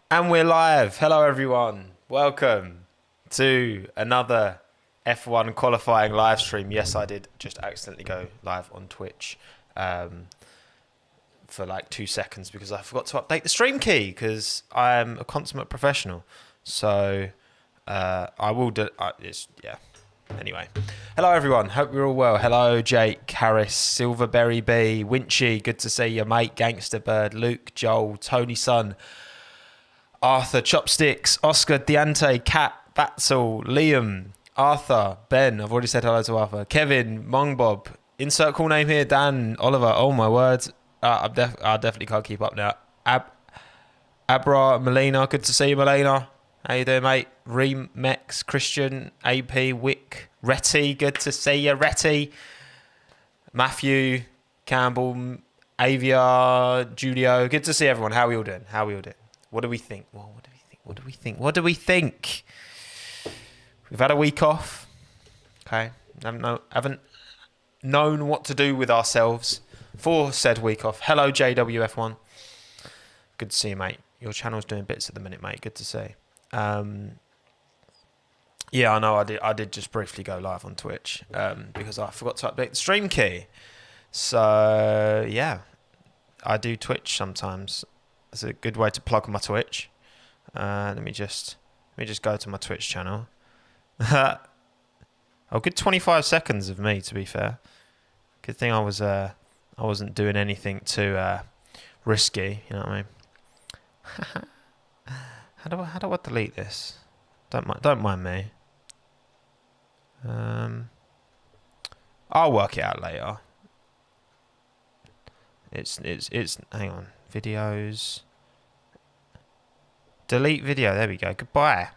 And we're live. Hello, everyone. Welcome to another F1 qualifying live stream. Yes, I did just accidentally go live on Twitch for like 2 seconds because I forgot to update the stream key because I'm a consummate professional. So I will do. Yeah. Anyway, hello everyone. Hope you're all well. Hello, Jake, Harris, Silverberry B, Winchy. Good to see you, mate. Gangster Bird, Luke, Joel, Tony Sun. Arthur, Chopsticks, Oscar, Diante, Kat, Batzel, Liam, Arthur, Ben. I've already said hello to Arthur. Kevin, Mongbob. Insert cool name here. Dan, Oliver. Oh my word. I definitely can't keep up now. Abra, Melina. Good to see you, Melina. How you doing, mate? Remex, Christian, AP, Wick, Retty. Good to see you, Retty. Matthew, Campbell, Avia, Julio. Good to see everyone. How are we all doing? What do we think? Well, what do we think? We've had a week off. Okay. Haven't known what to do with ourselves for said week off. Hello, JWF1. Good to see you, mate. Your channel's doing bits at the minute, mate. Good to see. Yeah, I know I did just briefly go live on Twitch because I forgot to update the stream key. So, yeah. I do Twitch sometimes. It's a good way to plug my Twitch. Let me just go to my Twitch channel. Oh, good 25 seconds of me, to be fair. Good thing I wasn't doing anything too risky. You know what I mean? How do I delete this? Don't mind me. I'll work it out later. It's hang on. Videos. Delete video. There we go. Goodbye.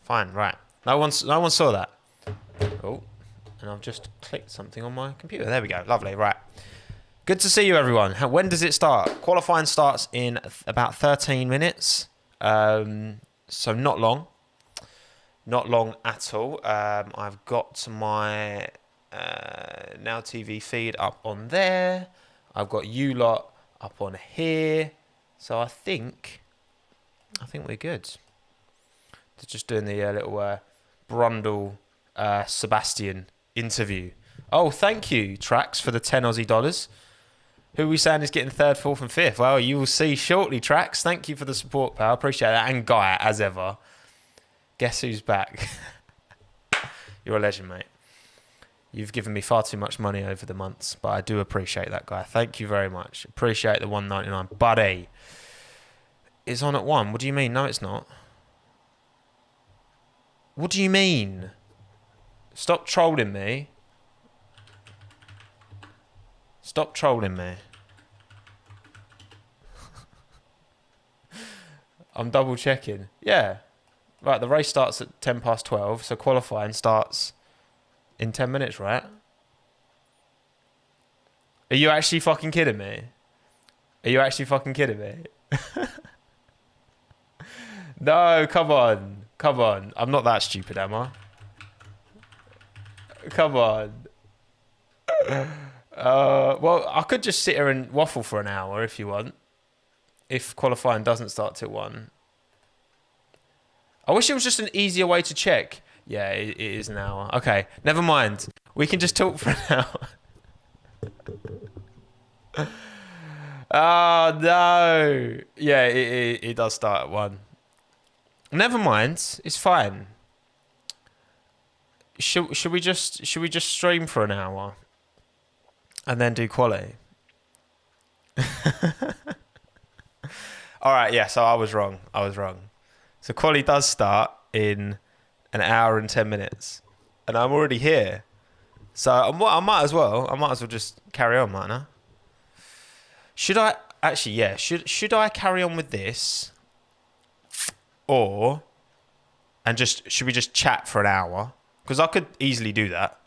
Fine. Right. No one saw that. Oh, and I've just clicked something on my computer. There we go. Lovely. Right. Good to see you, everyone. When does it start? Qualifying starts in about 13 minutes. So not long. Not long at all. I've got my Now TV feed up on there. I've got you lot up on here. So I think we're good. They're just doing the little Brundle Sebastian interview. Oh, thank you, Trax, for the 10 Aussie dollars. Who are we saying is getting third, fourth, and fifth? Well, you will see shortly, Trax. Thank you for the support, pal. Appreciate that. And Guy, as ever. Guess who's back? You're a legend, mate. You've given me far too much money over the months, but I do appreciate that, guy. Thank you very much. Appreciate the $1.99. Buddy, it's on at 1. What do you mean? No, it's not. What do you mean? Stop trolling me. Stop trolling me. I'm double checking. Yeah. Right, the race starts at 10 past 12, so qualifying starts in 10 minutes, right? Are you actually fucking kidding me? No, come on. I'm not that stupid, am I? Come on. Well, I could just sit here and waffle for an hour if you want. If qualifying doesn't start till 1. I wish it was just an easier way to check. Yeah, it is an hour. Okay, never mind. We can just talk for an hour. Oh, no. Yeah, it does start at 1. Never mind. It's fine. Should we just stream for an hour and then do quali? All right, yeah, so I was wrong. So quali does start in an hour and 10 minutes. And I'm already here. So I might as well just carry on, mightn't I? Should I actually, yeah, should I carry on with this? Or should we just chat for an hour? Because I could easily do that.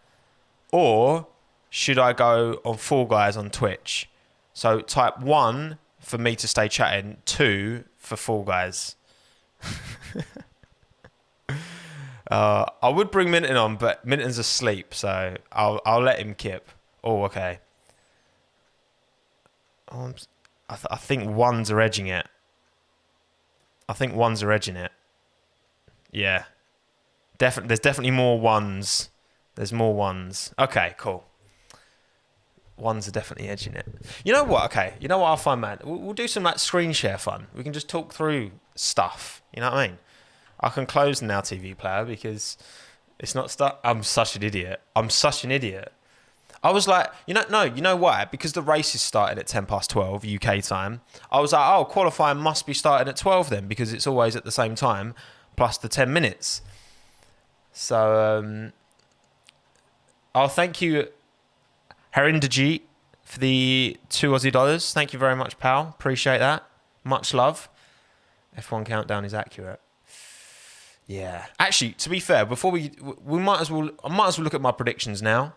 Or should I go on Fall Guys on Twitch? So type 1 for me to stay chatting, 2 for Fall Guys. I would bring Minton on, but Minton's asleep, so I'll let him kip. Oh, okay. Oh, I think ones are edging it. I think ones are edging it. Yeah. There's definitely more ones. There's more ones. Okay, cool. Ones are definitely edging it. You know what? Okay. You know what I'll find, man? We'll do some like screen share fun. We can just talk through stuff. You know what I mean? I can close the Now TV player because it's not stuck. I'm such an idiot. I was like, you know why? Because the races started at 12 UK time. I was like, oh, qualifying must be starting at 12 then because it's always at the same time plus the 10 minutes. So, thank you, Harinderjeet, for the $2 Thank you very much, pal. Appreciate that. Much love. F1 countdown is accurate. Yeah. Actually, to be fair, before I might as well look at my predictions now.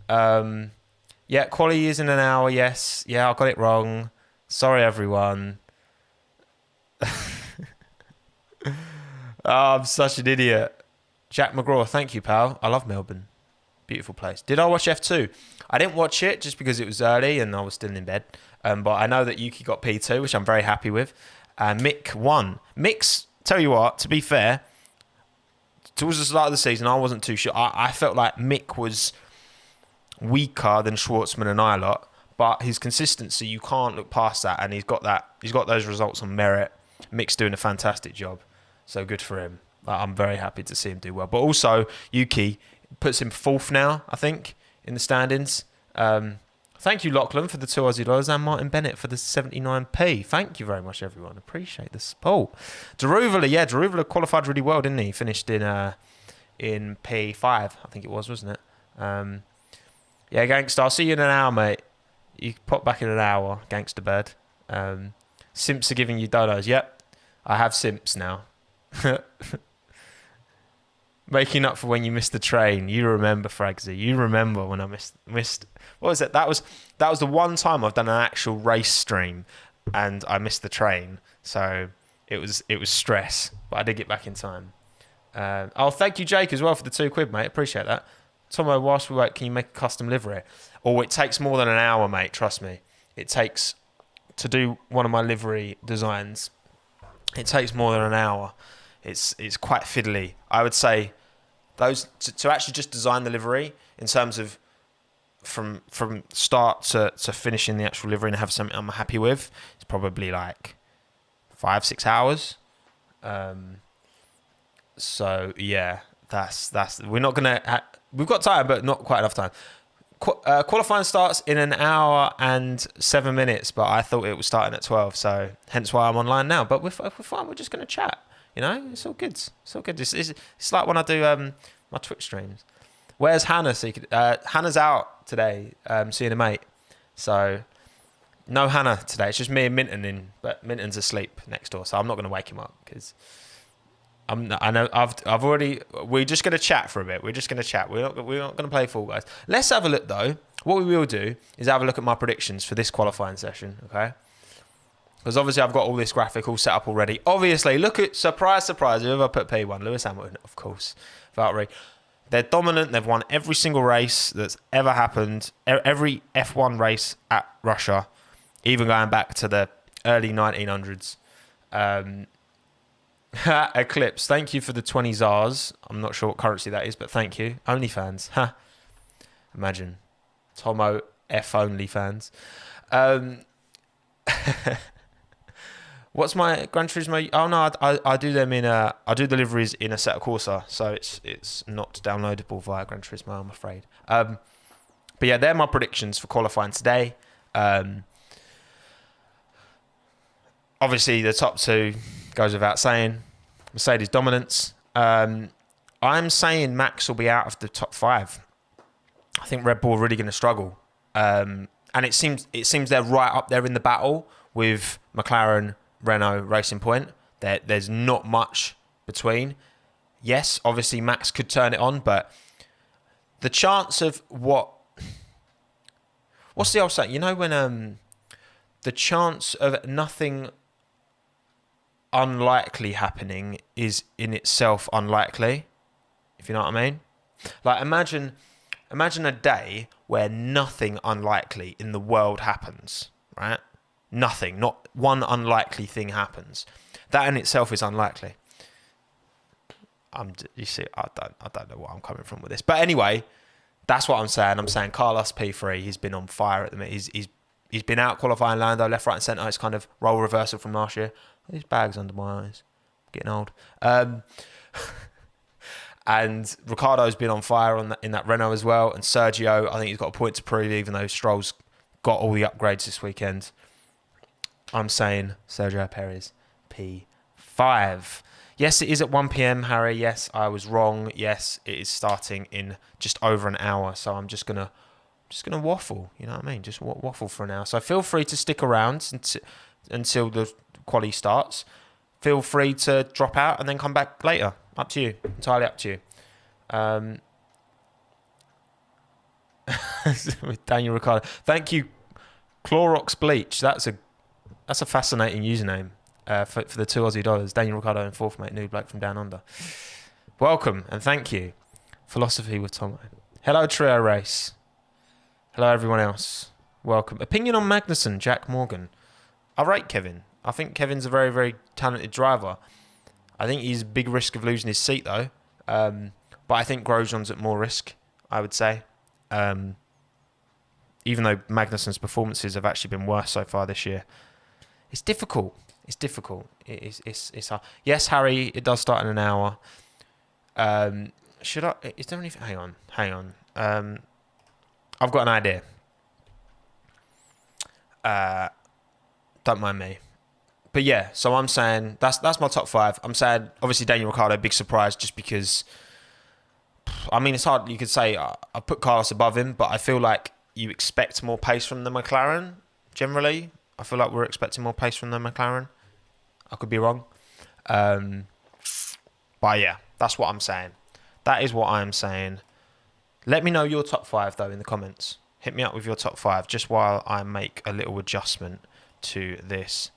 Yeah, quali is in an hour. Yes. Yeah, I got it wrong. Sorry, everyone. I'm such an idiot. Jack McGraw, thank you, pal. I love Melbourne. Beautiful place. Did I watch F2? I didn't watch it just because it was early and I was still in bed. But I know that Yuki got P2, which I'm very happy with. Mick won. Mick's, tell you what, to be fair, towards the start of the season, I wasn't too sure. I felt like Mick was weaker than Schwartzman and I lot, but his consistency, you can't look past that, and he's got those results on merit. Mick's doing a fantastic job, so good for him. I'm very happy to see him do well. But also, Yuki puts him fourth now, I think, in the standings. Thank you, Lachlan, for the $2 and Martin Bennett for the 79p. Thank you very much, everyone. Appreciate the support. Daruvula qualified really well, didn't he? Finished in P5, I think it was, wasn't it? Yeah, Gangster, I'll see you in an hour, mate. You pop back in an hour, Gangster Bird. Simps are giving you donos. Yep, I have simps now. Making up for when you missed the train. You remember, Fragsy. You remember when I missed. What was it? That was the one time I've done an actual race stream, and I missed the train. So it was stress, but I did get back in time. Thank you, Jake, as well for the £2, mate. Appreciate that. Tommo, whilst we wait, can you make a custom livery? Oh, it takes more than an hour, mate. Trust me. It takes to do one of my livery designs. It takes more than an hour. It's quite fiddly. I would say those to actually just design the livery in terms of from start to finishing the actual livery and have something I'm happy with. It's probably like 5-6 hours. So yeah, that's we're not gonna. We've got time, but not quite enough time. Qualifying starts in an hour and 7 minutes, but I thought it was starting at 12, so hence why I'm online now. But we're fine. We're just gonna chat. You know, it's all good. It's all good. It's like when I do my Twitch streams. Where's Hannah? So Hannah's out today, seeing a mate. So no Hannah today. It's just me and Minton in, but Minton's asleep next door, so I'm not going to wake him up because I've already. We're just going to chat for a bit. We're just going to chat. We're not going to play Fall Guys. Let's have a look though. What we will do is have a look at my predictions for this qualifying session. Okay. Because obviously I've got all this graphic all set up already. Obviously, look at, surprise, whoever put P1, Lewis Hamilton, of course. Valtteri. They're dominant. They've won every single race that's ever happened. Every F1 race at Russia, even going back to the early 1900s. Eclipse, thank you for the 20 ZARs. I'm not sure what currency that is, but thank you. OnlyFans. Ha. Imagine. Tommo F OnlyFans. What's my Gran Turismo? Oh no, I do them in I do deliveries in Assetto Corsa, so it's not downloadable via Gran Turismo, I'm afraid. But yeah, they're my predictions for qualifying today. Obviously, the top two goes without saying. Mercedes dominance. I'm saying Max will be out of the top 5. I think Red Bull are really going to struggle, and it seems they're right up there in the battle with McLaren, Renault, Racing Point. There's not much between. Yes, obviously Max could turn it on, but the chance of what's the old saying? You know when the chance of nothing unlikely happening is in itself unlikely, if you know what I mean. Like imagine a day where nothing unlikely in the world happens, right? Nothing. Not one unlikely thing happens. That in itself is unlikely. You see, I don't know what I'm coming from with this. But anyway, that's what I'm saying. I'm saying Carlos P3, he's been on fire at the minute. He's been out qualifying Lando, left, right and centre. It's kind of role reversal from last year. These bags under my eyes. Getting old. And Ricciardo's been on fire in that Renault as well. And Sergio, I think he's got a point to prove, even though Stroll's got all the upgrades this weekend. I'm saying Sergio Perez P5. Yes, it is at 1 p.m, Harry. Yes, I was wrong. Yes, it is starting in just over an hour. So I'm just gonna waffle. You know what I mean? Just waffle for an hour. So feel free to stick around until the quali starts. Feel free to drop out and then come back later. Up to you. Entirely up to you. With Daniel Ricciardo. Thank you, Clorox Bleach. That's a fascinating username for the $2 Aussie. Daniel Ricciardo and fourth mate, new bloke from down under. Welcome and thank you. Philosophy with Tommo. Hello, Trio Race. Hello, everyone else. Welcome. Opinion on Magnussen, Jack Morgan. I rate Kevin. I think Kevin's a very, very talented driver. I think he's a big risk of losing his seat, though. But I think Grosjean's at more risk, I would say. Even though Magnussen's performances have actually been worse so far this year. It's difficult. It's difficult. It's hard. Yes, Harry, it does start in an hour. Should I... Is there anything... Hang on. I've got an idea. Don't mind me. But yeah, so I'm saying that's my top 5. I'm saying obviously Daniel Ricciardo, big surprise, just because. I mean, it's hard. You could say I put Carlos above him, but I feel like you expect more pace from the McLaren. Generally, I feel like we're expecting more pace from the McLaren. I could be wrong, but yeah, that's what I'm saying. That is what I'm saying. Let me know your top 5 though in the comments. Hit me up with your top 5 just while I make a little adjustment to this.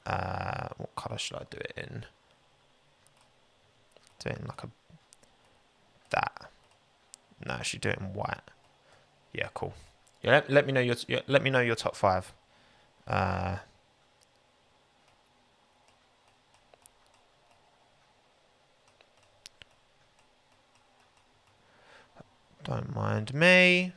What colour should I do it in? Do it in like that. No, I should do it in white. Yeah, cool. Yeah, let me know your top 5. Don't mind me.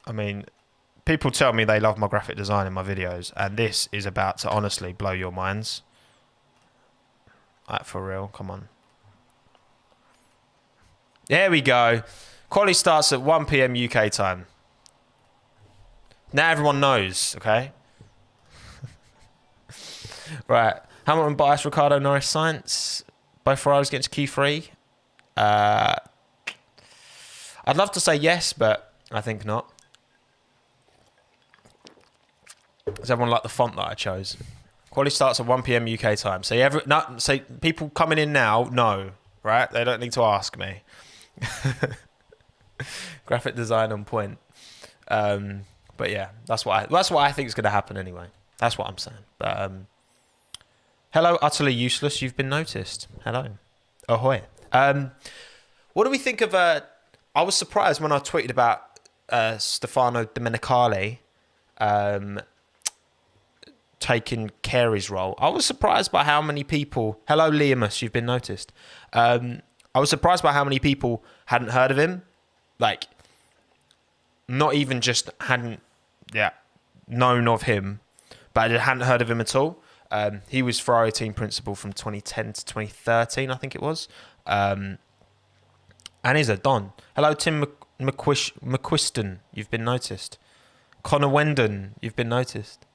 I mean, people tell me they love my graphic design in my videos, and this is about to honestly blow your minds. Like, for real, come on. There we go. Quali starts at 1 p.m. UK time. Now everyone knows, okay? Right. Hamilton bias, Ricciardo, Norris, Sainz. Both Ferraris get to Q3. I'd love to say yes, but I think not. Does everyone like the font that I chose? Quali starts at 1 p.m. UK time. So people coming in now know, right? They don't need to ask me. Graphic design on point. But yeah, that's what I think is going to happen anyway. That's what I'm saying. But hello, utterly useless. You've been noticed. Hello. Ahoy. What do we think of... I was surprised when I tweeted about Stefano Domenicali taking Carey's role. I was surprised by how many people... Hello, Liamus. You've been noticed. I was surprised by how many people hadn't heard of him. Like, not even just hadn't known of him, but I hadn't heard of him at all. He was Ferrari team principal from 2010 to 2013, I think it was. And he's a Don. Hello, Tim McQuiston. You've been noticed. Connor Wendon. You've been noticed.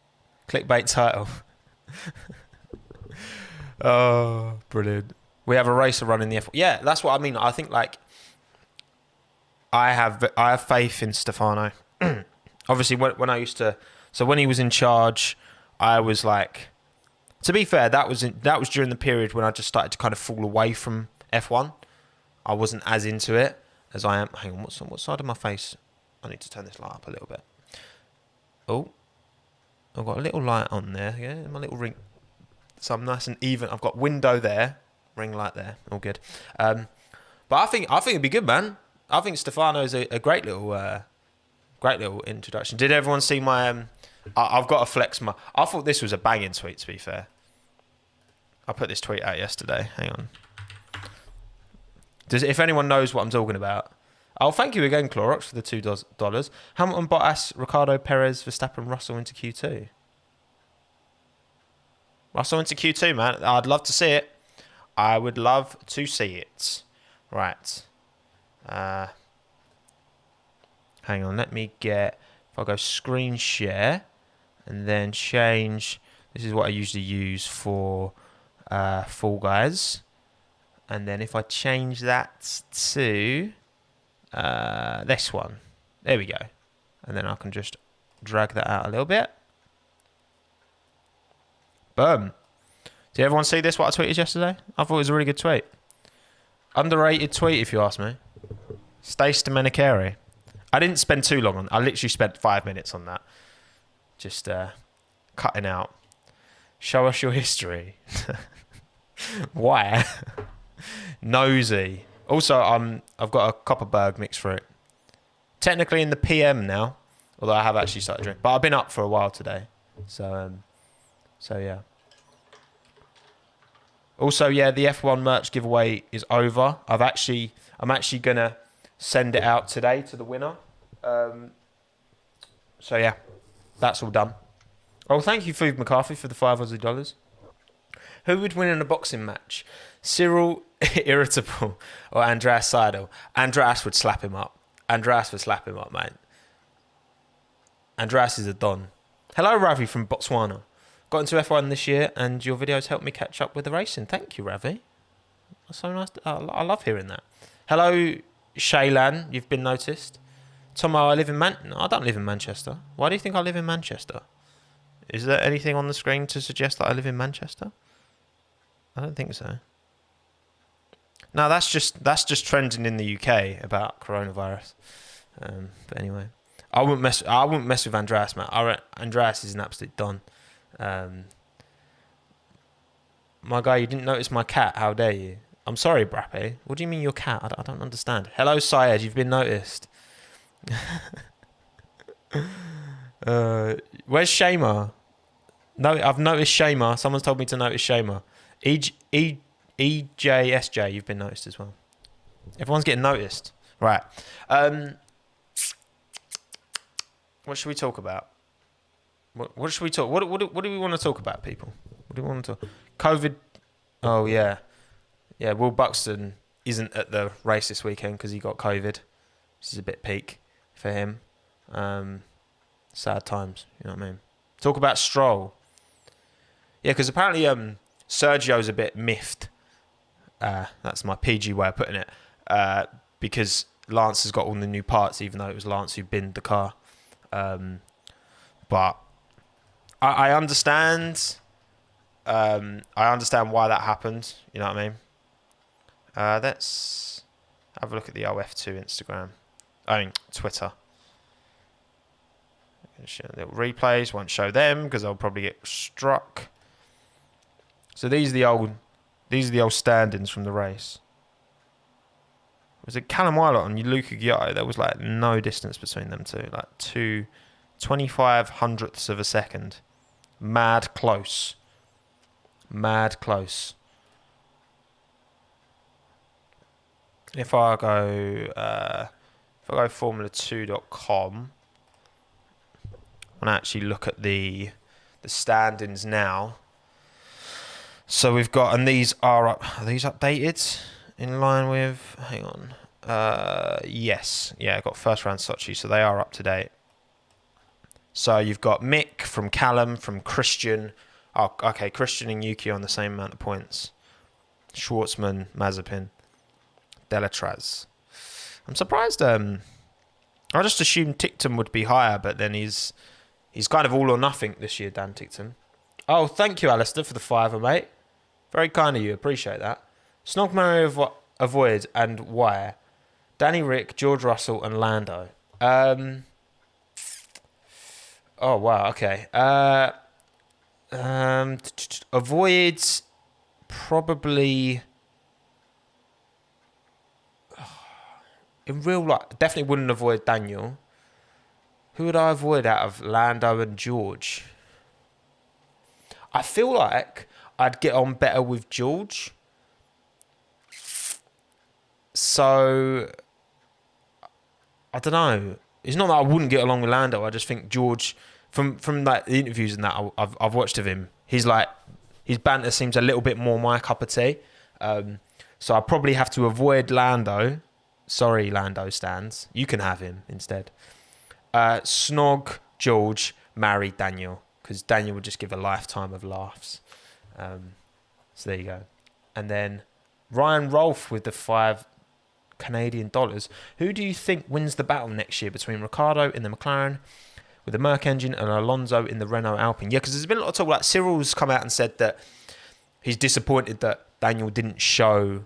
Clickbait title. Oh, brilliant. We have a racer running the F1. Yeah, that's what I mean. I think, like, I have faith in Stefano. Obviously, when I used to... So when he was in charge, I was like... To be fair, that was during the period when I just started to kind of fall away from F1. I wasn't as into it as I am... Hang on, what side of my face? I need to turn this light up a little bit. Oh. I've got a little light on there. Yeah, my little ring... So I'm nice and even. I've got window there, ring light there, all good. But I think it'd be good, man. I think Stefano's a great little introduction. Did everyone see my? I've got to flex my. I thought this was a banging tweet. To be fair, I put this tweet out yesterday. Hang on. If anyone knows what I'm talking about, oh, thank you again, Clorox, for the $2. Hamilton, Bottas, Ricardo, Perez, Verstappen, Russell into Q2. Russell into Q2, man. I'd love to see it. I would love to see it. Right. Hang on. Let me get. If I go screen share, and then change. This is what I usually use for Fall Guys. And then if I change that to this one. There we go. And then I can just drag that out a little bit. Boom. Did everyone see this, what I tweeted yesterday? I thought it was a really good tweet. Underrated tweet, if you ask me. Stace Domenicari. I didn't spend too long on it. I literally spent 5 minutes on that. Just cutting out. Show us your history. Why? Nosy. Also, I've got a Copperberg mixed fruit. Technically in the PM now, although I have actually started drinking. But I've been up for a while today. So yeah. Also, yeah, the F1 merch giveaway is over. I'm actually gonna send it out today to the winner. So yeah, that's all done. Oh, thank you, Food McCarthy, for the $500. Who would win in a boxing match? Cyril Irritable or Andreas Seidel? Andreas would slap him up. Andreas would slap him up, mate. Andreas is a don. Hello, Ravi from Botswana. Got into F1 this year, and your videos helped me catch up with the racing. Thank you, Ravi. That's so nice. I love hearing that. Hello, Shaylan. You've been noticed. Tommo, I live in No, I don't live in Manchester. Why do you think I live in Manchester? Is there anything on the screen to suggest that I live in Manchester? I don't think so. No, that's just trending in the UK about coronavirus. But anyway, I wouldn't mess with Andreas, man. Andreas is an absolute don. My guy, you didn't notice my cat. How dare you? I'm sorry, Brappy. What do you mean your cat? I don't understand. Hello, Syed. You've been noticed. Where's Shama? No, I've noticed Shama. Someone's told me to notice Shama. EJSJ, you've been noticed as well. Everyone's getting noticed. Right. What should we talk about? What should we talk? What do we want to talk about, people? What do we want to talk? COVID. Oh yeah, yeah. Will Buxton isn't at the race this weekend because he got COVID. This is a bit peak for him. Sad times. You know what I mean? Talk about Stroll. Yeah, because apparently Sergio's a bit miffed. That's my PG way of putting it. Because Lance has got all the new parts, even though it was Lance who binned the car. But I understand. I understand why that happened. You know what I mean? Let's have a look at the OF2 Instagram. Twitter. Little replays, won't show them because they'll probably get struck. So these are the old stand-ins from the race. Was it Callum Wilot and Luca Giotto? There was like no distance between them two, like 25 hundredths of a second. Mad close. If I go Formula2.com and actually look at the stand-ins now. So we've got, and these are these updated in line with, hang on. Yes. Yeah, I got first round Sochi, so they are up to date. So you've got Mick from Callum, from Christian. Oh, okay, Christian and Yuki on the same amount of points. Schwartzman, Mazepin, Delatraz. I'm surprised. I just assumed Tickton would be higher, but then he's kind of all or nothing this year, Dan Tickton. Oh, thank you, Alistair, for the $5, mate. Very kind of you. Appreciate that. Snog Mary Avoid and why? Danny Rick, George Russell, and Lando. Oh, wow. Okay. Avoid probably in real life. Definitely wouldn't avoid Daniel. Who would I avoid out of Lando and George? I feel like I'd get on better with George. So I don't know. It's not that I wouldn't get along with Lando. I just think George, from like the interviews and that I've watched of him, he's like his banter seems a little bit more my cup of tea. So I probably have to avoid Lando. Sorry, Lando stands. You can have him instead. Snog George, marry Daniel, because Daniel would just give a lifetime of laughs. So there you go. And then Ryan Rolfe with the $5 Canadian. Who do you think wins the battle next year between Ricciardo in the McLaren with the Merc engine and Alonso in the Renault Alpine? Yeah, because there's been a lot of talk. Like Cyril's come out and said that he's disappointed that Daniel didn't show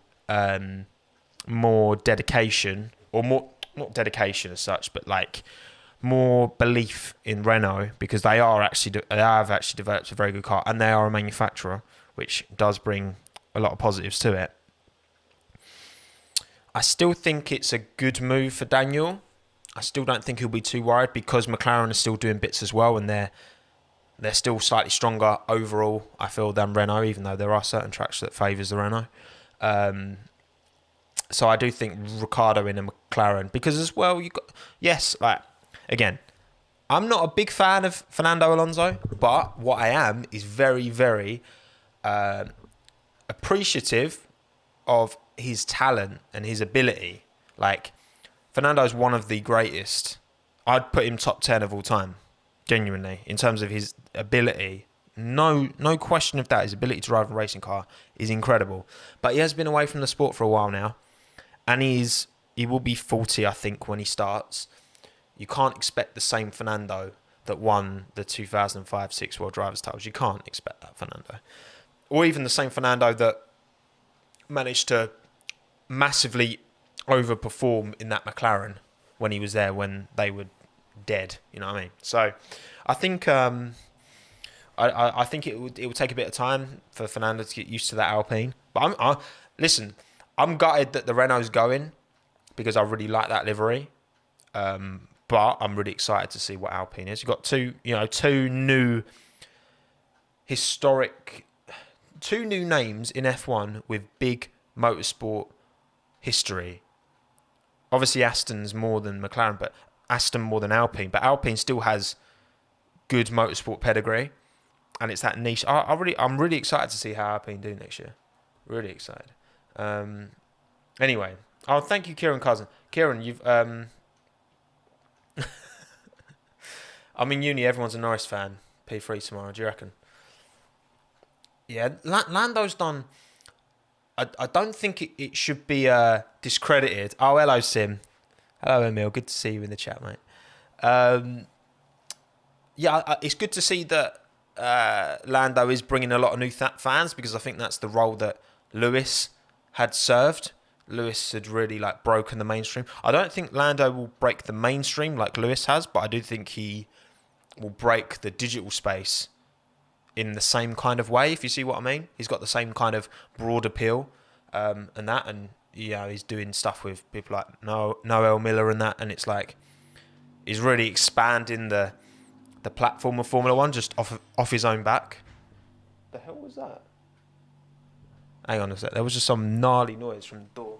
more dedication, or more, not dedication as such, but like more belief in Renault, because they have actually developed a very good car and they are a manufacturer, which does bring a lot of positives to it. I still think it's a good move for Daniel. I still don't think he'll be too worried, because McLaren are still doing bits as well, and they're still slightly stronger overall, I feel, than Renault, even though there are certain tracks that favours the Renault. So I do think Ricciardo in a McLaren, because as well, again, I'm not a big fan of Fernando Alonso, but what I am is very, very appreciative of his talent and his ability. Like, Fernando's one of the greatest. I'd put him top 10 of all time, genuinely, in terms of his ability. No question of that. His ability to drive a racing car is incredible. But he has been away from the sport for a while now, and he will be 40, I think, when he starts. You can't expect the same Fernando that won the 2005-6 World Drivers' titles. You can't expect that Fernando. Or even the same Fernando that managed to massively overperform in that McLaren when he was there, when they were dead. You know what I mean? So I think I think it would take a bit of time for Fernando to get used to that Alpine. But listen, I'm gutted that the Renault's going, because I really like that livery. But I'm really excited to see what Alpine is. You've got two new names in F1 with big motorsport history. Obviously, Aston's more than McLaren, but Aston more than Alpine. But Alpine still has good motorsport pedigree, and it's that niche. I'm really excited to see how Alpine do next year. Really excited. Anyway, thank you, Kieran Cousin. Kieran, you've I'm in uni. Everyone's a Norris fan. P3 tomorrow. Do you reckon? Yeah, Lando's done. I don't think it should be discredited. Oh, hello, Sim. Hello, Emil. Good to see you in the chat, mate. It's good to see that Lando is bringing a lot of new fans, because I think that's the role that Lewis had served. Lewis had really broken the mainstream. I don't think Lando will break the mainstream like Lewis has, but I do think he will break the digital space in the same kind of way, if you see what I mean. He's got the same kind of broad appeal, and he's doing stuff with people like Noel Miller and that, and it's like he's really expanding the platform of Formula One just off his own back. The hell was that? Hang on a sec. There was just some gnarly noise from the door.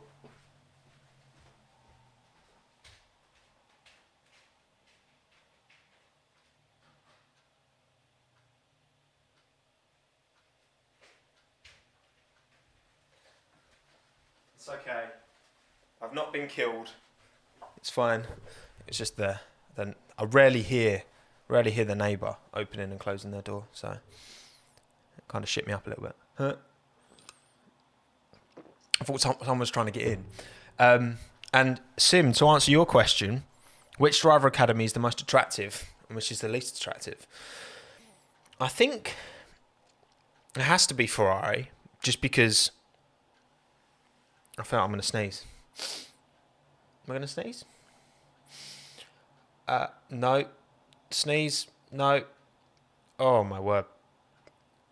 It's okay. I've not been killed. It's fine. It's just I rarely hear the neighbour opening and closing their door, so it kind of shit me up a little bit. Huh? I thought someone was trying to get in. And Sim, to answer your question, which driver academy is the most attractive and which is the least attractive? I think it has to be Ferrari, just because I feel like I'm going to sneeze. Am I going to sneeze? No. Sneeze? No. Oh, my word.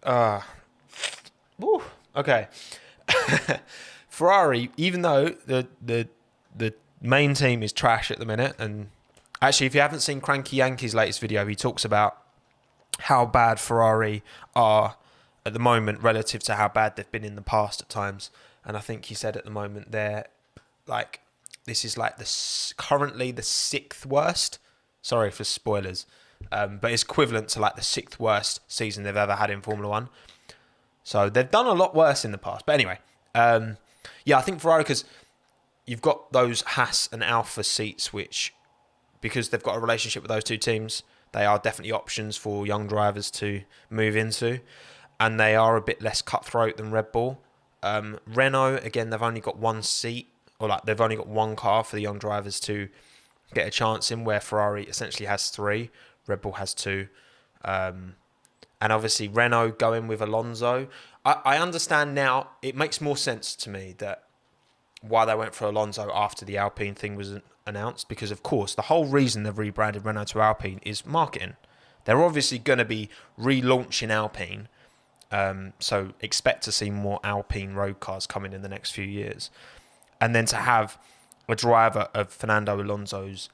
Woo, okay. Ferrari, even though the main team is trash at the minute, and actually, if you haven't seen Cranky Yankee's latest video, he talks about how bad Ferrari are at the moment relative to how bad they've been in the past at times. And I think he said at the moment they're like, this is like currently the 6th worst. Sorry for spoilers, but it's equivalent to like the 6th worst season they've ever had in Formula One. So they've done a lot worse in the past. But anyway, yeah, I think Ferrari, because you've got those Haas and Alpha seats, which, because they've got a relationship with those two teams, they are definitely options for young drivers to move into. And they are a bit less cutthroat than Red Bull. Renault, again, they've only got one seat, or like they've only got one car for the young drivers to get a chance in, where Ferrari essentially has 3, Red Bull has 2. And obviously Renault going with Alonso. I understand now, it makes more sense to me that why they went for Alonso after the Alpine thing was announced, because of course the whole reason they've rebranded Renault to Alpine is marketing. They're obviously going to be relaunching Alpine, so expect to see more Alpine road cars coming in the next few years. And then to have a driver of Fernando Alonso's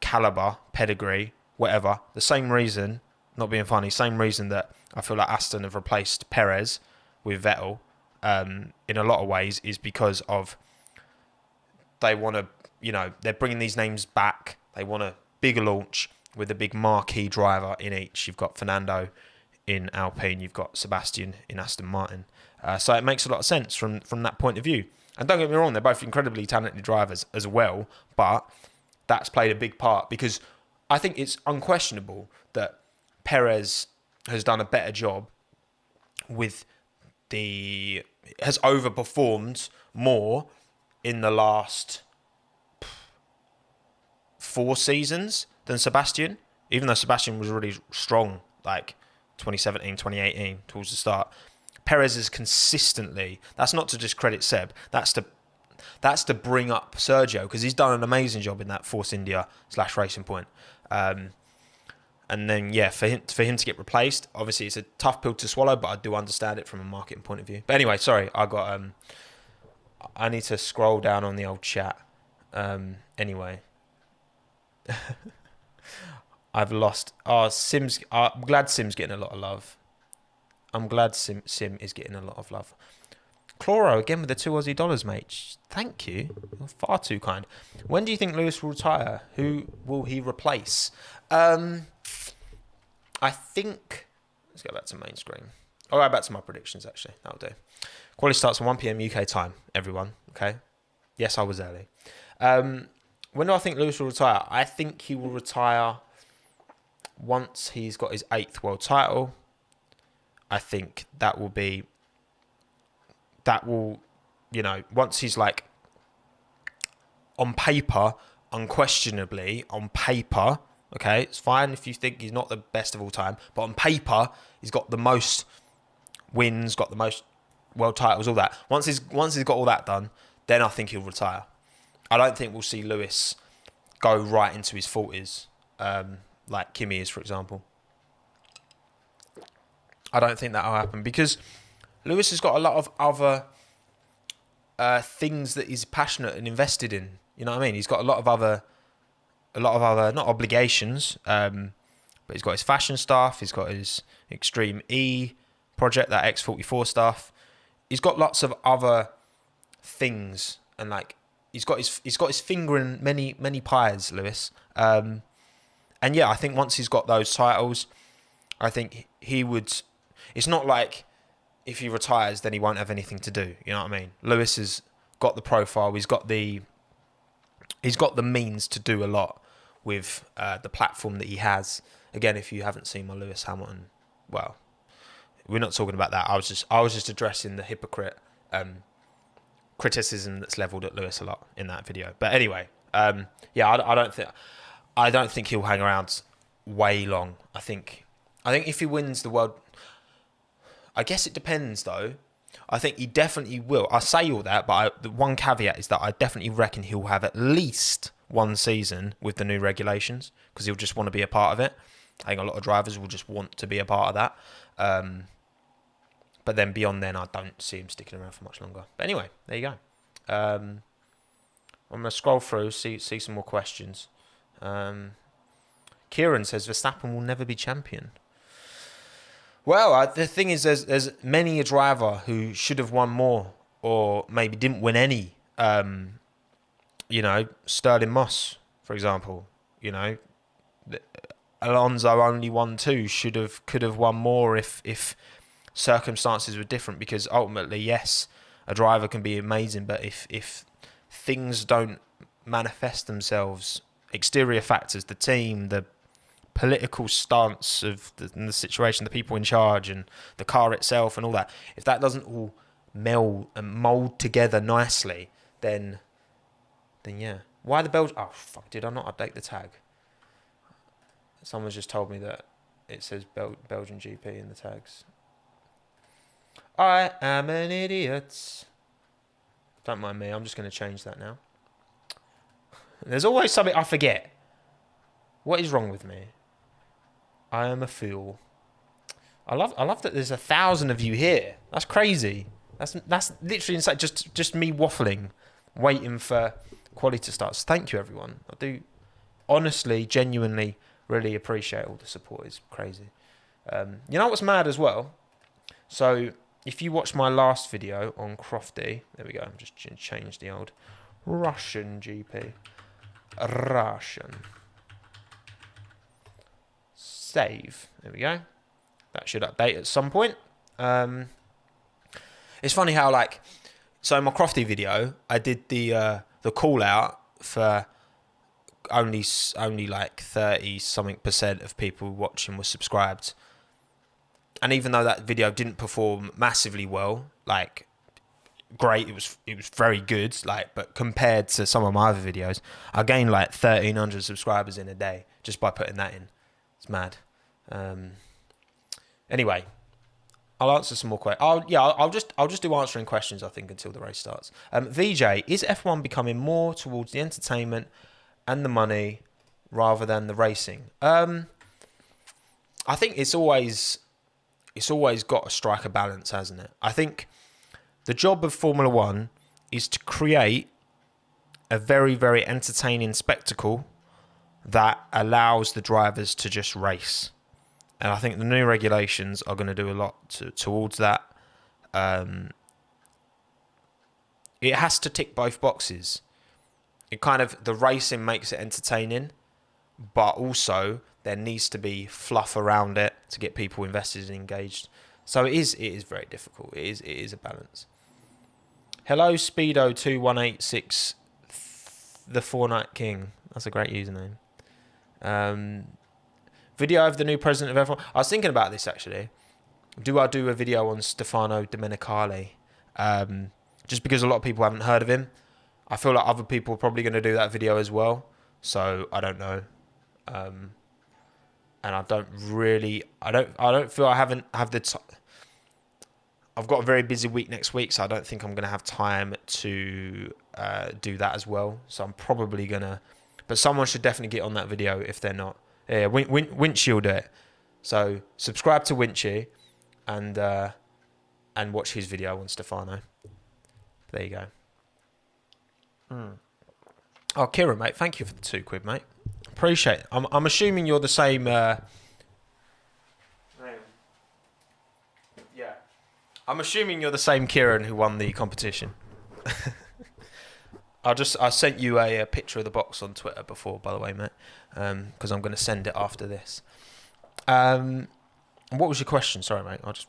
caliber, pedigree, whatever, the same reason, not being funny, same reason that I feel like Aston have replaced Perez with Vettel, in a lot of ways, is because of they want to, they're bringing these names back. They want a bigger launch with a big marquee driver in each. You've got Fernando in Alpine, you've got Sebastian in Aston Martin. So it makes a lot of sense from that point of view. And don't get me wrong, they're both incredibly talented drivers as well, but that's played a big part, because I think it's unquestionable that Perez has done a better job has overperformed more in the last 4 seasons than Sebastian, even though Sebastian was really strong, like 2017, 2018, towards the start. Perez is consistently, that's not to discredit Seb, that's to bring up Sergio, because he's done an amazing job in that Force India / Racing Point. And then, yeah, for him to get replaced, obviously it's a tough pill to swallow, but I do understand it from a marketing point of view. But anyway, sorry, I need to scroll down on the old chat. Anyway. I've lost. Sim's. I'm glad Sim's getting a lot of love. I'm glad Sim is getting a lot of love. Chloro, again with the $2 mate. Thank you. You're far too kind. When do you think Lewis will retire? Who will he replace? I think... Let's go back to main screen. I'll go back to my predictions, actually. That'll do. Quality starts at 1 p.m. UK time, everyone. Okay? Yes, I was early. When do I think Lewis will retire? I think he will retire once he's got his 8th world title. I think that will, once he's like, on paper, unquestionably, on paper, okay, it's fine if you think he's not the best of all time, but on paper, he's got the most wins, got the most world titles, all that. Once he's got all that done, then I think he'll retire. I don't think we'll see Lewis go right into his 40s, like Kimi is, for example. I don't think that'll happen, because Lewis has got a lot of other things that he's passionate and invested in. You know what I mean? He's got a lot of other, not obligations, but he's got his fashion stuff. He's got his Extreme E project, that X44 stuff. He's got lots of other things, and like he's got his finger in many pies, Lewis. And yeah, I think once he's got those titles, I think he would. It's not like if he retires, then he won't have anything to do. You know what I mean? Lewis has got the profile. He's got the means to do a lot with the platform that he has. Again, if you haven't seen my Lewis Hamilton, well, we're not talking about that. I was just addressing the hypocrite criticism that's leveled at Lewis a lot in that video. But anyway, yeah, I don't think he'll hang around way long. I think if he wins the world, I guess it depends though. I think he definitely will. I say all that, but the one caveat is that I definitely reckon he'll have at least one season with the new regulations, because he'll just want to be a part of it. I think a lot of drivers will just want to be a part of that. But then beyond then, I don't see him sticking around for much longer. But anyway, there you go. I'm going to scroll through, see some more questions. Kieran says, Verstappen will never be champion. Well, the thing is, there's many a driver who should have won more or maybe didn't win any. Sterling Moss, for example. Alonso only won 2. Could have won more if circumstances were different. Because ultimately, yes, a driver can be amazing, but if things don't manifest themselves, exterior factors, the team, the political stance of the situation, the people in charge, and the car itself, and all that, if that doesn't all meld and mold together nicely, then yeah. Why the Belgian? Oh fuck! Did I not update the tag? Someone's just told me that it says Belgian GP in the tags. I am an idiot. Don't mind me. I'm just going to change that now. There's always something I forget. What is wrong with me? I am a fool. I love that there's 1,000 of you here. That's crazy. That's literally insane. Just me waffling, waiting for quality to start. So thank you, everyone. I do honestly, genuinely, really appreciate all the support. It's crazy. You know what's mad as well? So if you watch my last video on Crofty, there we go. I'm just change the old Russian GP. Russian. Save. There we go. That should update at some point. It's funny how so in my Crofty video, I did the call out for only like 30 something % of people watching were subscribed. And even though that video didn't perform massively well, great, it was very good, but compared to some of my other videos, I gained 1,300 subscribers in a day just by putting that in. It's mad. Anyway, I'll answer some more questions. I'll just do answering questions, I think, until the race starts. VJ, is F1 becoming more towards the entertainment and the money rather than the racing? I think it's always got to strike a balance, hasn't it? I think the job of Formula One is to create a very, very entertaining spectacle that allows the drivers to just race. And I think the new regulations are going to do a lot towards that. It has to tick both boxes. The racing makes it entertaining, but also there needs to be fluff around it to get people invested and engaged. So it is very difficult. It is a balance. Hello, Speedo2186, the Four-Night King. That's a great username. Video of the new president of F1. I was thinking about this, actually. Do I do a video on Stefano Domenicali? Just because a lot of people haven't heard of him. I feel like other people are probably going to do that video as well. So I don't know. And I don't feel I have the time. I've got a very busy week next week, so I don't think I'm going to have time to do that as well. So I'm probably going to... But someone should definitely get on that video if they're not. Yeah, Winchy will do it. So subscribe to Winchy and watch his video on Stefano. There you go. Oh, Kieran, mate, thank you for the £2, mate. Appreciate it. I'm assuming you're the same... I'm assuming you're the same Kieran who won the competition. I sent you a picture of the box on Twitter before, by the way, mate, because I'm going to send it after this. What was your question? Sorry, mate. I just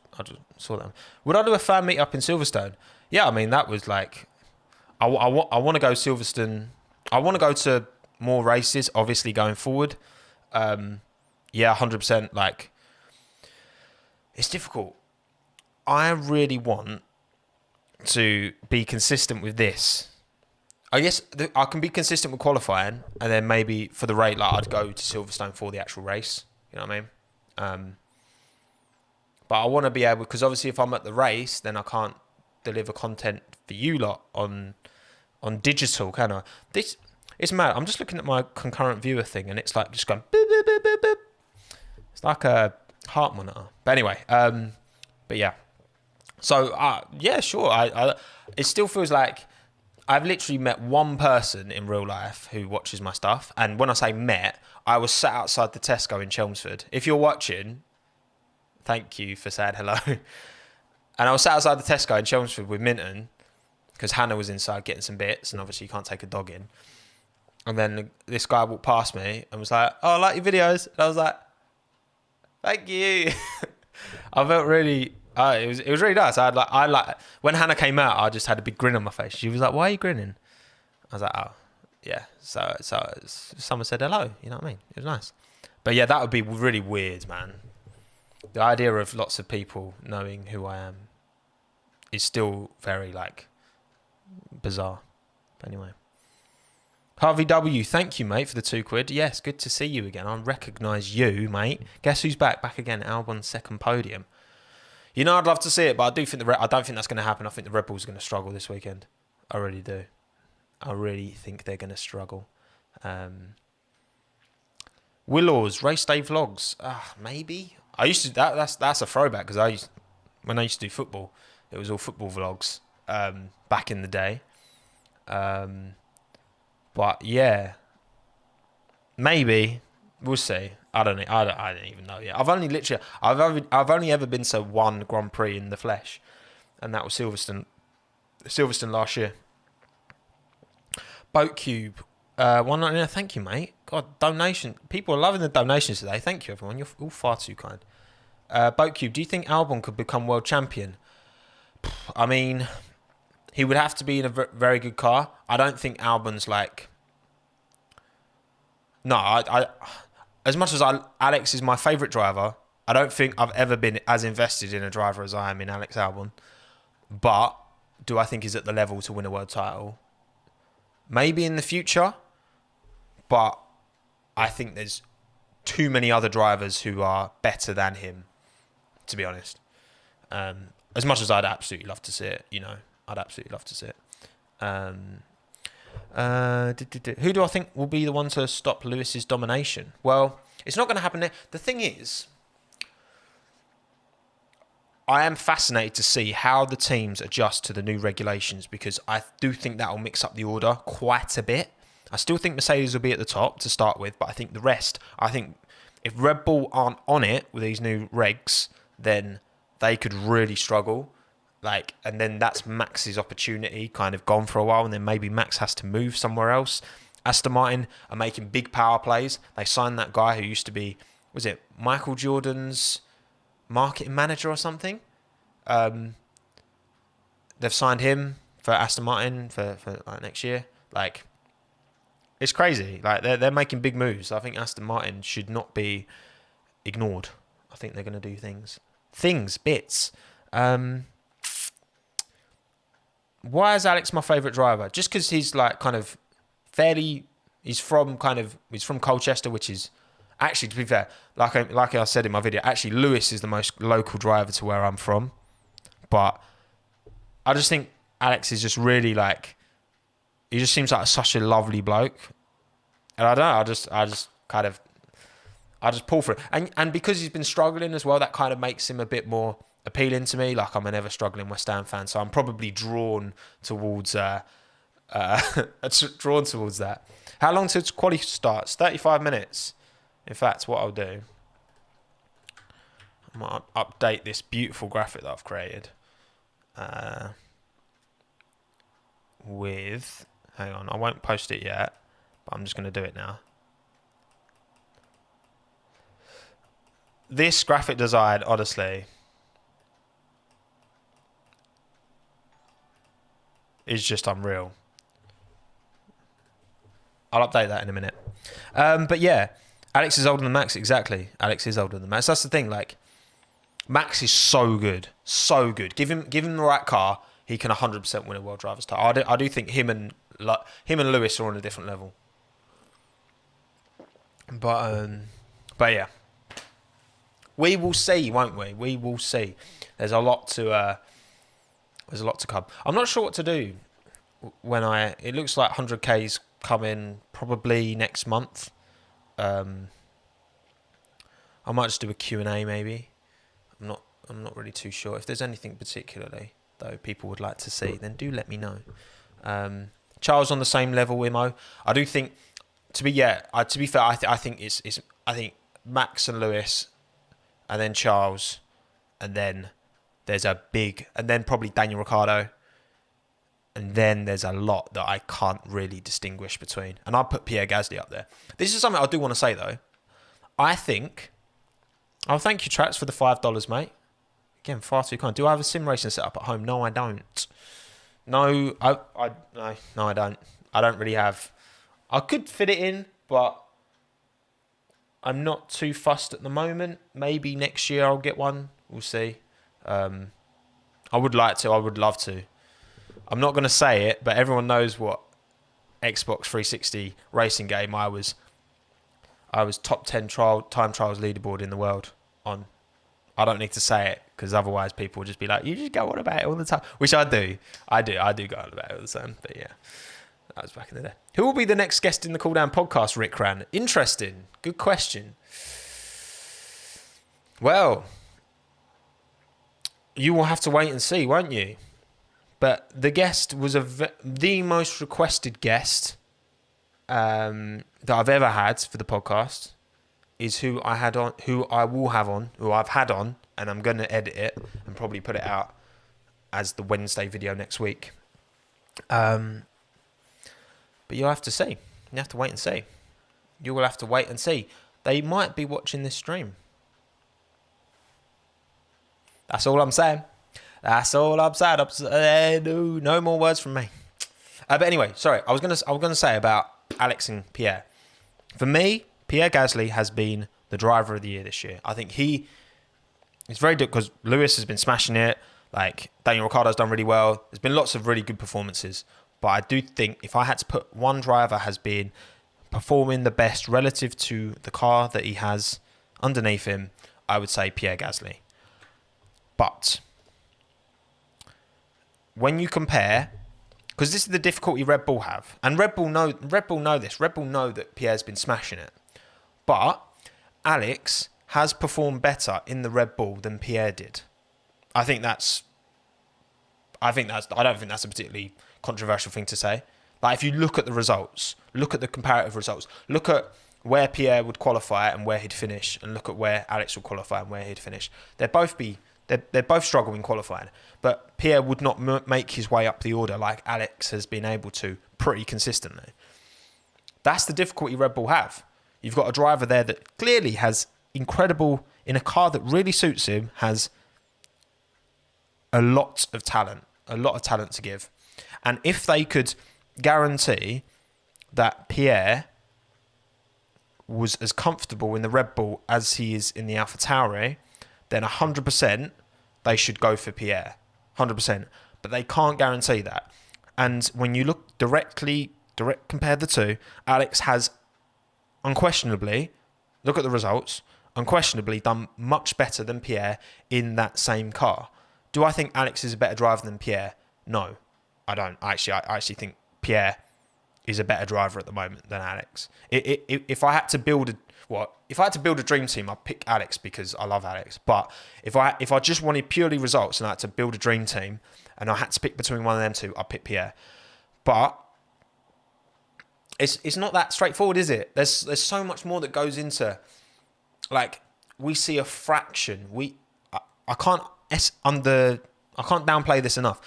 saw that. Would I do a fan meet up in Silverstone? Yeah, I mean that was I want to go Silverstone. I want to go to more races, obviously going forward. Yeah, 100%. It's difficult. I really want to be consistent with this. I guess I can be consistent with qualifying, and then maybe for the race, I'd go to Silverstone for the actual race. You know what I mean? But I want to be able, because obviously if I'm at the race, then I can't deliver content for you lot on digital, can I? It's mad. I'm just looking at my concurrent viewer thing, and it's just going boop, boop, boop, boop, boop. It's like a heart monitor. But anyway, but yeah. So, yeah, sure. It still feels like I've literally met one person in real life who watches my stuff. And when I say met, I was sat outside the Tesco in Chelmsford. If you're watching, thank you for saying hello. And I was sat outside the Tesco in Chelmsford with Minton because Hannah was inside getting some bits, and obviously you can't take a dog in. And then this guy walked past me and was like, "Oh, I like your videos." And I was like, "Thank you." I felt really. It was really nice. I like when Hannah came out. I just had a big grin on my face. She was like, "Why are you grinning?" I was like, "Oh, yeah." So someone said hello. You know what I mean? It was nice. But yeah, that would be really weird, man. The idea of lots of people knowing who I am is still very like bizarre. But anyway, Harvey W, thank you, mate, for the £2. Yes, good to see you again. I recognise you, mate. Guess who's back? Back again. Albon's second podium. You know, I'd love to see it, but I don't think that's going to happen. I think the Red Bulls are going to struggle this weekend. I really do. I really think they're going to struggle. Willows race day vlogs. Maybe. I used to. That's a throwback because when I used to do football, it was all football vlogs. Back in the day. But yeah, maybe we'll see. I don't even know yet. I've only ever been to one Grand Prix in the flesh, and that was Silverstone last year. BoatCube, 199. Thank you, mate. God, donation. People are loving the donations today. Thank you, everyone. You're all far too kind. BoatCube, do you think Albon could become world champion? I mean, he would have to be in a very good car. I don't think Albon's like. No, I as much as Alex is my favourite driver, I don't think I've ever been as invested in a driver as I am in Alex Albon. But do I think he's at the level to win a world title? Maybe in the future. But I think there's too many other drivers who are better than him, to be honest. As much as I'd absolutely love to see it, I'd absolutely love to see it. Who do I think will be the one to stop Lewis's domination? Well, it's not going to happen. The thing is, I am fascinated to see how the teams adjust to the new regulations because I do think that will mix up the order quite a bit. I still think Mercedes will be at the top to start with, but I think the rest, if Red Bull aren't on it with these new regs, then they could really struggle. And then that's Max's opportunity kind of gone for a while, and then maybe Max has to move somewhere else. Aston Martin are making big power plays. They signed that guy who used to be, was it Michael Jordan's marketing manager or something? They've signed him for Aston Martin for next year. It's crazy. They're making big moves. I think Aston Martin should not be ignored. I think they're going to do bits. Why is Alex my favourite driver? Just because he's he's from Colchester, which is actually, to be fair, like I said in my video, actually Lewis is the most local driver to where I'm from. But I just think Alex is just really he just seems like such a lovely bloke. And I don't know, I just pull for it. And because he's been struggling as well, that kind of makes him a bit more appealing to me. I'm an ever struggling West Ham fan, so I'm probably drawn towards that. How long till quali starts? 35 minutes. In fact, what I'll do, I might update this beautiful graphic that I've created. Hang on, I won't post it yet, but I'm just going to do it now. This graphic design, honestly, is just unreal. I'll update that in a minute. But yeah, Alex is older than Max, exactly. Alex is older than Max. That's the thing, Max is so good. So good. Give him the right car, he can 100% win a World Drivers' title. I do think him and Lewis are on a different level. But yeah. We will see, won't we? We will see. There's a lot to come. I'm not sure what to do when it looks like 100K's coming probably next month. I might just do a Q&A maybe. I'm I'm not really too sure. If there's anything particularly though people would like to see, then do let me know. Charles on the same level, Imo. I do think to be fair, I think I think Max and Lewis, and then Charles, and then there's a big, and then probably Daniel Ricciardo, and then there's a lot that I can't really distinguish between. And I'll put Pierre Gasly up there. This is something I do want to say though. I think, oh, thank you, Trats, for the $5, mate. Again, far too kind. Do I have a sim racing setup at home? No, I don't. No, I don't. I don't really have. I could fit it in, but I'm not too fussed at the moment. Maybe next year I'll get one. We'll see. I would like to. I would love to. I'm not going to say it, but everyone knows what Xbox 360 racing game I was top 10 time trials leaderboard in the world on. I don't need to say it because otherwise people will just be like, you just go on about it all the time, which I do. I do go on about it all the time. But yeah, that was back in the day. Who will be the next guest in the Cooldown podcast, Rick ran? Interesting. Good question. Well, you will have to wait and see, won't you? But the guest was the most requested guest that I've ever had for the podcast. Is who I had on, who I will have on, who I've had on, and I'm going to edit it and probably put it out as the Wednesday video next week. But you'll have to see. You have to wait and see. You will have to wait and see. They might be watching this stream. That's all I'm saying. That's all I'm saying. No more words from me. But anyway, sorry. I was gonna say about Alex and Pierre. For me, Pierre Gasly has been the driver of the year this year. I think it's very good because Lewis has been smashing it. Like Daniel Ricciardo's done really well. There's been lots of really good performances. But I do think if I had to put one driver has been performing the best relative to the car that he has underneath him, I would say Pierre Gasly. But when you compare, because this is the difficulty Red Bull have, and Red Bull know this. Red Bull know that Pierre's been smashing it. But Alex has performed better in the Red Bull than Pierre did. I don't think that's a particularly controversial thing to say. Like if you look at the results, look at the comparative results, look at where Pierre would qualify and where he'd finish, and look at where Alex would qualify and where he'd finish. They're both struggling qualifying, but Pierre would not make his way up the order like Alex has been able to pretty consistently. That's the difficulty Red Bull have. You've got a driver there that clearly has incredible, in a car that really suits him, has a lot of talent to give. And if they could guarantee that Pierre was as comfortable in the Red Bull as he is in the AlphaTauri, then 100% they should go for Pierre. 100%. But they can't guarantee that. And when you look compare the two, Alex has unquestionably, look at the results, unquestionably done much better than Pierre in that same car. Do I think Alex is a better driver than Pierre? No, I don't. I actually think Pierre is a better driver at the moment than Alex. If I had to build a dream team, I'd pick Alex because I love Alex. But if I just wanted purely results and I had to build a dream team and I had to pick between one of them two, I'd pick Pierre. But it's not that straightforward, is it? There's so much more that goes into, like, we see a fraction. I can't downplay this enough.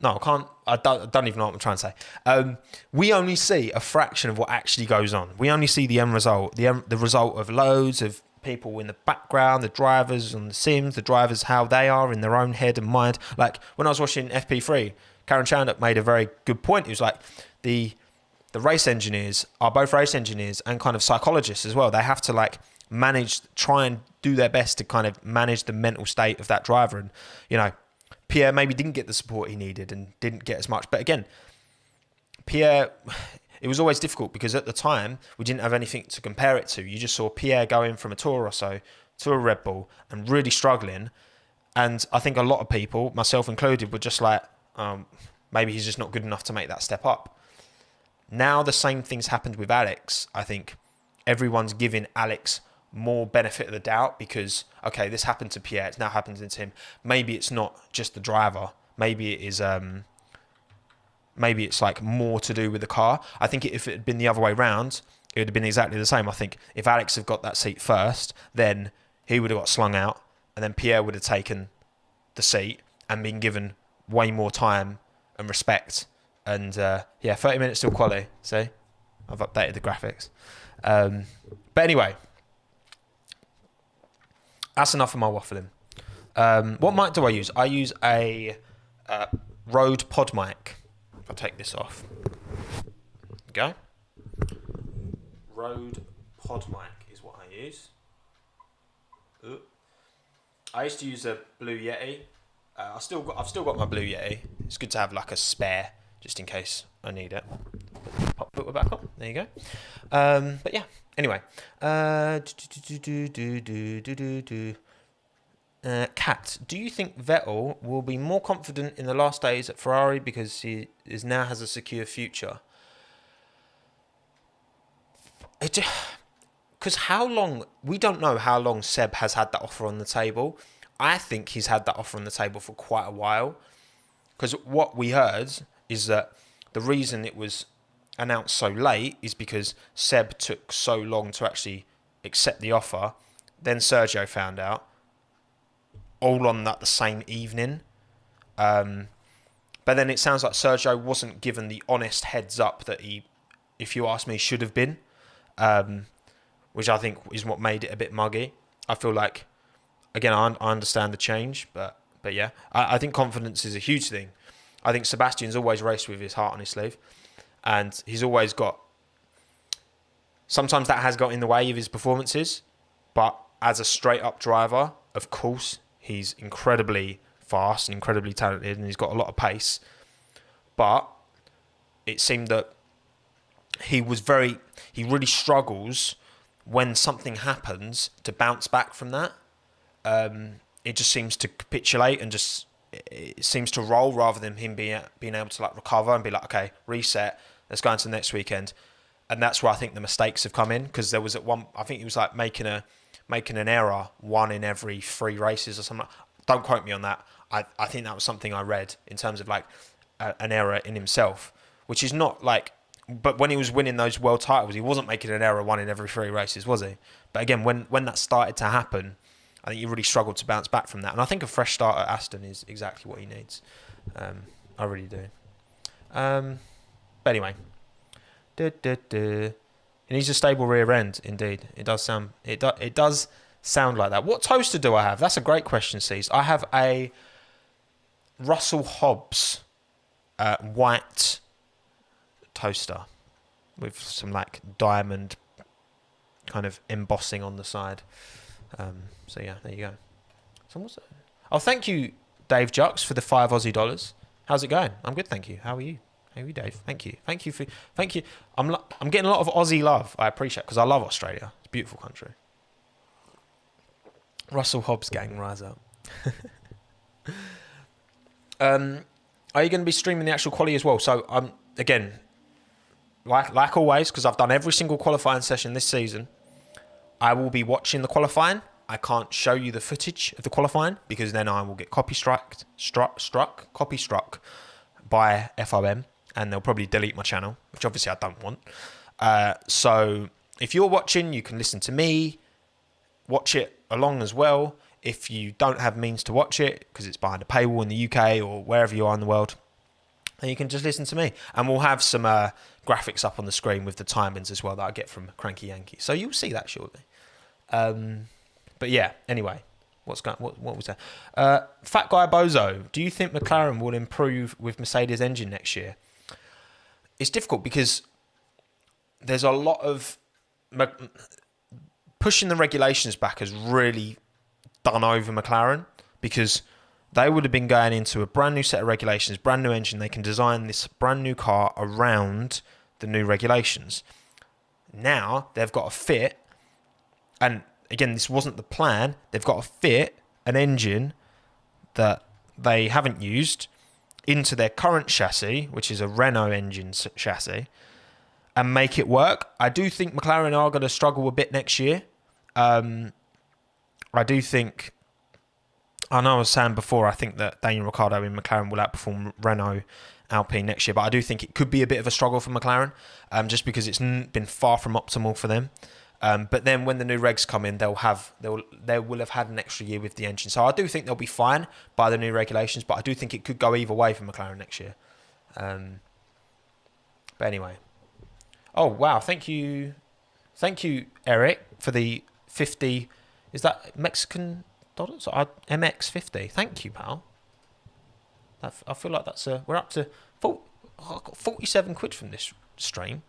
No, I can't. I don't even know what I'm trying to say. We only see a fraction of what actually goes on. We only see the end result, the result of loads of people in the background, the drivers on the sims, the drivers, how they are in their own head and mind. Like when I was watching FP3, Karen Chanduk made a very good point. It was like the race engineers are both race engineers and kind of psychologists as well. They have to try and do their best to kind of manage the mental state of that driver. And, you know, Pierre maybe didn't get the support he needed and didn't get as much. But again, Pierre, it was always difficult because at the time we didn't have anything to compare it to. You just saw Pierre going from a Toro Rosso to a Red Bull and really struggling. And I think a lot of people, myself included, were just like, maybe he's just not good enough to make that step up. Now the same thing's happened with Alex. I think everyone's giving Alex more benefit of the doubt because, okay, this happened to Pierre, it's now happened to him. Maybe it's not just the driver. Maybe it is, maybe it's like more to do with the car. I think if it had been the other way round, it would have been exactly the same. I think if Alex had got that seat first, then he would have got slung out and then Pierre would have taken the seat and been given way more time and respect. And 30 minutes till quali. See, I've updated the graphics. But anyway, that's enough of my waffling. What mic do I use? I use a Rode pod mic. If I take this off. Go. Rode pod mic is what I use. Ooh. I used to use a Blue Yeti. I've still got my Blue Yeti. It's good to have like a spare just in case I need it. Pop it back on. There you go. But yeah. Anyway. Kat, do you think Vettel will be more confident in the last days at Ferrari because he now has a secure future? Because how long... We don't know how long Seb has had that offer on the table. I think he's had that offer on the table for quite a while. Because what we heard is that the reason it was announced so late is because Seb took so long to actually accept the offer. Then Sergio found out. All on that the same evening. But then it sounds like Sergio wasn't given the honest heads up that he, if you ask me, should have been. Which I think is what made it a bit muggy. I feel like, again, I understand the change, but yeah, I think confidence is a huge thing. I think Sebastian's always raced with his heart on his sleeve, and he's always got... Sometimes that has got in the way of his performances, but as a straight-up driver, of course, he's incredibly fast and incredibly talented, and he's got a lot of pace. But it seemed that he really struggles when something happens to bounce back from that. It just seems to capitulate and it seems to roll rather than him being able to like recover and be like, okay, reset, let's go into the next weekend. And that's where I think the mistakes have come in, because there was at one, I think he was like making an error 1 in every 3 races or something. Don't quote me on that. I think that was something I read in terms of like an error in himself, which is not like, but when he was winning those world titles, he wasn't making an error 1 in every 3 races, was he? But again, when that started to happen, I think he really struggled to bounce back from that. And I think a fresh start at Aston is exactly what he needs. I really do. But anyway. He needs a stable rear end, indeed. It does sound like that. What toaster do I have? That's a great question, Cease. I have a Russell Hobbs white toaster with some like diamond kind of embossing on the side. So yeah, there you go. So what's that? Oh, thank you, Dave Jux, for the $5 Aussie. How's it going? I'm good, thank you. How are you? How are you, Dave? Thank you. I'm getting a lot of Aussie love. I appreciate it because I love Australia. It's a beautiful country. Russell Hobbs gang, rise up. Are you going to be streaming the actual quali as well? So again, like always, because I've done every single qualifying session this season, I will be watching the qualifying. I can't show you the footage of the qualifying because then I will get copy struck by FOM, and they'll probably delete my channel, which obviously I don't want. So if you're watching, you can listen to me, watch it along as well. If you don't have means to watch it because it's behind a paywall in the UK or wherever you are in the world, then you can just listen to me. And we'll have some graphics up on the screen with the timings as well that I get from Cranky Yankee. So you'll see that shortly. But yeah, anyway, what was that? Fat Guy Bozo, do you think McLaren will improve with Mercedes engine next year? It's difficult because there's a lot of... Pushing the regulations back has really done over McLaren because they would have been going into a brand new set of regulations, brand new engine. They can design this brand new car around the new regulations. Now they've got to fit, and again, this wasn't the plan. They've got to fit an engine that they haven't used into their current chassis, which is a Renault engine chassis, and make it work. I do think McLaren are going to struggle a bit next year. I do think, I know I was saying before, I think that Daniel Ricciardo in McLaren will outperform Renault Alpine next year, but I do think it could be a bit of a struggle for McLaren, just because it's been far from optimal for them. But then when the new regs come in, they will have had an extra year with the engine. So I do think they'll be fine by the new regulations, but I do think it could go either way for McLaren next year. But anyway. Oh, wow. Thank you, Eric, for the 50. Is that Mexican dollars? MX50. Thank you, pal. I feel like we're up to 47 quid from this stream.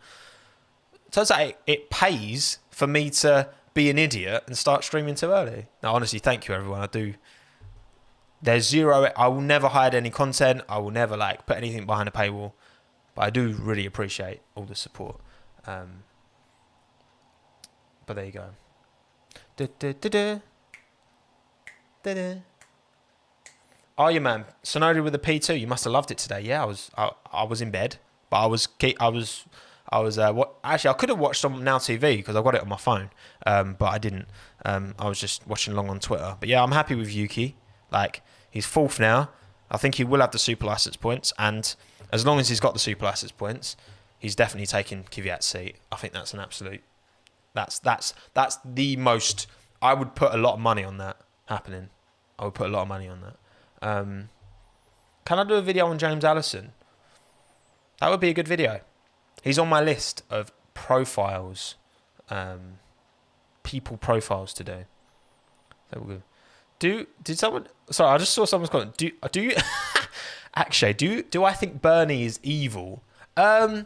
Turns out it pays for me to be an idiot and start streaming too early. No, honestly, thank you, everyone. There's zero. I will never hide any content. I will never put anything behind a paywall. But I do really appreciate all the support. But there you go. Oh, yeah, man. Sonoda with a P2. You must have loved it today. Yeah, I was in bed, but I was actually, I could have watched on Now TV because I got it on my phone, but I didn't. I was just watching along on Twitter. But yeah, I'm happy with Yuki. He's fourth now. I think he will have the super license points, and as long as he's got the super license points, he's definitely taking Kvyat's seat. I think that's an absolute. That's the most. I would put a lot of money on that happening. I would put a lot of money on that. Can I do a video on James Allison? That would be a good video. He's on my list of profiles, people profiles to do. So we'll go. Did someone? Sorry, I just saw someone's comment. Do you? Actually, do I think Bernie is evil? I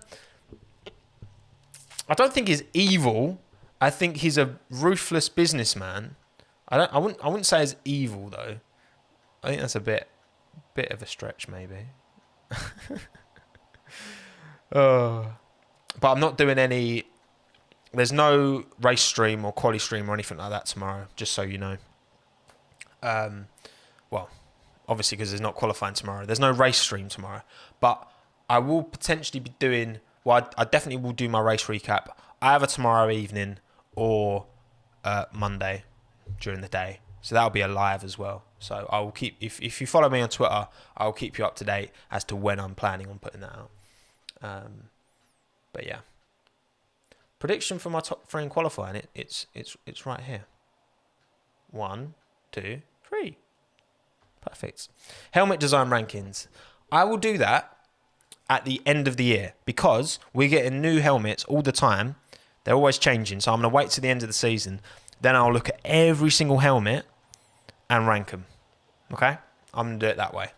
don't think he's evil. I think he's a ruthless businessman. I wouldn't say he's evil though. I think that's a bit of a stretch, maybe. But I'm not doing any. There's no race stream or quali stream or anything like that tomorrow. Just so you know. Well, obviously because there's not qualifying tomorrow. There's no race stream tomorrow, but I will potentially be doing. Well, I definitely will do my race recap either tomorrow evening or Monday during the day. So that'll be a live as well. So I will keep, if you follow me on Twitter, I'll keep you up to date as to when I'm planning on putting that out. But yeah, prediction for my top three in qualifying. It's right here. 1, 2, 3. Perfect. Helmet design rankings. I will do that at the end of the year because we're getting new helmets all the time. They're always changing. So I'm going to wait to the end of the season. Then I'll look at every single helmet and rank them. Okay? I'm going to do it that way.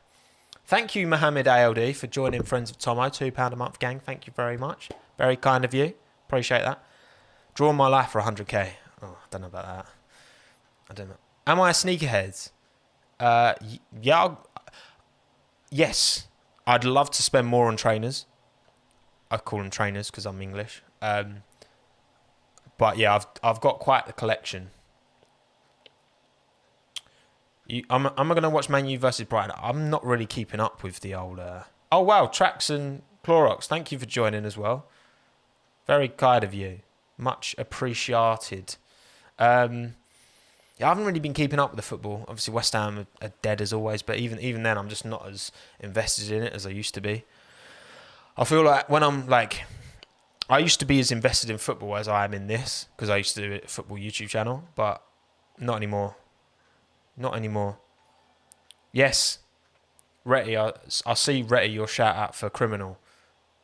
Thank you, Mohammed ALD, for joining Friends of Tommo. £2 a month, gang. Thank you very much. Very kind of you. Appreciate that. Draw my life for 100k. Oh, I don't know about that. I don't know. Am I a sneakerhead? Yeah. Yes. I'd love to spend more on trainers. I call them trainers because I'm English. But yeah, I've got quite the collection. I'm going to watch Man U versus Brighton. I'm not really keeping up with the old... Oh, wow. Trax and Clorox, thank you for joining as well. Very kind of you. Much appreciated. Yeah, I haven't really been keeping up with the football. Obviously, West Ham are dead as always, but even then, I'm just not as invested in it as I used to be. I feel like when I'm I used to be as invested in football as I am in this, because I used to do a football YouTube channel, but not anymore. Not anymore. Yes, Retty, I see Retty, your shout out for Criminal.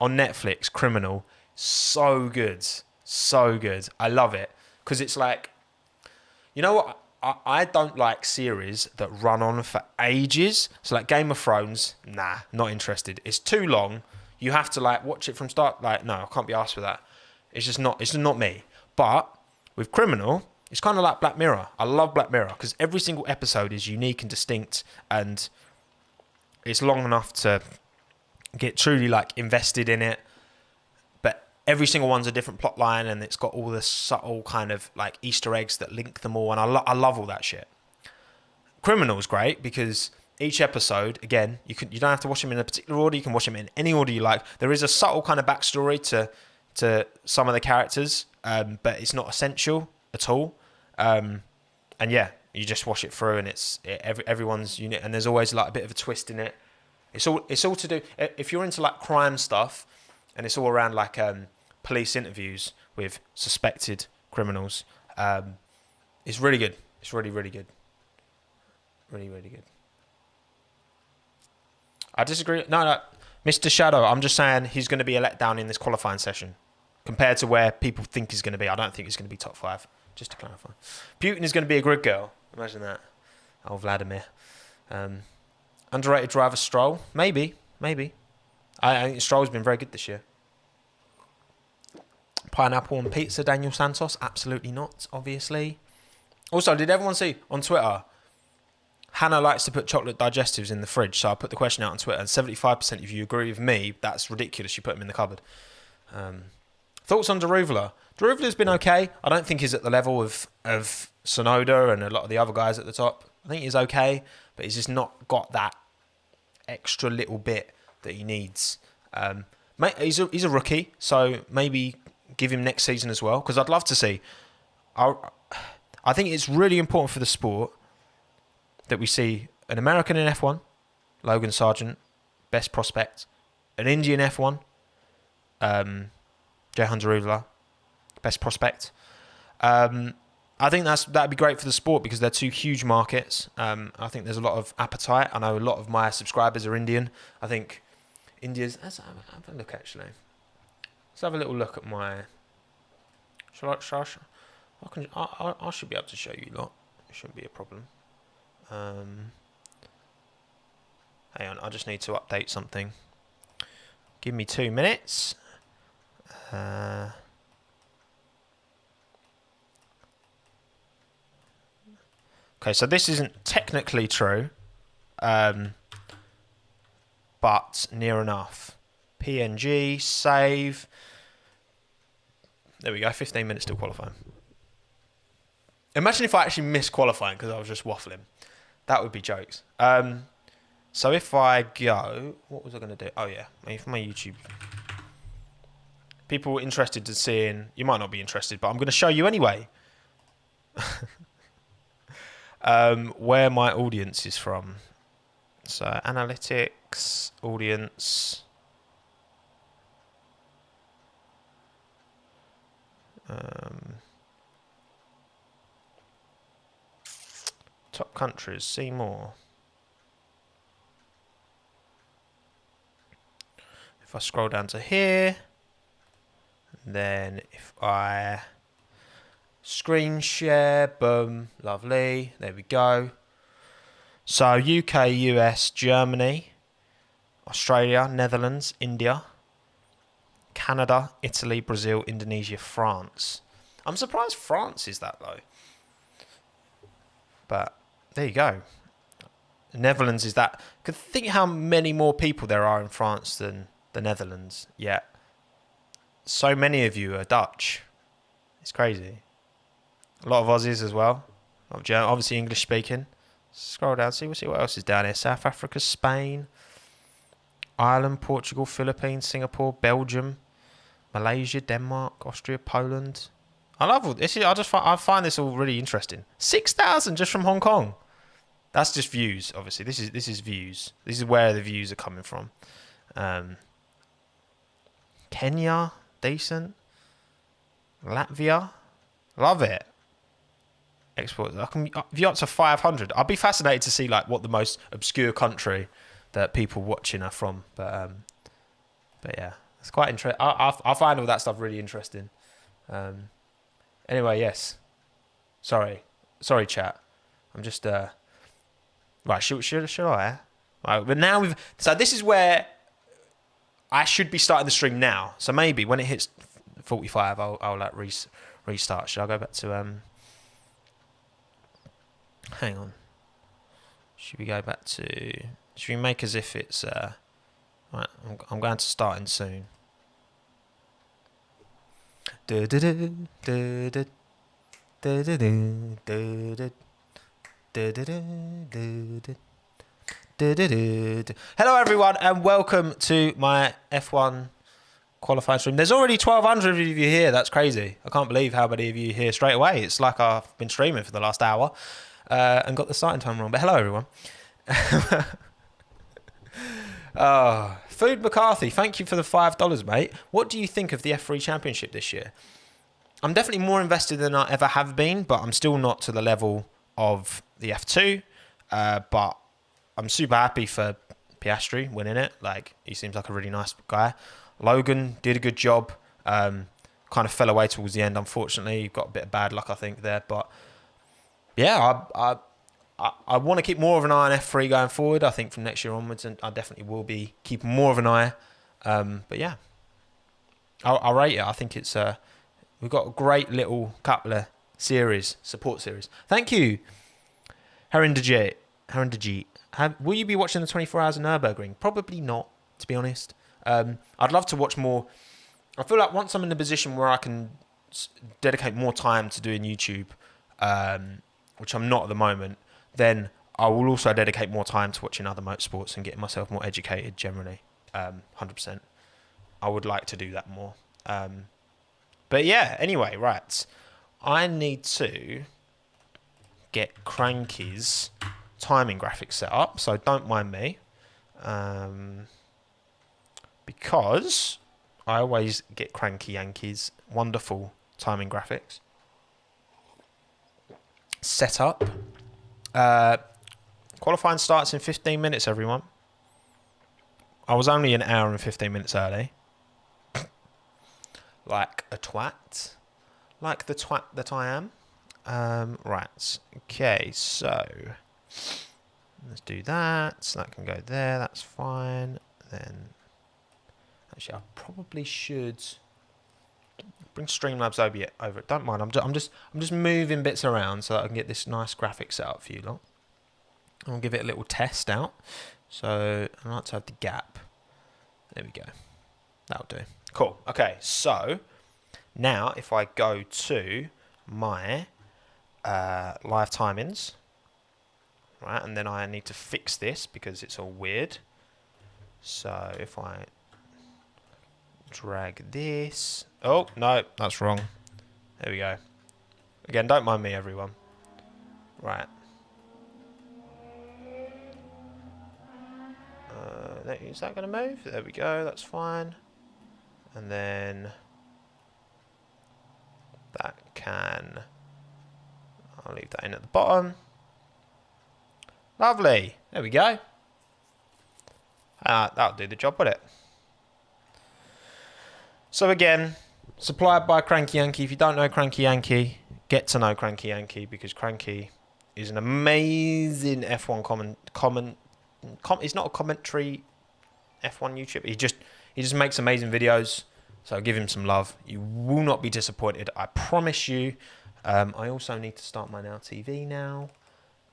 On Netflix, Criminal. So good. So good. I love it. Because it's you know what? I don't like series that run on for ages. So Game of Thrones, nah, not interested. It's too long. You have to watch it from start. No, I can't be asked for that. It's just not me. But with Criminal, it's kind of like Black Mirror. I love Black Mirror because every single episode is unique and distinct, and it's long enough to get truly invested in it. But every single one's a different plot line, and it's got all the subtle kind of Easter eggs that link them all, and I love all that shit. Criminal's great because each episode, again, you don't have to watch them in a particular order. You can watch them in any order you like. There is a subtle kind of backstory to some of the characters, but it's not essential at all. And yeah, you just wash it through, and everyone's unique, and there's always like a bit of a twist in it. It's all to do, if you're into like crime stuff, and it's all around like police interviews with suspected criminals. It's really good. It's really, really good. Really, really good. I disagree. No, Mr. Shadow, I'm just saying he's going to be a letdown in this qualifying session compared to where people think he's going to be. I don't think he's going to be top 5, just to clarify. Putin is going to be a grid girl. Imagine that. Oh, Vladimir. Underrated driver Stroll? Maybe. I think Stroll's been very good this year. Pineapple and pizza, Daniel Santos? Absolutely not, obviously. Also, did everyone see on Twitter, Hannah likes to put chocolate digestives in the fridge, so I put the question out on Twitter, and 75% of you agree with me. That's ridiculous. You put them in the cupboard. Thoughts on Daruvula? Daruvala's been okay. I don't think he's at the level of Sonoda and a lot of the other guys at the top. I think he's okay, but he's just not got that extra little bit that he needs. He's a rookie, so maybe give him next season as well, because I'd love to see. I think it's really important for the sport that we see an American in F1, Logan Sargent, best prospect, an Indian F1, Jehan Daruvula, best prospect. I think that'd be great for the sport because they're two huge markets. I think there's a lot of appetite. I know a lot of my subscribers are Indian. I think India's... Let's have a look, actually. Let's have a little look at my... I should be able to show you lot. It shouldn't be a problem. Hang on, I just need to update something. Give me 2 minutes. Okay, so this isn't technically true, but near enough. PNG, save. There we go, 15 minutes till qualifying. Imagine if I actually missed qualifying because I was just waffling. That would be jokes. So if I go... What was I going to do? Oh, yeah. For my YouTube. People interested in seeing... You might not be interested, but I'm going to show you anyway. Where my audience is from. So, analytics, audience... top countries, see more. If I scroll down to here, then if I screen share, boom, lovely, there we go. So UK, US, Germany, Australia, Netherlands, India, Canada, Italy, Brazil, Indonesia, France. I'm surprised France is that low. But there you go. Netherlands is that. Could think how many more people there are in France than the Netherlands. Yet so many of you are Dutch. It's crazy. A lot of Aussies as well. Obviously English speaking. Scroll down, see what else is down here. South Africa, Spain, Ireland, Portugal, Philippines, Singapore, Belgium, Malaysia, Denmark, Austria, Poland. I love all this. I find this all really interesting. 6,000 just from Hong Kong. That's just views, obviously. This is views. This is where the views are coming from. Kenya, decent. Latvia, love it. Export. I can view up to 500. I'd be fascinated to see like what the most obscure country that people watching are from. But yeah, it's quite interesting. I find all that stuff really interesting. Anyway, yes. Sorry, chat. I'm just right. Should I? Right, but now so this is where I should be starting the stream now. So maybe when it hits 45, I'll like restart. Should I go back to Hang on. Should we go back to? Should we make as if it's right? I'm going to start in soon. Hello everyone and welcome to my F1 qualified stream. There's already 1,200 of you here. That's crazy. I can't believe how many of you here straight away. It's like I've been streaming for the last hour and got the starting time wrong. But hello, everyone. Food McCarthy, thank you for the $5, mate. What do you think of the F3 Championship this year? I'm definitely more invested than I ever have been, but I'm still not to the level of the F2. But I'm super happy for Piastri winning it. Like, he seems like a really nice guy. Logan did a good job. Kind of fell away towards the end, unfortunately. Got a bit of bad luck, I think, there. But yeah, I want to keep more of an eye on F3 going forward. I think from next year onwards, and I definitely will be keeping more of an eye. But yeah, I'll rate it. I think it's we've got a great little couple of support series. Thank you, Harindajit. Will you be watching the 24 Hours of Nürburgring? Probably not, to be honest. I'd love to watch more. I feel like once I'm in the position where I can dedicate more time to doing YouTube, which I'm not at the moment, then I will also dedicate more time to watching other motorsports and getting myself more educated generally. 100%. I would like to do that more. But yeah, anyway, right. I need to get Cranky's timing graphics set up, so don't mind me. Because I always get Cranky Yankees wonderful timing graphics set up. Qualifying starts in 15 minutes, everyone. I was only an hour and 15 minutes early. Like a twat. Like the twat that I am. Right. Okay, so let's do that. So that can go there. That's fine. Then actually, I probably should bring Streamlabs over it. Don't mind. I'm just moving bits around so that I can get this nice graphic set up for you lot. I'll give it a little test out. So I like to have the gap. There we go. That'll do. Cool. Okay. So now if I go to my live timings, right, and then I need to fix this because it's all weird. So if I drag this. Oh, no, that's wrong. There we go. Again, don't mind me, everyone. Right. Is that going to move? There we go, that's fine. And then that can... I'll leave that in at the bottom. Lovely. There we go. That'll do the job, won't it? So again, supplied by Cranky Yankee. If you don't know Cranky Yankee, get to know Cranky Yankee because Cranky is an amazing F1 he's not a commentary F1 YouTuber. He just makes amazing videos. So give him some love. You will not be disappointed. I promise you. I also need to start my Now TV now.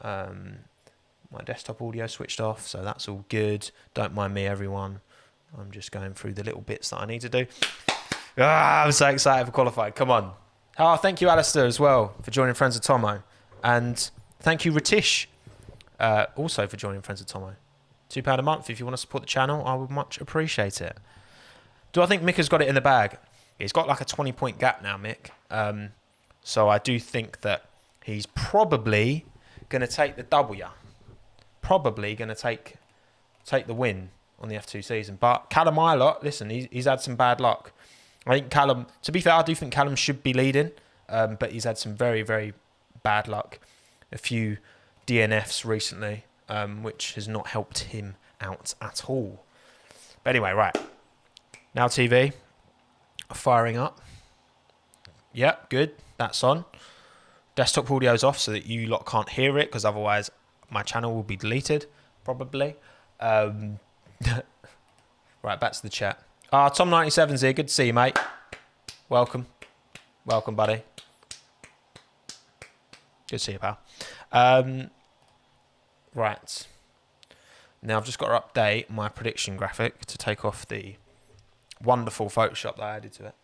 My desktop audio switched off, so that's all good. Don't mind me, everyone. I'm just going through the little bits that I need to do. I'm so excited for qualified. Come on. Oh, thank you, Alistair, as well, for joining Friends of Tommo. And thank you, Ritish, also for joining Friends of Tommo. £2 a month. If you want to support the channel, I would much appreciate it. Do I think Mick has got it in the bag? He's got like a 20-point gap now, Mick. So I do think that he's probably going to take the W. Probably going to take the win on the F2 season. But Callum Ilott, listen, he's had some bad luck. I think Callum, to be fair, I do think Callum should be leading, but he's had some very, very bad luck. A few DNFs recently, which has not helped him out at all. But anyway, right. Now TV, firing up. Yep, good. That's on. Desktop audio's off so that you lot can't hear it, because otherwise my channel will be deleted, probably. Right, back to the chat. Tom97's here. Good to see you, mate. Welcome. Welcome, buddy. Good to see you, pal. Right. Now I've just got to update my prediction graphic to take off the wonderful Photoshop that I added to it.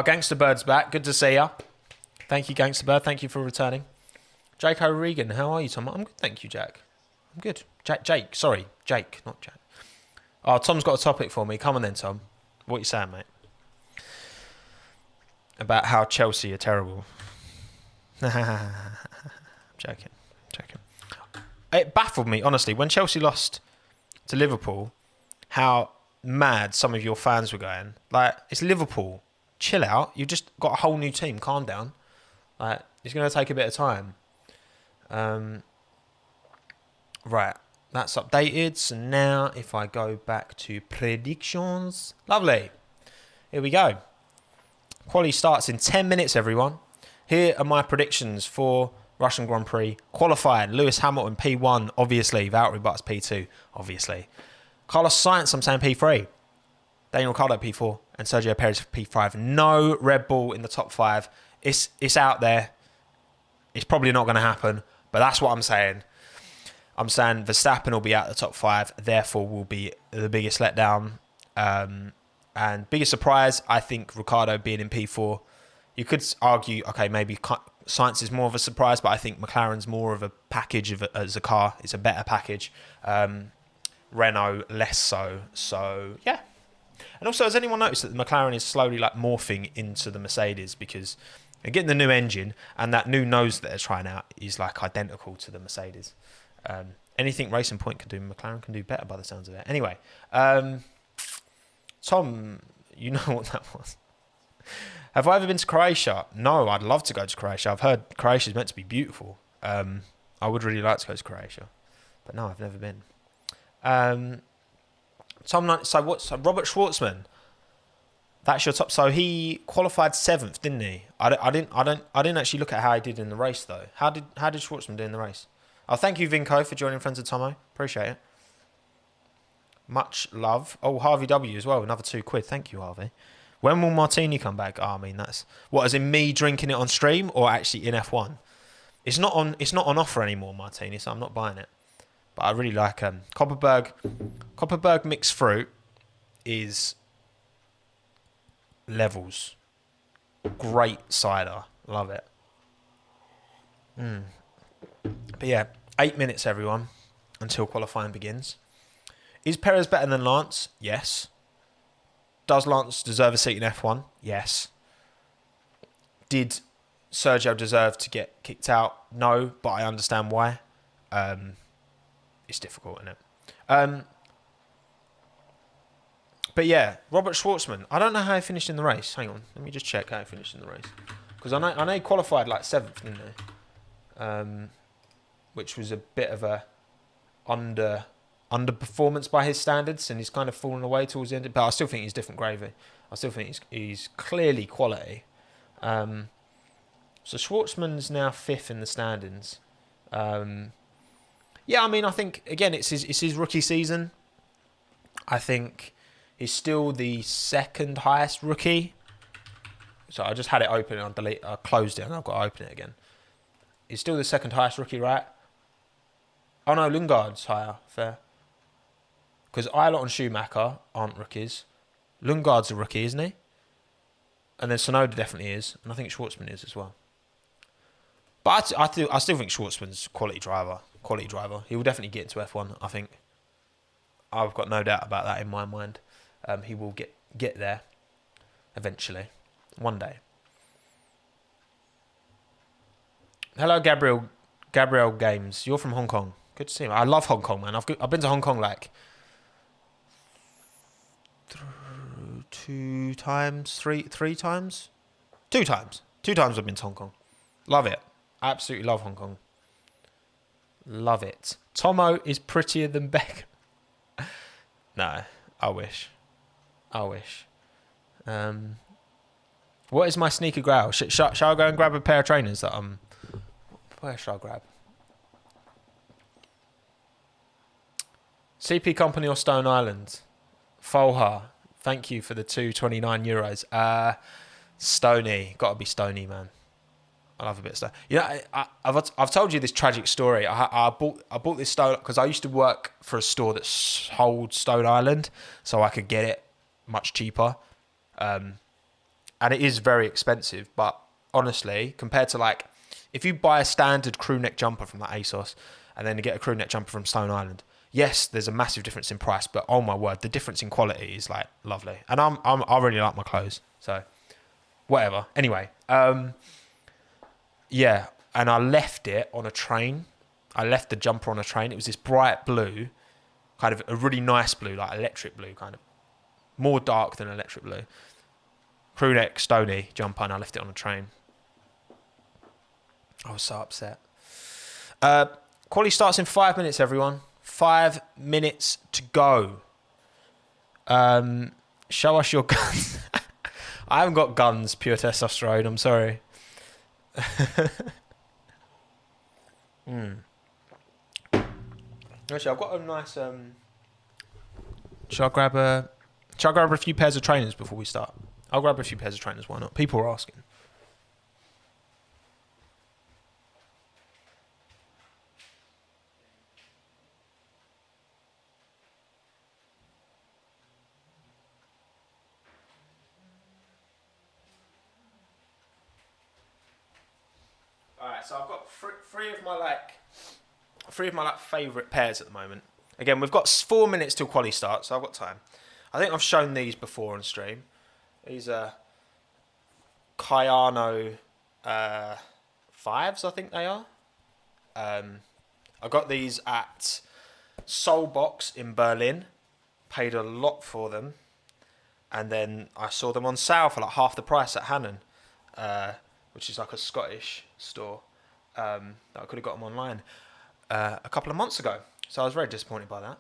Gangster Bird's back. Good to see ya. Thank you, Gangster Bird. Thank you for returning. Jake O'Regan, how are you, Tom? I'm good, thank you, Jack. I'm good. Jake, sorry. Jake, not Jack. Oh, Tom's got a topic for me. Come on then, Tom. What you saying, mate? About how Chelsea are terrible. Joking. It baffled me, honestly, when Chelsea lost to Liverpool, how mad some of your fans were going. Like, it's Liverpool. Chill out. You just got a whole new team. Calm down. Like, it's going to take a bit of time. Right. That's updated. So now, if I go back to predictions. Lovely. Here we go. Quali starts in 10 minutes, everyone. Here are my predictions for Russian Grand Prix. Qualifying, Lewis Hamilton, P1, obviously. Valtteri Bottas, P2, obviously. Carlos Sainz, I'm saying P3. Daniel Ricciardo, P4. And Sergio Perez, P5. No Red Bull in the top 5. It's out there. It's probably not going to happen. But that's what I'm saying. I'm saying Verstappen will be out the top 5. Therefore, will be the biggest letdown. And biggest surprise, I think Ricciardo being in P4. You could argue, okay, maybe Sainz is more of a surprise, but I think McLaren's more of a package as a car. It's a better package. Renault less so. So yeah. And also, has anyone noticed that the McLaren is slowly like morphing into the Mercedes, because they're getting the new engine and that new nose that they're trying out is like identical to the Mercedes. Anything Racing Point can do, McLaren can do better by the sounds of it. Anyway, Tom, you know what that was. Have I ever been to Croatia? No, I'd love to go to Croatia. I've heard Croatia is meant to be beautiful. I would really like to go to Croatia. But no, I've never been. So Robert Schwartzman, that's your top. So he qualified 7th, didn't he? I didn't actually look at how he did in the race though. How did Schwartzman do in the race? Oh, thank you, Vinco, for joining Friends of Tommo. Appreciate it. Much love. Oh, Harvey W as well. Another £2. Thank you, Harvey. When will Martini come back? Oh, I mean, that's what, as in me drinking it on stream or actually in F1? It's not on offer anymore, Martini, so I'm not buying it. But I really like Copperberg mixed fruit is levels. Great cider. Love it. But yeah, 8 minutes, everyone, until qualifying begins. Is Perez better than Lance? Yes. Does Lance deserve a seat in F1? Yes. Did Sergio deserve to get kicked out? No, but I understand why. It's difficult, isn't it? But yeah, Robert Schwartzman. I don't know how he finished in the race. Hang on, let me just check how he finished in the race. Because I know he qualified like 7th, didn't he? Which was a bit of a underperformance by his standards, and he's kind of fallen away towards the end. But I still think he's different gravy. I still think he's clearly quality. So Schwartzman's now 5th in the standings. Yeah, I mean, I think again it's his rookie season. I think he's still the 2nd highest rookie. So I just had it open and I closed it and I've got to open it again. He's still the 2nd highest rookie, right? Oh no, Lundgaard's higher. Fair. Because Eilert and Schumacher aren't rookies. Lundgaard's a rookie, isn't he? And then Tsunoda definitely is. And I think Schwartzman is as well. But I still think Schwartzman's quality driver. He will definitely get into F1, I think. I've got no doubt about that in my mind. He will get there eventually. One day. Hello, Gabriel Games. You're from Hong Kong. Good to see you. I love Hong Kong, man. I've been to Hong Kong like 2 times, 3 times? 2 times. 2 times I've been to Hong Kong. Love it. Absolutely love Hong Kong. Love it. Tommo is prettier than Beck. No, I wish. What is my sneaker growl? Shall I go and grab a pair of trainers that where shall I grab? CP Company or Stone Island? Folha. Thank you for the €229. Stony. Gotta be Stony, man. I love a bit of Stone. You know, I've told you this tragic story. I bought this Stone because I used to work for a store that sold Stone Island, so I could get it much cheaper. And it is very expensive, but honestly, compared to like, if you buy a standard crew neck jumper from like ASOS and then you get a crew neck jumper from Stone Island, yes, there's a massive difference in price, but oh my word, the difference in quality is like lovely. And I really like my clothes, so whatever. Anyway, yeah, and I left it on a train. I left the jumper on a train. It was this bright blue, kind of a really nice blue, like electric blue, kind of more dark than electric blue. Crew neck Stony jumper, and I left it on a train. I was so upset. Quali starts in 5 minutes, everyone. 5 minutes to go. Show us your guns. I haven't got guns, pure testosterone. I'm sorry. Actually, I've got a nice. Shall I grab a few pairs of trainers before we start? I'll grab a few pairs of trainers. Why not? People are asking. Alright, so I've got three of my favourite pairs at the moment. Again, we've got 4 minutes till quali starts, so I've got time. I think I've shown these before on stream. These are Kayano 5s, I think they are. I got these at Soulbox in Berlin. Paid a lot for them. And then I saw them on sale for like half the price at Hannon, which is like a Scottish store. That I could have got them online a couple of months ago. So I was very disappointed by that.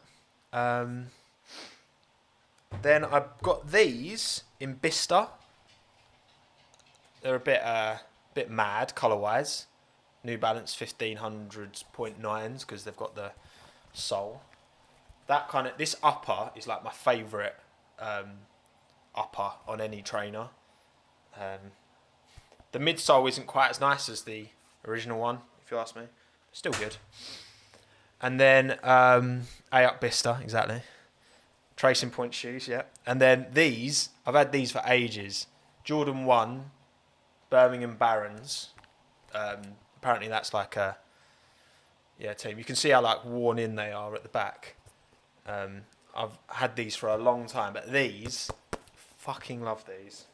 Then I've got these in Bista. They're a bit mad colour-wise. New Balance 1500.9s because they've got the sole. This upper is like my favourite upper on any trainer. The midsole isn't quite as nice as the original one, if you ask me. Still good. And then A-Up Bista, exactly. Tracing Point shoes, yeah. And then these, I've had these for ages. Jordan 1, Birmingham Barons. Apparently that's like a team. You can see how like worn in they are at the back. I've had these for a long time, but these, fucking love these.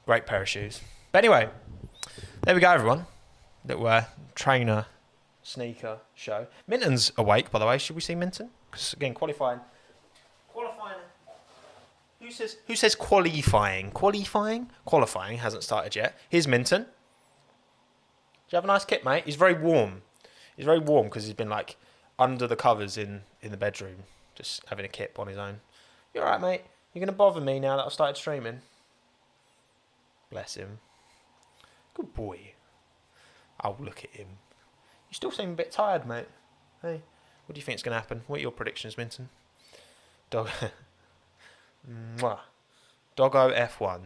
Great pair of shoes. But anyway, there we go, everyone. Little trainer sneaker show. Minton's awake, by the way. Should we see Minton? Because again, qualifying. Who says qualifying? Qualifying hasn't started yet. Here's Minton. Do you have a nice kit, mate? He's very warm. He's very warm because he's been like under the covers in the bedroom, just having a kip on his own. You alright, mate? You're going to bother me now that I've started streaming? Bless him. Good boy. Oh, look at him. You still seem a bit tired, mate. Hey, what do you think is going to happen? What are your predictions, Minton? Mwah. Doggo F1.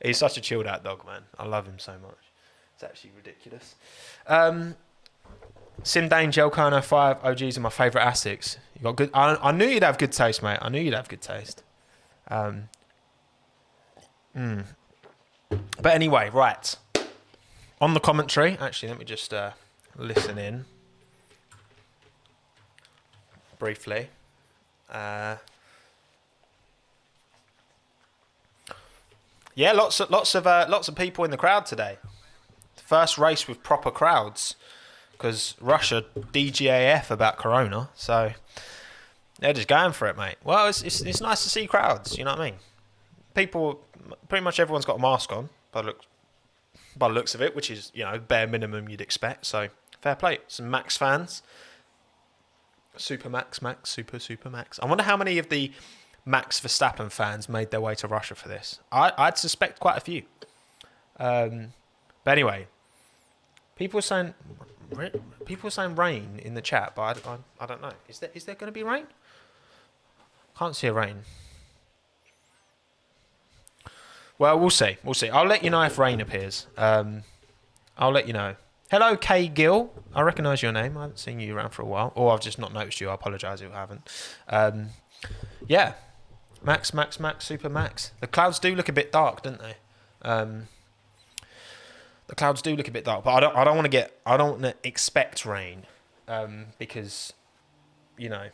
He's such a chilled out dog, man. I love him so much. It's actually ridiculous. Simdane Gelcano 5 OGs are my favourite Asics. You got good. I knew you'd have good taste, mate. I knew you'd have good taste. But anyway, right. On the commentary, actually, let me just listen in briefly. Yeah, lots of people in the crowd today. First race with proper crowds because Russia DGAF about Corona, so they're just going for it, mate. Well, it's nice to see crowds. You know what I mean? People, pretty much everyone's got a mask on by the looks of it, which is bare minimum you'd expect. So fair play. Some Max fans. Super Max, Super Max. I wonder how many of the Max Verstappen fans made their way to Russia for this. I'd suspect quite a few. But anyway, people were saying rain in the chat, but I don't know. Is there going to be rain? Can't see a rain. Well, we'll see. I'll let you know if rain appears. I'll let you know. Hello, Kay Gill. I recognise your name. I haven't seen you around for a while. Or I've just not noticed you. I apologise if I haven't. Yeah. Max, Super Max. The clouds do look a bit dark, don't they? The clouds do look a bit dark, but I don't want to expect rain, because, you know,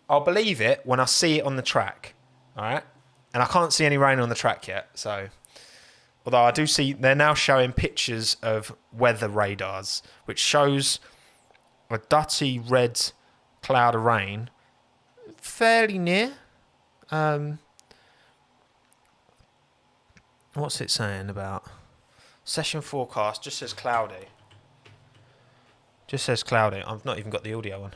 I'll believe it when I see it on the track, all right? And I can't see any rain on the track yet, so... Although I do see they're now showing pictures of weather radars, which shows a dutty red cloud of rain fairly near. What's it saying about? Session forecast just says cloudy. Just says cloudy. I've not even got the audio on.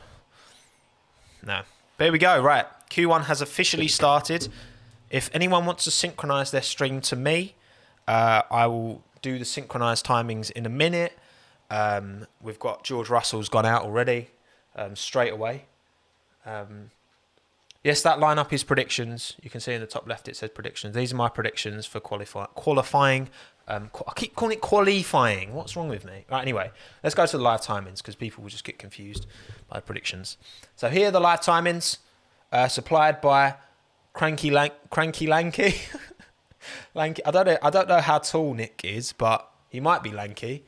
No. But here we go. Right. Q1 has officially started. If anyone wants to synchronize their stream to me, I will do the synchronized timings in a minute. We've got George Russell's gone out already, straight away. Yes, that lineup is predictions. You can see in the top left it says predictions. These are my predictions for qualifying. I keep calling it qualifying. What's wrong with me? Right, anyway, let's go to the live timings because people will just get confused by predictions. So here are the live timings supplied by Cranky Lanky. Lanky. I don't know how tall Nick is, but he might be lanky.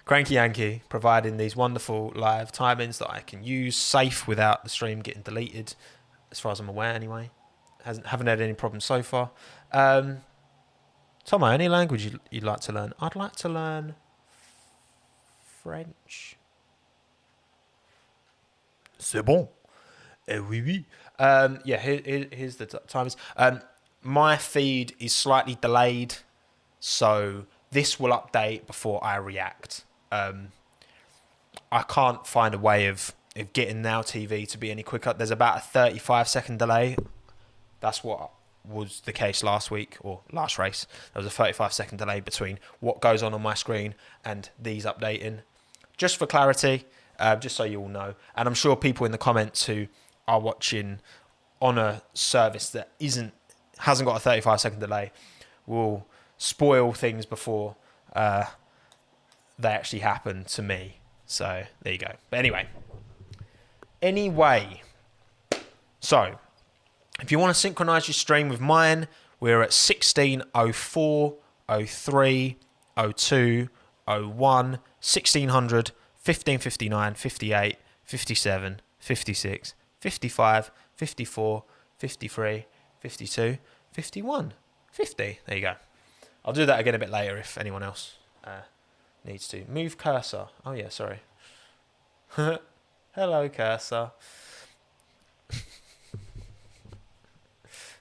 Cranky Yankee providing these wonderful live timings that I can use safe without the stream getting deleted, as far as I'm aware anyway. Haven't had any problems so far. Tommo, any language you'd like to learn? I'd like to learn French. C'est bon. Eh oui, oui. Yeah, here's the timers. My feed is slightly delayed, so this will update before I react. I can't find a way of getting Now TV to be any quicker. There's about a 35-second delay. That's what was the case last week or last race. There was a 35-second delay between what goes on my screen and these updating. Just for clarity, just so you all know. And I'm sure people in the comments who are watching on a service that hasn't got a 35-second delay will spoil things before they actually happen to me. So there you go. But anyway, so if you want to synchronize your stream with mine, we're at 1604, 03, 02, 01, 1600, 1559, 58, 57, 56, 55, 54, 53, 52, 51, 50. There you go. I'll do that again a bit later if anyone else needs to. Move cursor. Oh yeah, sorry. Hello, cursor.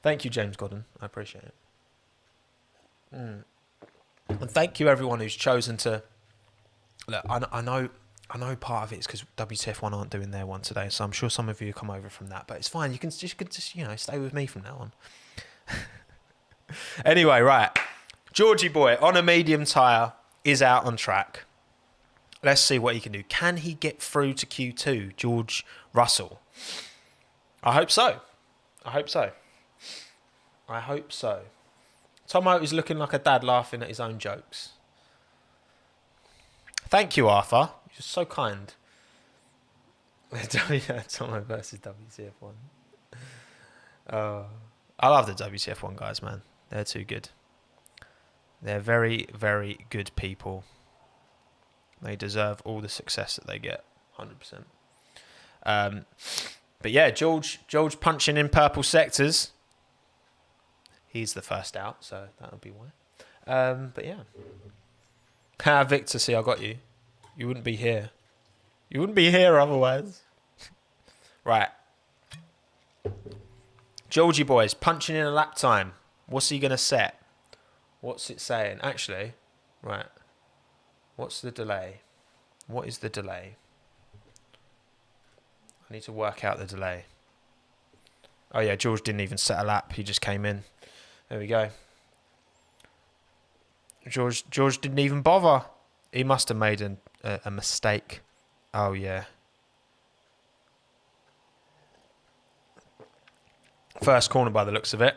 Thank you, James Godden. I appreciate it. And thank you everyone who's chosen to... Look, I know part of it is because WTF1 aren't doing their one today, so I'm sure some of you come over from that, but it's fine. You can just stay with me from now on. Anyway, right. Georgie boy on a medium tyre is out on track. Let's see what he can do. Can he get through to Q2, George Russell? I hope so. Tommo is looking like a dad laughing at his own jokes. Thank you, Arthur. You're so kind. Tommo versus WTF1. I love the WTF1 guys, man. They're too good. They're very, very good people. They deserve all the success that they get. 100%. But yeah, George punching in purple sectors. He's the first out, so that'll be why. But yeah. Victor, see, I got you. You wouldn't be here. You wouldn't be here otherwise. Right. Georgie boys, punching in a lap time. What's he going to set? What's it saying? Actually, right. What's the delay? What is the delay? I need to work out the delay. Oh yeah, George didn't even set a lap. He just came in. There we go. George didn't even bother. He must have made a mistake. Oh yeah. First corner by the looks of it.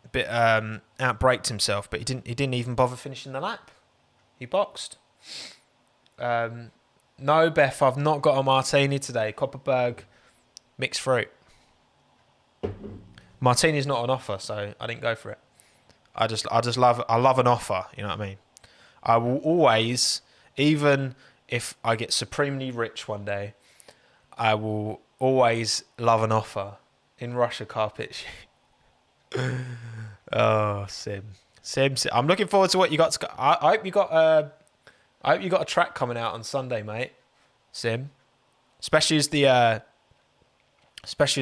A bit outbraked himself, but he didn't even bother finishing the lap. He boxed. No, Beth, I've not got a martini today. Copperberg mixed fruit. Martini's not on offer, so I didn't go for it. I love an offer. You know what I mean? I will always, even if I get supremely rich one day, I will always love an offer in Russia carpet. Oh, Sim. I'm looking forward to what you got. I hope you got. I hope you got a track coming out on Sunday, mate. Sim, especially as the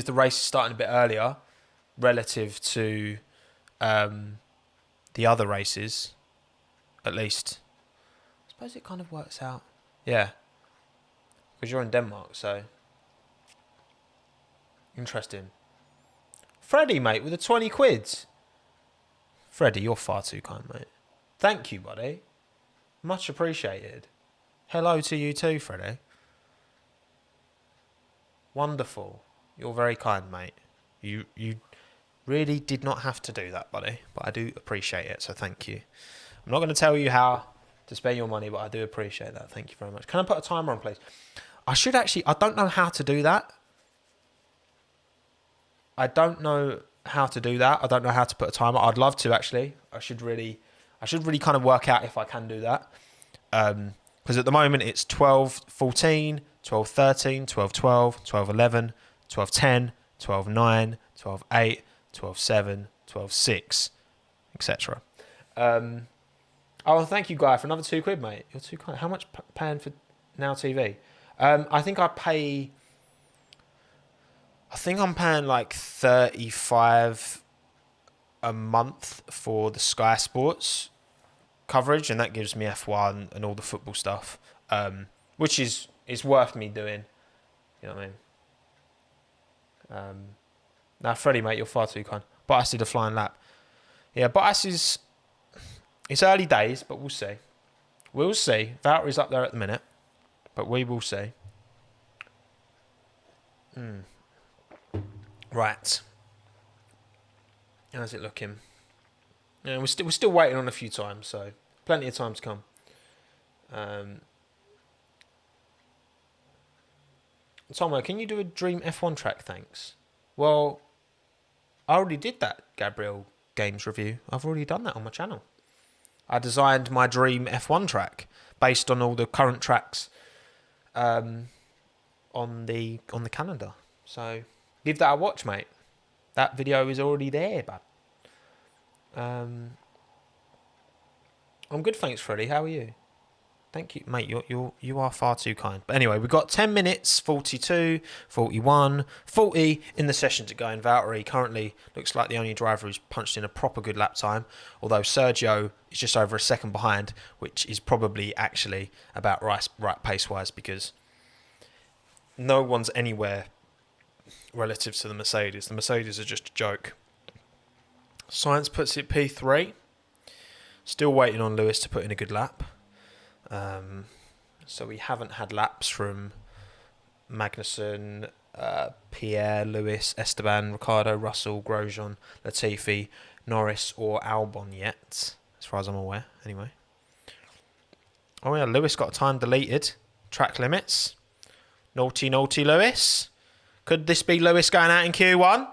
race is starting a bit earlier relative to the other races. At least, I suppose it kind of works out. Yeah, because you're in Denmark, so interesting. Freddie, mate, with the 20 quids. Freddie, you're far too kind, mate. Thank you, buddy. Much appreciated. Hello to you too, Freddie. Wonderful. You're very kind, mate. You really did not have to do that, buddy, but I do appreciate it, so thank you. I'm not going to tell you how to spend your money, but I do appreciate that. Thank you very much. Can I put a timer on, please? I don't know how to do that. I don't know how to put a timer. I'd love to, actually. I should really kind of work out if I can do that. Because at the moment it's 12:14, 12:13, 12:12, 12:11, 12:10, 12:09, 12:08, 12:07, 12:06, etc. Oh, thank you, Guy, for another £2, mate. You're too kind. How much paying for Now TV? I think I'm paying like 35 a month for the Sky Sports coverage, and that gives me F1 and all the football stuff, which is worth me doing. You know what I mean? Now, Freddie, mate, you're far too kind. Bottas did a flying lap. Yeah, Bottas it's early days, but we'll see. We'll see. Valtteri's up there at the minute, but we will see. Right. How's it looking? Yeah, we're still waiting on a few times, so plenty of time to come. Tommo, can you do a Dream F1 track? Thanks. Well, I already did that Gabriel Games review. I've already done that on my channel. I designed my Dream F1 track based on all the current tracks on the calendar. So give that a watch, mate. That video is already there, bud. I'm good, thanks, Freddie. How are you? Thank you, mate. You are far too kind. But anyway, we've got 10 minutes, 42, 41, 40 in the session to go. And Valtteri currently looks like the only driver who's punched in a proper good lap time. Although Sergio is just over a second behind, which is probably actually about right pace-wise, because no one's anywhere relative to the Mercedes. The Mercedes are just a joke. Science puts it P3. Still waiting on Lewis to put in a good lap. So we haven't had laps from Magnussen, Pierre, Lewis, Esteban, Ricciardo, Russell, Grosjean, Latifi, Norris or Albon yet, as far as I'm aware, anyway. Oh yeah, Lewis got time deleted. Track limits. Naughty Lewis. Could this be Lewis going out in Q1?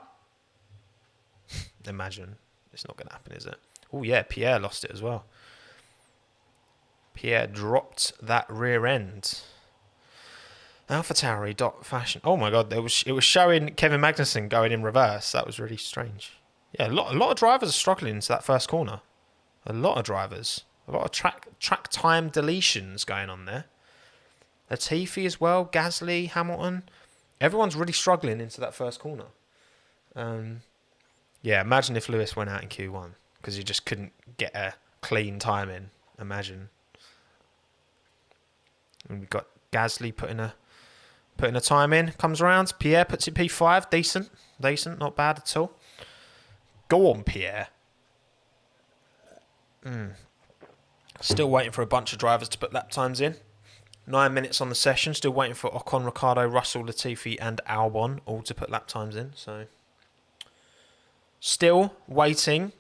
Imagine. It's not going to happen, is it? Oh yeah, Pierre lost it as well. Pierre dropped that rear end. AlphaTauri dot fashion. Oh my god, it was showing Kevin Magnussen going in reverse. That was really strange. Yeah, a lot of drivers are struggling into that first corner. A lot of drivers. A lot of track time deletions going on there. Latifi as well, Gasly, Hamilton. Everyone's really struggling into that first corner. Yeah, imagine if Lewis went out in Q1 because he just couldn't get a clean time in. Imagine. And we've got Gasly putting a time in. Comes around. Pierre puts it P5. Decent. Not bad at all. Go on, Pierre. Still waiting for a bunch of drivers to put lap times in. 9 minutes on the session. Still waiting for Ocon, Ricciardo, Russell, Latifi and Albon all to put lap times in. So still waiting.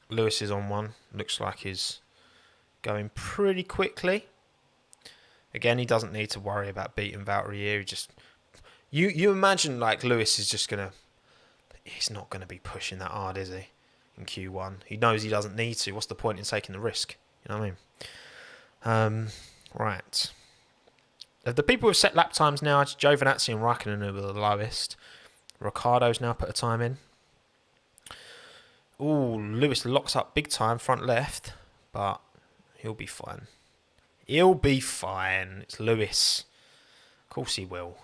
Lewis is on one. Looks like he's going pretty quickly. Again, he doesn't need to worry about beating Valtteri here. He just you imagine like Lewis is just gonna. He's not gonna be pushing that hard, is he? in Q1. He knows he doesn't need to. What's the point in taking the risk? You know what I mean? Right. Of the people with set lap times now, it's Giovinazzi and Raikkonen who are the lowest. Ricciardo's now put a time in. Ooh, Lewis locks up big time, front left. But he'll be fine. He'll be fine. It's Lewis. Of course he will.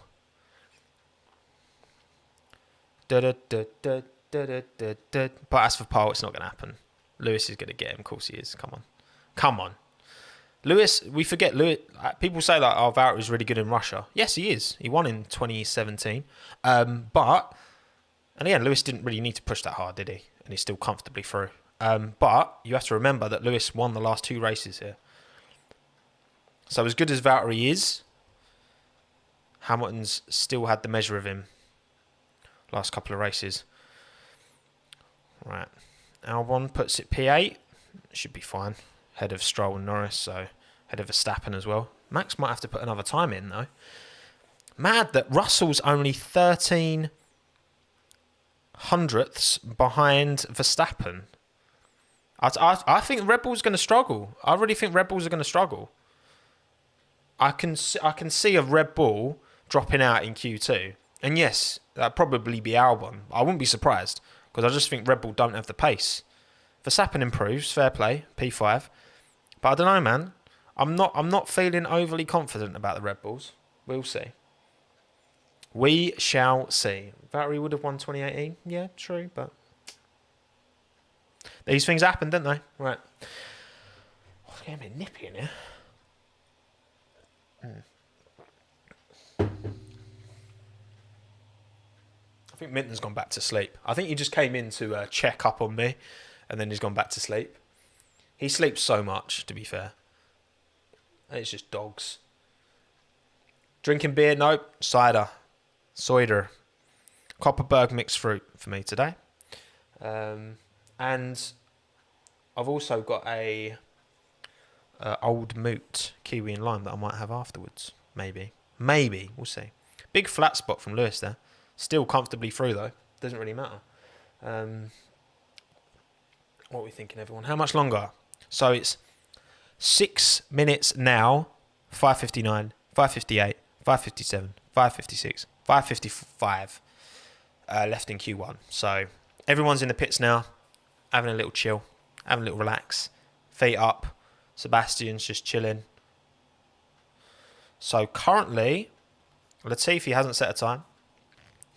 But as for pole, it's not going to happen. Lewis is going to get him. Of course he is. Come on. Lewis, we forget Lewis. People say that Valtteri is really good in Russia. Yes, he is. He won in 2017. But, and again, Lewis didn't really need to push that hard, did he? And he's still comfortably through. But you have to remember that Lewis won the last 2 races here. So as good as Valtteri is, Hamilton's still had the measure of him last couple of races. Right. Albon puts it P8. Should be fine. Head of Stroll and Norris, so head of Verstappen as well. Max might have to put another time in, though. Mad that Russell's only 13 hundredths behind Verstappen. I think Red Bull's going to struggle. I really think Red Bulls are going to struggle. I can see a Red Bull dropping out in Q2. And yes, that'd probably be Albon. I wouldn't be surprised, because I just think Red Bull don't have the pace. Verstappen improves, fair play, P5. But I don't know, man. I'm not feeling overly confident about the Red Bulls. We'll see. We shall see. Valtteri would have won 2018. Yeah, true, but these things happen, don't they? Right. Oh, it's getting a bit nippy in here. I think Minton's gone back to sleep. I think he just came in to check up on me, and then he's gone back to sleep. He sleeps so much, to be fair. And it's just dogs. Drinking beer? Nope. Cider. Copperberg mixed fruit for me today. And I've also got a old moot kiwi and lime that I might have afterwards. Maybe. We'll see. Big flat spot from Lewis there. Still comfortably through, though. Doesn't really matter. What are we thinking, everyone? How much longer? So it's 6 minutes now. 5:59, 5:58, 5:57, 5:56, 5:55 left in Q1. So everyone's in the pits now, having a little chill, having a little relax. Feet up. Sebastian's just chilling. So currently, Latifi hasn't set a time.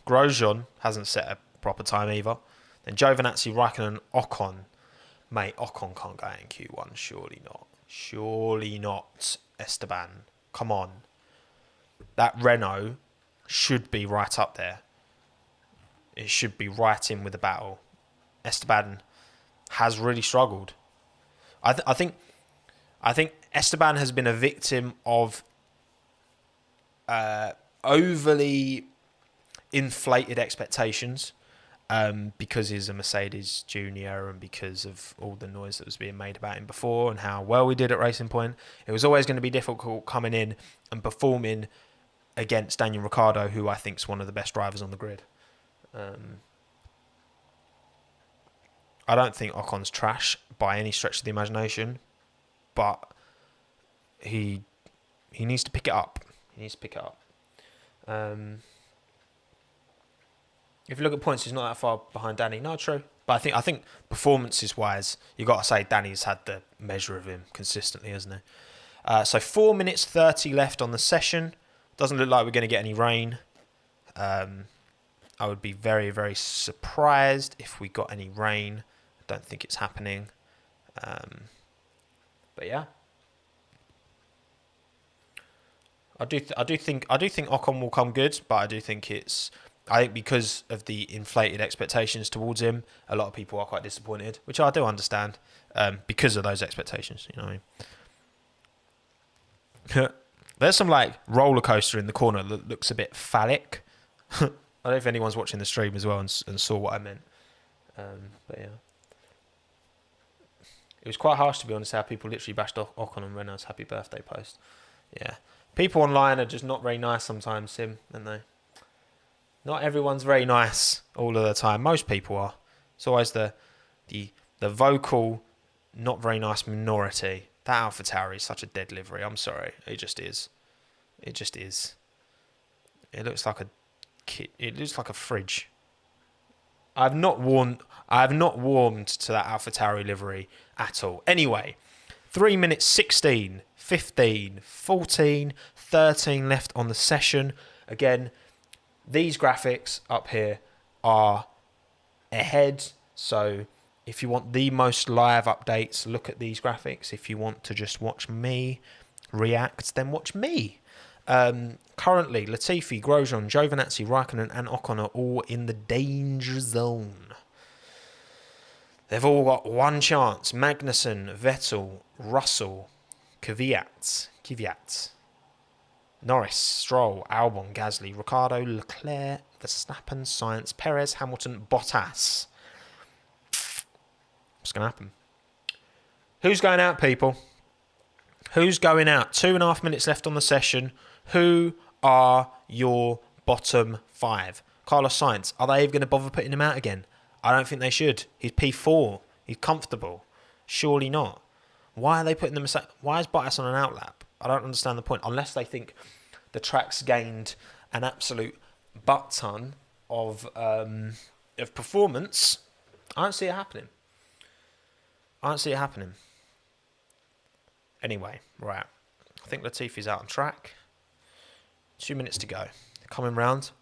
Grosjean hasn't set a proper time either. Then Giovinazzi, Raikkonen, Ocon. Mate, Ocon can't go out in Q1. Surely not. Surely not, Esteban. Come on. That Renault should be right up there. It should be right in with the battle. Esteban has really struggled. I think Esteban has been a victim of overly inflated expectations because he's a Mercedes junior and because of all the noise that was being made about him before and how well we did at Racing Point. It was always going to be difficult coming in and performing against Daniel Ricciardo, who I think is one of the best drivers on the grid. I don't think Ocon's trash by any stretch of the imagination, but he needs to pick it up. If you look at points, he's not that far behind Danny. No, true. But I think performances-wise, you got to say Danny's had the measure of him consistently, hasn't he? So 4 minutes 30 left on the session. Doesn't look like we're going to get any rain. I would be very, very surprised if we got any rain. I don't think it's happening. But yeah. I do think Ocon will come good, but I think because of the inflated expectations towards him, a lot of people are quite disappointed, which I do understand, because of those expectations. You know what I mean? There's some roller coaster in the corner that looks a bit phallic. I don't know if anyone's watching the stream as well and saw what I meant. But yeah. It was quite harsh, to be honest, how people literally bashed off Ocon and Renault's happy birthday post. Yeah. People online are just not very nice sometimes, Sim, aren't they? Not everyone's very nice all of the time. Most people are. It's always the the vocal, not very nice minority. That AlphaTauri is such a dead livery. I'm sorry. It just is. It just is. It looks like a kit. It looks like a fridge. I have not warmed to that AlphaTauri livery at all. Anyway, 3 minutes 16, 15, 14, 13 left on the session. Again, these graphics up here are ahead. So if you want the most live updates, look at these graphics. If you want to just watch me react, then watch me. Currently, Latifi, Grosjean, Giovinazzi, Raikkonen and Ocon are all in the danger zone. They've all got one chance. Magnussen, Vettel, Russell, Kvyat, Norris, Stroll, Albon, Gasly, Ricciardo, Leclerc, Verstappen, Sainz, Perez, Hamilton, Bottas. What's going to happen? Who's going out, people? Who's going out? 2.5 minutes left on the session. Who are your bottom 5? Carlos Sainz. Are they even going to bother putting him out again? I don't think they should. He's P4. He's comfortable. Surely not. Why are they putting them aside? Why is Bottas on an outlap? I don't understand the point. Unless they think the track's gained an absolute butt ton of performance. I don't see it happening. Anyway, right. I think Latifi's out on track. 2 minutes to go. Coming round.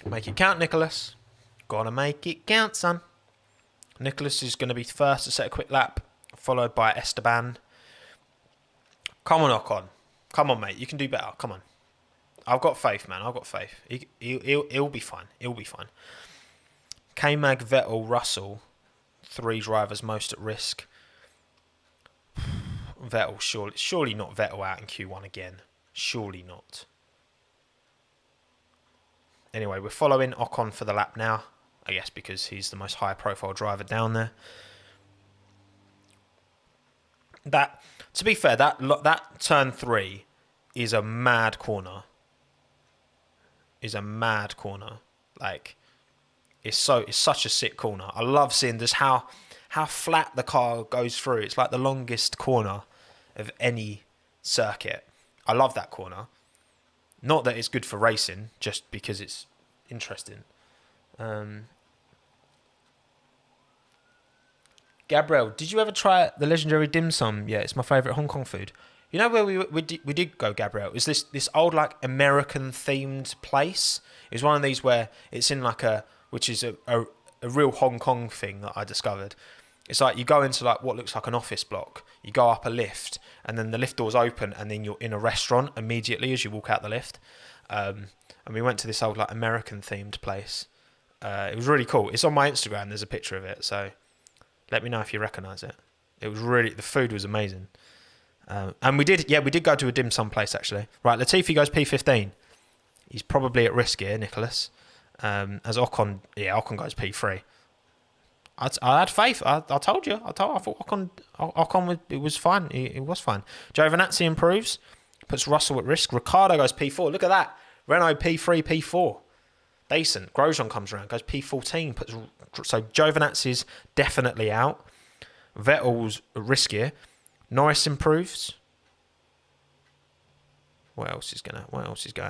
Make it count, Nicholas. Gotta make it count, son. Nicholas is going to be first to set a quick lap, followed by Esteban. Come on, Ocon. Come on, mate. You can do better. Come on. I've got faith, man. I've got faith. He'll be fine. He'll be fine. K-Mag, Vettel, Russell. 3 drivers most at risk. Vettel, surely not Vettel out in Q1 again. Surely not. Anyway, we're following Ocon for the lap now. I guess because he's the most high-profile driver down there. To be fair, that turn 3 is a mad corner. Like, it's such a sick corner. I love seeing just how flat the car goes through. It's like the longest corner of any circuit. I love that corner. Not that it's good for racing, just because it's interesting. Gabriel, did you ever try the legendary dim sum? Yeah, it's my favourite Hong Kong food. You know where we did go, Gabriel? It was this old like American themed place. It was one of these where it's in like which is a real Hong Kong thing that I discovered. It's like you go into like what looks like an office block. You go up a lift, and then the lift doors open, and then you're in a restaurant immediately as you walk out the lift. And we went to this old like American themed place. It was really cool. It's on my Instagram. There's a picture of it. So let me know if you recognise it. It was the food was amazing. And we did go to a dim sum place actually. Right, Latifi goes P15. He's probably at risk here, Nicholas. As Ocon goes P3. I had faith. I told you. I thought Ocon it was fine. It was fine. Giovinazzi improves, puts Russell at risk. Ricciardo goes P4. Look at that. Renault P3, P4. Decent. Grosjean comes around, goes P14. So Giovinazzi's definitely out. Vettel's riskier. Norris improves. What else is going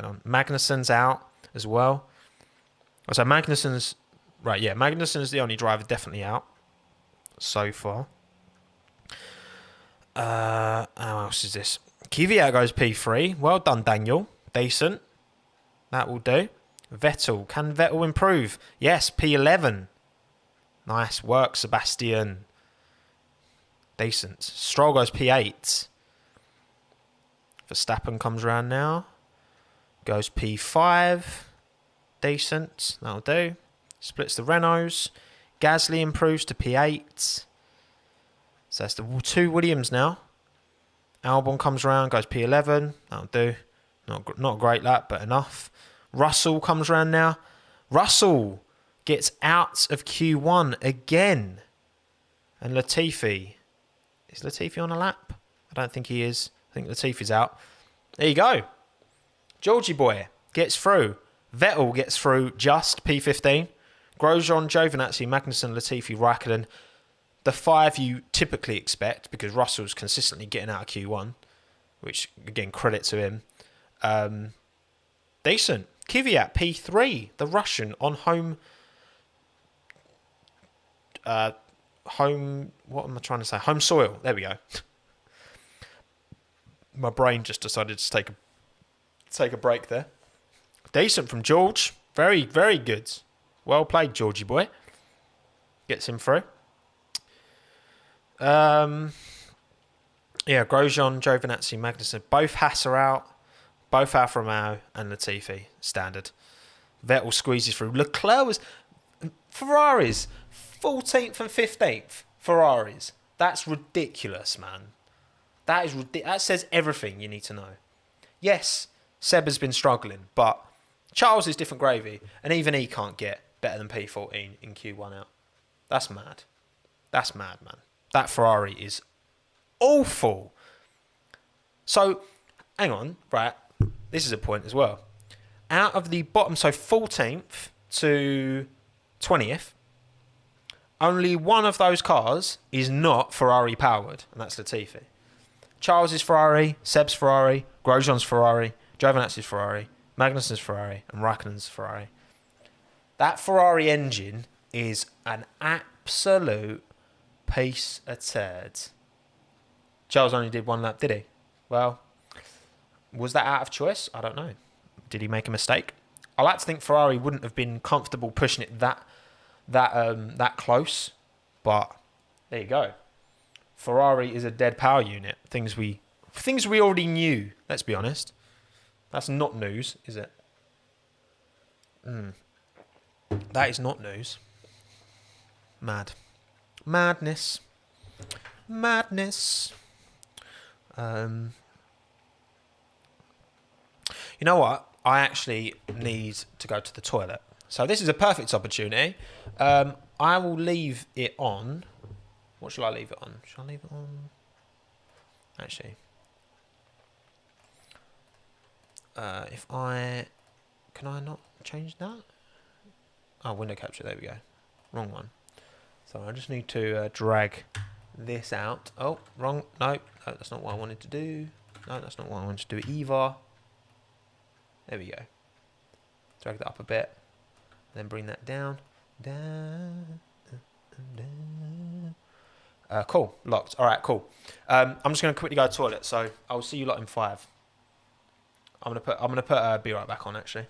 on? Magnussen's out as well. So Magnussen's right. Yeah, Magnussen's the only driver definitely out so far. How else is this? Kvyat goes P3. Well done, Daniel. Decent. That will do. Vettel. Can Vettel improve? Yes, P11. Nice work, Sebastian. Decent. Stroll goes P8. Verstappen comes around now. Goes P5. Decent. That'll do. Splits the Renaults. Gasly improves to P8. So that's the 2 Williams now. Albon comes around, goes P11. That'll do. Not a great lap, but enough. Russell comes around now. Russell gets out of Q1 again. And Latifi. Is Latifi on a lap? I don't think he is. I think Latifi's out. There you go. Georgie boy gets through. Vettel gets through just P15. Grosjean, Giovinazzi, Magnussen, Latifi, Raikkonen. The 5 you typically expect because Russell's consistently getting out of Q1, which, again, credit to him. Decent. Kvyat, P3, the Russian, on home... What am I trying to say? Home soil. There we go. My brain just decided to take a break there. Decent from George. Very, very good. Well played, Georgie boy. Gets him through. Yeah, Grosjean, Giovinazzi, Magnussen. Both Haas are out. Both Alfa Romeo and Latifi. Standard. Vettel squeezes through. Leclerc was... Ferraris. 14th and 15th. Ferraris. That's ridiculous, man. That is that says everything you need to know. Yes, Seb has been struggling, but Charles is different gravy, and even he can't get better than P14 in Q1 out. That's mad. That's mad, man. That Ferrari is awful. So, hang on, right? This is a point as well. Out of the bottom, so 14th to 20th, only one of those cars is not Ferrari powered, and that's Latifi. Charles' Ferrari, Seb's Ferrari, Grosjean's Ferrari, Giovinazzi's Ferrari, Magnussen's Ferrari, and Raikkonen's Ferrari. That Ferrari engine is an absolute piece of turd. Charles only did one lap, did he? Well, was that out of choice? I don't know. Did he make a mistake? I like to think Ferrari wouldn't have been comfortable pushing it that close, but there you go. Ferrari is a dead power unit. Things we already knew. Let's be honest. That's not news, is it? That is not news. Madness. You know what? I actually need to go to the toilet. So this is a perfect opportunity. I will leave it on. What shall I leave it on? Shall I leave it on? Actually. Can I not change that? Oh, window capture. There we go. Wrong one. So I just need to drag this out. Oh, wrong. No, that's not what I wanted to do. No, that's not what I wanted to do either. There we go. Drag that up a bit. Then bring that down. Down. Cool. Locked. All right, cool. I'm just going to quickly go to the toilet, so I'll see you lot in 5. I'm gonna put be right back on, actually.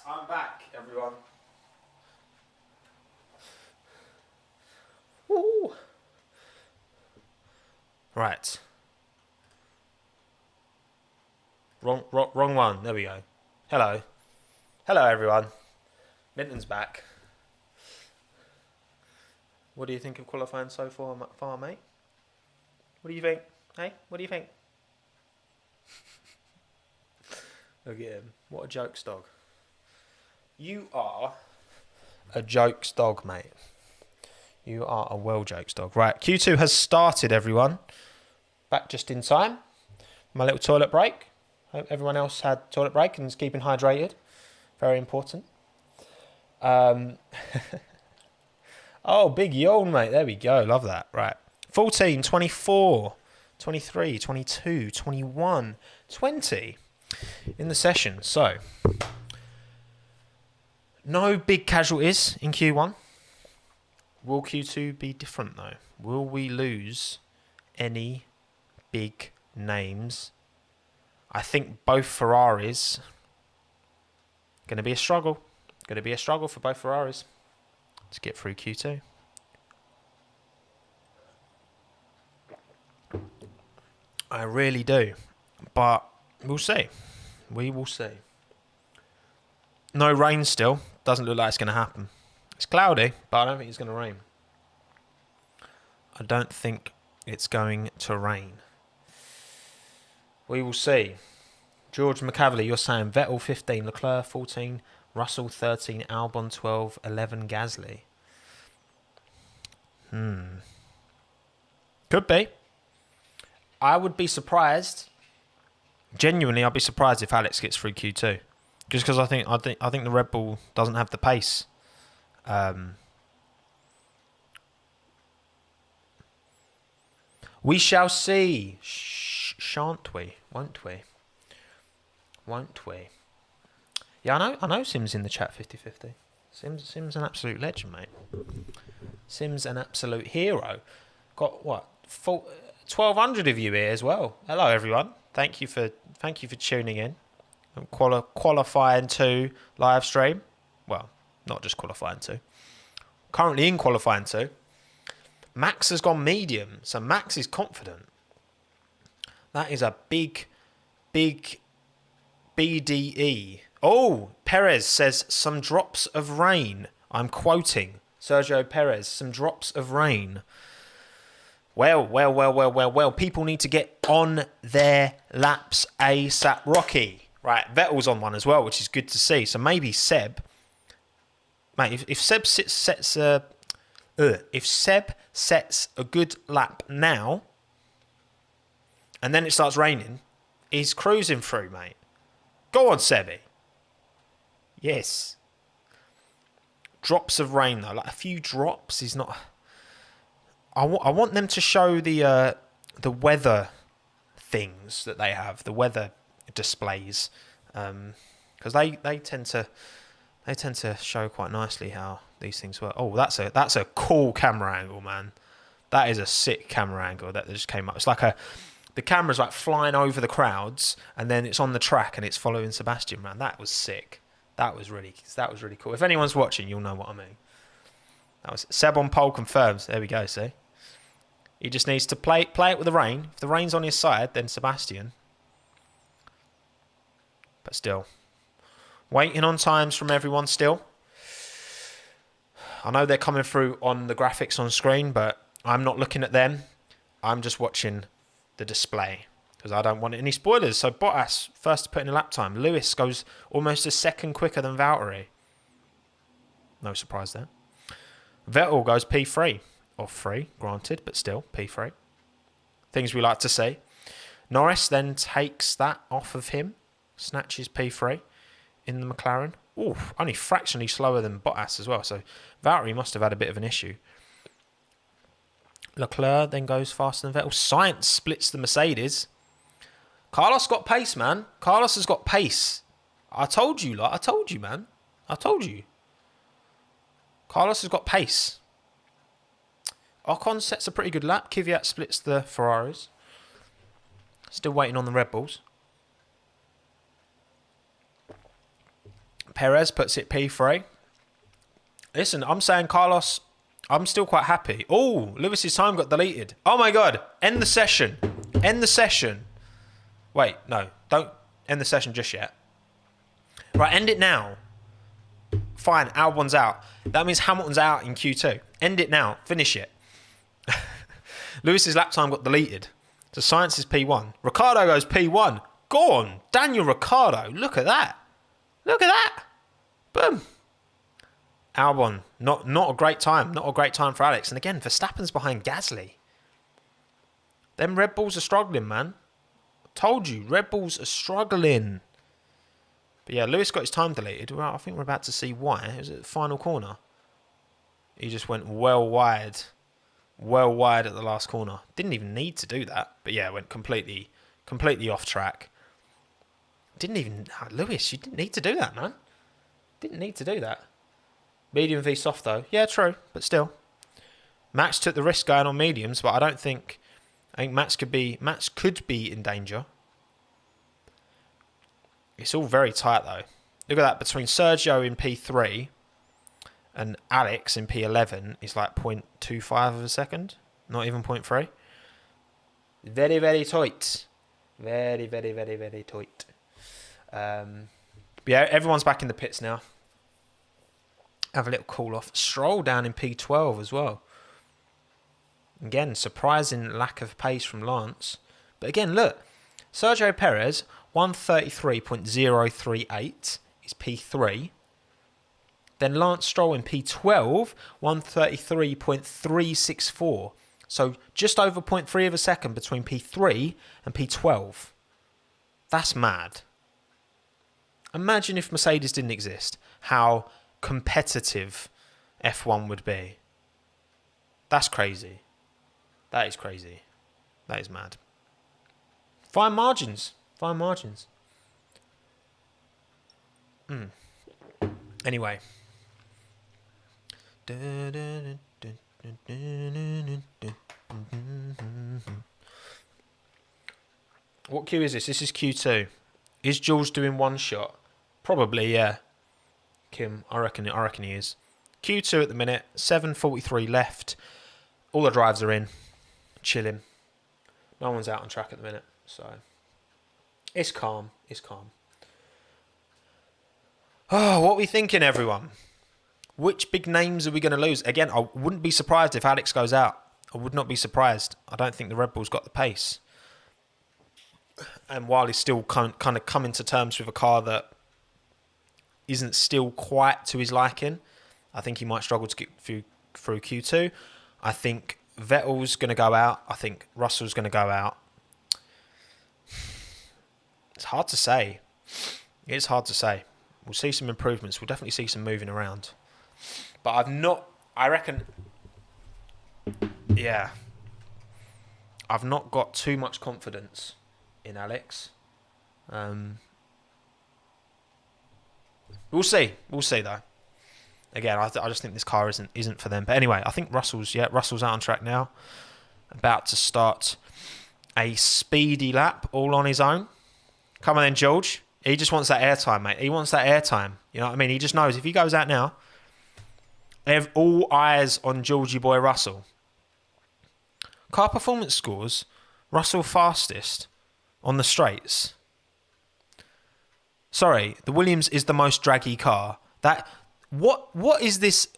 I'm back, everyone. Woo. Right. Wrong one. There we go. Hello. Hello, everyone. Minton's back. What do you think of qualifying so far, mate? What do you think? Hey, what do you think? Look at him. What a jokes dog. You are a jokes dog, mate. You are a well jokes dog. Right, Q2 has started, everyone. Back just in time. My little toilet break. Hope everyone else had toilet break and is keeping hydrated. Very important. Oh, big yawn, mate. There we go. Love that. Right. 14, 24, 23, 22, 21, 20 in the session. So, no big casualties in Q1. Will Q2 be different, though? Will we lose any big names? I think both Ferraris going to be a struggle. Going to be a struggle for both Ferraris to get through Q2. I really do. But we'll see. We will see. No rain still. Doesn't look like it's going to happen. It's cloudy, but I don't think it's going to rain. I don't think it's going to rain. We will see. George McCavalier, you're saying Vettel 15, Leclerc 14, Russell 13, Albon 12, 11 Gasly. Could be. I would be surprised. Genuinely, I'd be surprised if Alex gets through Q2, just because I think the Red Bull doesn't have the pace. We shall see, shan't we? Won't we? Won't we? Yeah, I know. Sim's in the chat 50-50. Sim's an absolute legend, mate. Sim's an absolute hero. Got what? 1,200 of you here as well. Hello, everyone. Thank you for tuning in. Qualifying 2 live stream. Well, not just qualifying 2. Currently in qualifying 2. Max has gone medium, so Max is confident. That is a big BDE. Oh, Perez says some drops of rain. I'm quoting Sergio Perez. Some drops of rain. Well. People need to get on their laps ASAP. Rocky. Right, Vettel's on one as well, which is good to see. So maybe Seb. Mate, if Seb sets a good lap now, and then it starts raining, he's cruising through, mate. Go on, Sebby. Yes. Drops of rain, though. Like a few drops is not... I want them to show the weather things that they have, the weather displays, because they tend to show quite nicely how these things work. Oh, that's a cool camera angle, man. That is a sick camera angle that just came up. It's like the camera's like flying over the crowds, and then it's on the track and it's following Sebastian, man. That was sick. That was really cool. If anyone's watching, you'll know what I mean. That was Seb on pole confirms. There we go. See, he just needs to play it with the rain. If the rain's on his side, then Sebastian. But still, waiting on times from everyone still. I know they're coming through on the graphics on screen, but I'm not looking at them. I'm just watching the display because I don't want any spoilers. So Bottas first to put in a lap time. Lewis goes almost a second quicker than Valtteri. No surprise there. Vettel goes P3. Off 3, granted, but still P3. Things we like to see. Norris then takes that off of him. Snatches P3 in the McLaren. Ooh, only fractionally slower than Bottas as well. So Valtteri must have had a bit of an issue. Leclerc then goes faster than Vettel. Sainz splits the Mercedes. Carlos got pace, man. Carlos has got pace. I told you, man. I told you. Carlos has got pace. Ocon sets a pretty good lap. Kvyat splits the Ferraris. Still waiting on the Red Bulls. Perez puts it P3. Listen, I'm saying Carlos, I'm still quite happy. Oh, Lewis's time got deleted. Oh my God. End the session. End the session. Wait, no. Don't end the session just yet. Right, end it now. Fine, Albon's out. That means Hamilton's out in Q2. End it now. Finish it. Lewis's lap time got deleted. So Science is P1. Ricciardo goes P1. Go on. Daniel Ricciardo. Look at that. Look at that. Boom. Albon. Not a great time. Not a great time for Alex. And again, Verstappen's behind Gasly. Them Red Bulls are struggling, man. Told you. Red Bulls are struggling. But yeah, Lewis got his time deleted. Well, I think we're about to see why. It was at the final corner. He just went well wide. Well wide at the last corner. Didn't even need to do that. But yeah, went completely off track. Didn't even... Lewis, you didn't need to do that, man. Didn't need to do that. Medium v soft, though. Yeah, true. But still. Max took the risk going on mediums, but I think Max could be in danger. It's all very tight, though. Look at that. Between Sergio in P3 and Alex in P11 is like 0.25 of a second. Not even 0.3. Very, very tight. Very, very, very, very tight. Yeah, everyone's back in the pits now. Have a little cool off. Stroll down in P12 as well. Again, surprising lack of pace from Lance. But again, look. Sergio Perez, 133.038 is P3. Then Lance Stroll in P12, 133.364. So just over 0.3 of a second between P3 and P12. That's mad. Imagine if Mercedes didn't exist. How competitive F1 would be. That's crazy. That is crazy. That is mad. Fine margins. Fine margins. Anyway. What queue is this? This is Q2. Is Jules doing one shot? Probably, yeah. Kim, I reckon he is. Q2 at the minute, 7:43 left. All the drives are in, chilling. No one's out on track at the minute, so it's calm. It's calm. Oh, what are we thinking, everyone? Which big names are we going to lose? Again, I wouldn't be surprised if Alex goes out. I would not be surprised. I don't think the Red Bull's got the pace. And while he's still kind of coming to terms with a car that isn't still quite to his liking, I think he might struggle to get through Q2. I think Vettel's going to go out. I think Russell's going to go out. It's hard to say. It's hard to say. We'll see some improvements. We'll definitely see some moving around. But I reckon, yeah, I've not got too much confidence in Alex. We'll see. We'll see, though. Again, I just think this car isn't for them. But anyway, I think Russell's out on track now. About to start a speedy lap all on his own. Come on then, George. He just wants that airtime, mate. He wants that airtime. You know what I mean? He just knows if he goes out now, they have all eyes on Georgie boy Russell. Car performance scores, Russell fastest on the straights. Sorry, the Williams is the most draggy car. What is this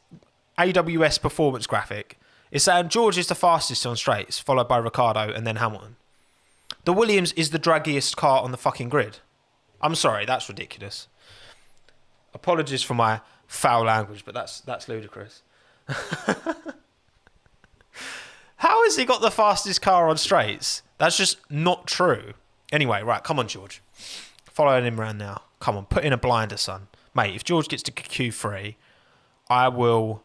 AWS performance graphic? It's saying George is the fastest on straights, followed by Ricciardo and then Hamilton. The Williams is the draggiest car on the fucking grid. I'm sorry, that's ridiculous. Apologies for my foul language, but that's ludicrous. How has he got the fastest car on straights? That's just not true. Anyway, right, come on, George. Following him around now. Come on, put in a blinder, son. Mate, if George gets to Q3, I will...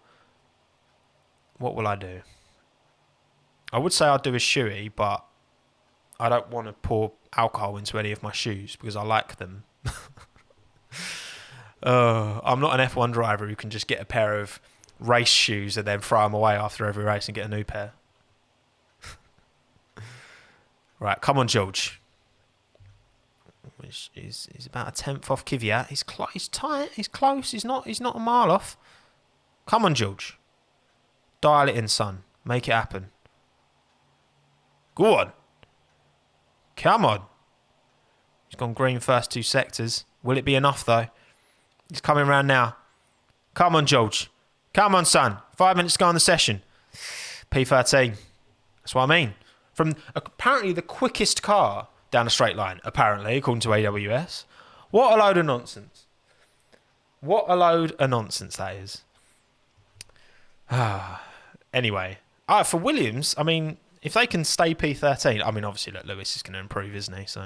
What will I do? I would say I'd do a shoey, but I don't want to pour alcohol into any of my shoes because I like them. I'm not an F1 driver who can just get a pair of race shoes and then throw them away after every race and get a new pair. Right, come on, George. He's about a tenth off Kvyat. He's tight. He's close. He's not a mile off. Come on, George. Dial it in, son. Make it happen. Go on. Come on. He's gone green first 2 sectors. Will it be enough, though? He's coming round now. Come on, George. Come on, son. 5 minutes to go on the session. P13. That's what I mean. From apparently the quickest car down a straight line, apparently, according to AWS. What a load of nonsense. What a load of nonsense that is. Anyway. For Williams, I mean, if they can stay P13, I mean, obviously, look, Lewis is going to improve, isn't he? So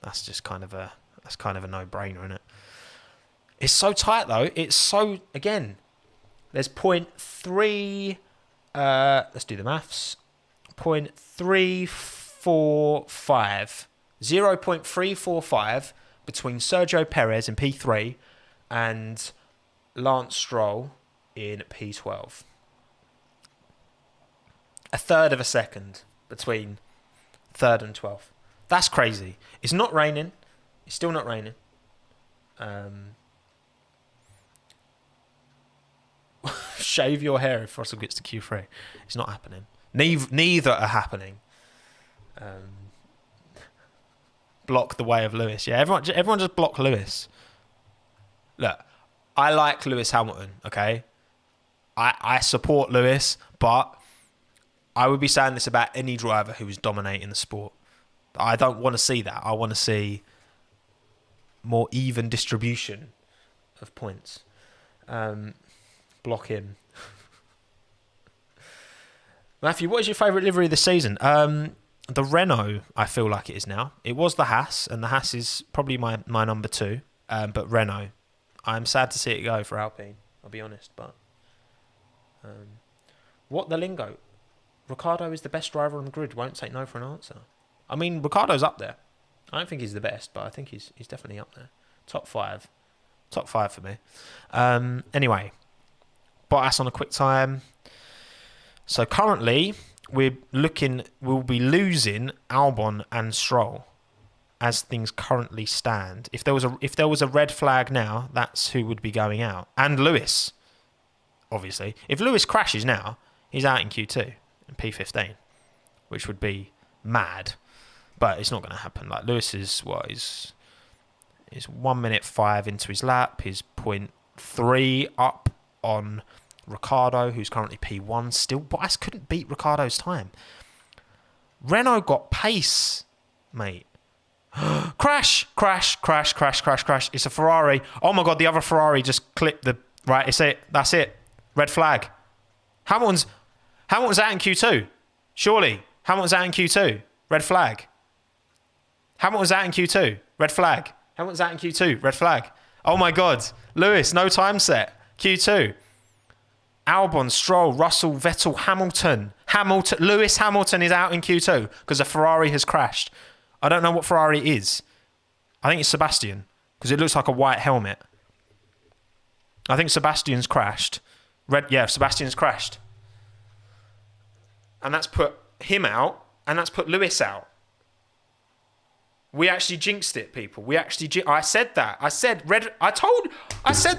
that's just kind of a no-brainer, isn't it? It's so tight, though. It's so, again, there's 0.3, let's do the maths, 0.345, 0.345 between Sergio Perez in P3 and Lance Stroll in P12. A third of a second between 3rd and 12th. That's crazy. It's not raining. It's still not raining. Shave your hair if Russell gets to Q3. It's not happening. Neither are happening. Block the way of Lewis. Yeah, everyone just block Lewis. Look, I like Lewis Hamilton, okay? I support Lewis, but I would be saying this about any driver who is dominating the sport. I don't want to see that. I want to see more even distribution of points. Block him. Matthew, what is your favourite livery this season? The Renault, I feel like it is now. It was the Haas, and the Haas is probably my number 2. But Renault, I'm sad to see it go for Alpine, I'll be honest. But what the lingo? Ricciardo is the best driver on the grid. Won't take no for an answer. I mean, Ricciardo's up there. I don't think he's the best, but I think he's definitely up there. Top 5 for me. Anyway, Bottas on a quick time. So currently we'll be losing Albon and Stroll as things currently stand. If there was a red flag now, that's who would be going out. And Lewis, obviously. If Lewis crashes now, he's out in Q2 and P15, which would be mad. But it's not going to happen. Like Lewis is 1 minute 5 into his lap. He's 0.3 up on Ricciardo, who's currently P1 still. Bottas couldn't beat Ricciardo's time. Renault got pace, mate. Crash. It's a Ferrari. Oh my God, the other Ferrari just clipped the... Right, it's it. That's it. Red flag. Hamilton's out in Q2. Surely. Hamilton's out in Q2. Red flag. Hamilton's out in Q2. Red flag. Hamilton's out in Q2. Red flag. Oh my God. Lewis, no time set. Q2. Albon, Stroll, Russell, Vettel, Hamilton. Lewis Hamilton is out in Q2 because a Ferrari has crashed. I don't know what Ferrari is. I think it's Sebastian because it looks like a white helmet. I think Sebastian's crashed. Sebastian's crashed. And that's put him out and that's put Lewis out. We actually jinxed it, people. I said that. I said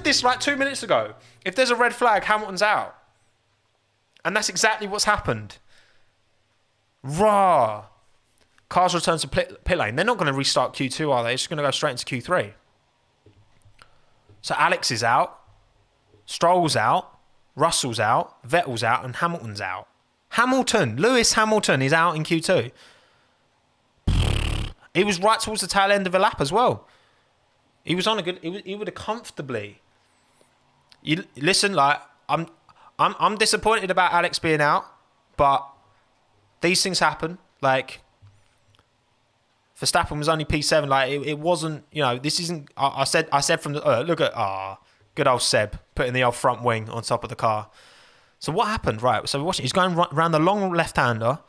this like 2 minutes ago. If there's a red flag, Hamilton's out. And that's exactly what's happened. Raw. Cars return to pit lane. They're not going to restart Q2, are they? They're just going to go straight into Q3. So Alex is out. Stroll's out. Russell's out. Vettel's out. And Hamilton's out. Lewis Hamilton is out in Q2. He was right towards the tail end of a lap as well. He was on a good... He would have comfortably... Listen, like, I'm disappointed about Alex being out, but these things happen. Like, Verstappen was only P7. Like, it wasn't... this isn't... I said from the... look at... good old Seb putting the old front wing on top of the car. So what happened? Right, so we're watching. He's going around the long left-hander,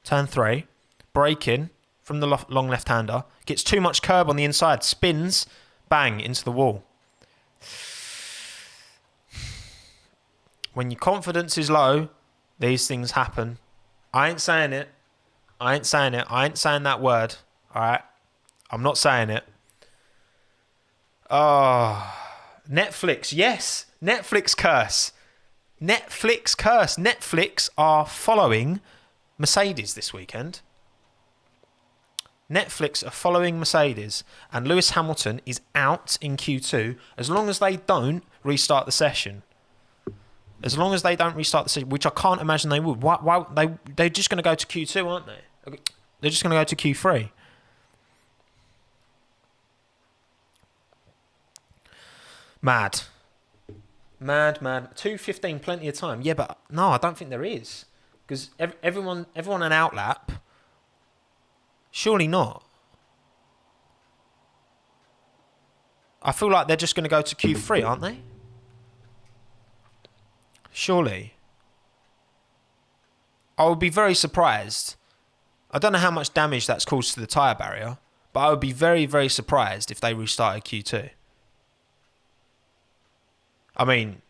turn 3, braking from the long left-hander, gets too much curb on the inside, spins, bang, into the wall. When your confidence is low, these things happen. I ain't saying it. I ain't saying that word, all right? I'm not saying it. Oh, Netflix. Yes. Netflix curse. Netflix curse. Netflix are following Mercedes this weekend. Netflix are following Mercedes, and Lewis Hamilton is out in Q2 as long as they don't restart the session. As long as they don't restart the session, which I can't imagine they would. Why they're just going to go to Q2, aren't they? They're just going to go to Q3. Mad. 2:15, plenty of time. Yeah, but no, I don't think there is. Because everyone an outlap. Surely not. I feel like they're just going to go to Q3, aren't they? Surely. I would be very surprised. I don't know how much damage that's caused to the tyre barrier, but I would be very, very surprised if they restarted Q2. I mean,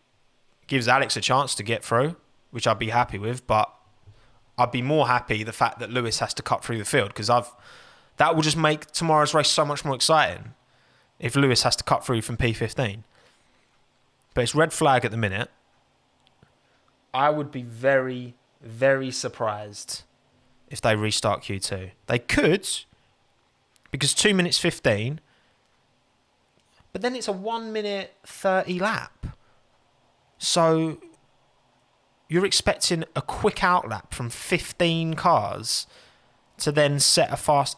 it gives Alex a chance to get through, which I'd be happy with, but I'd be more happy the fact that Lewis has to cut through the field, because that will just make tomorrow's race so much more exciting if Lewis has to cut through from P15. But it's red flag at the minute. I would be very, very surprised if they restart Q2. They could, because 2 minutes 15, but then it's a 1 minute 30 lap. So you're expecting a quick outlap from 15 cars to then set a fast...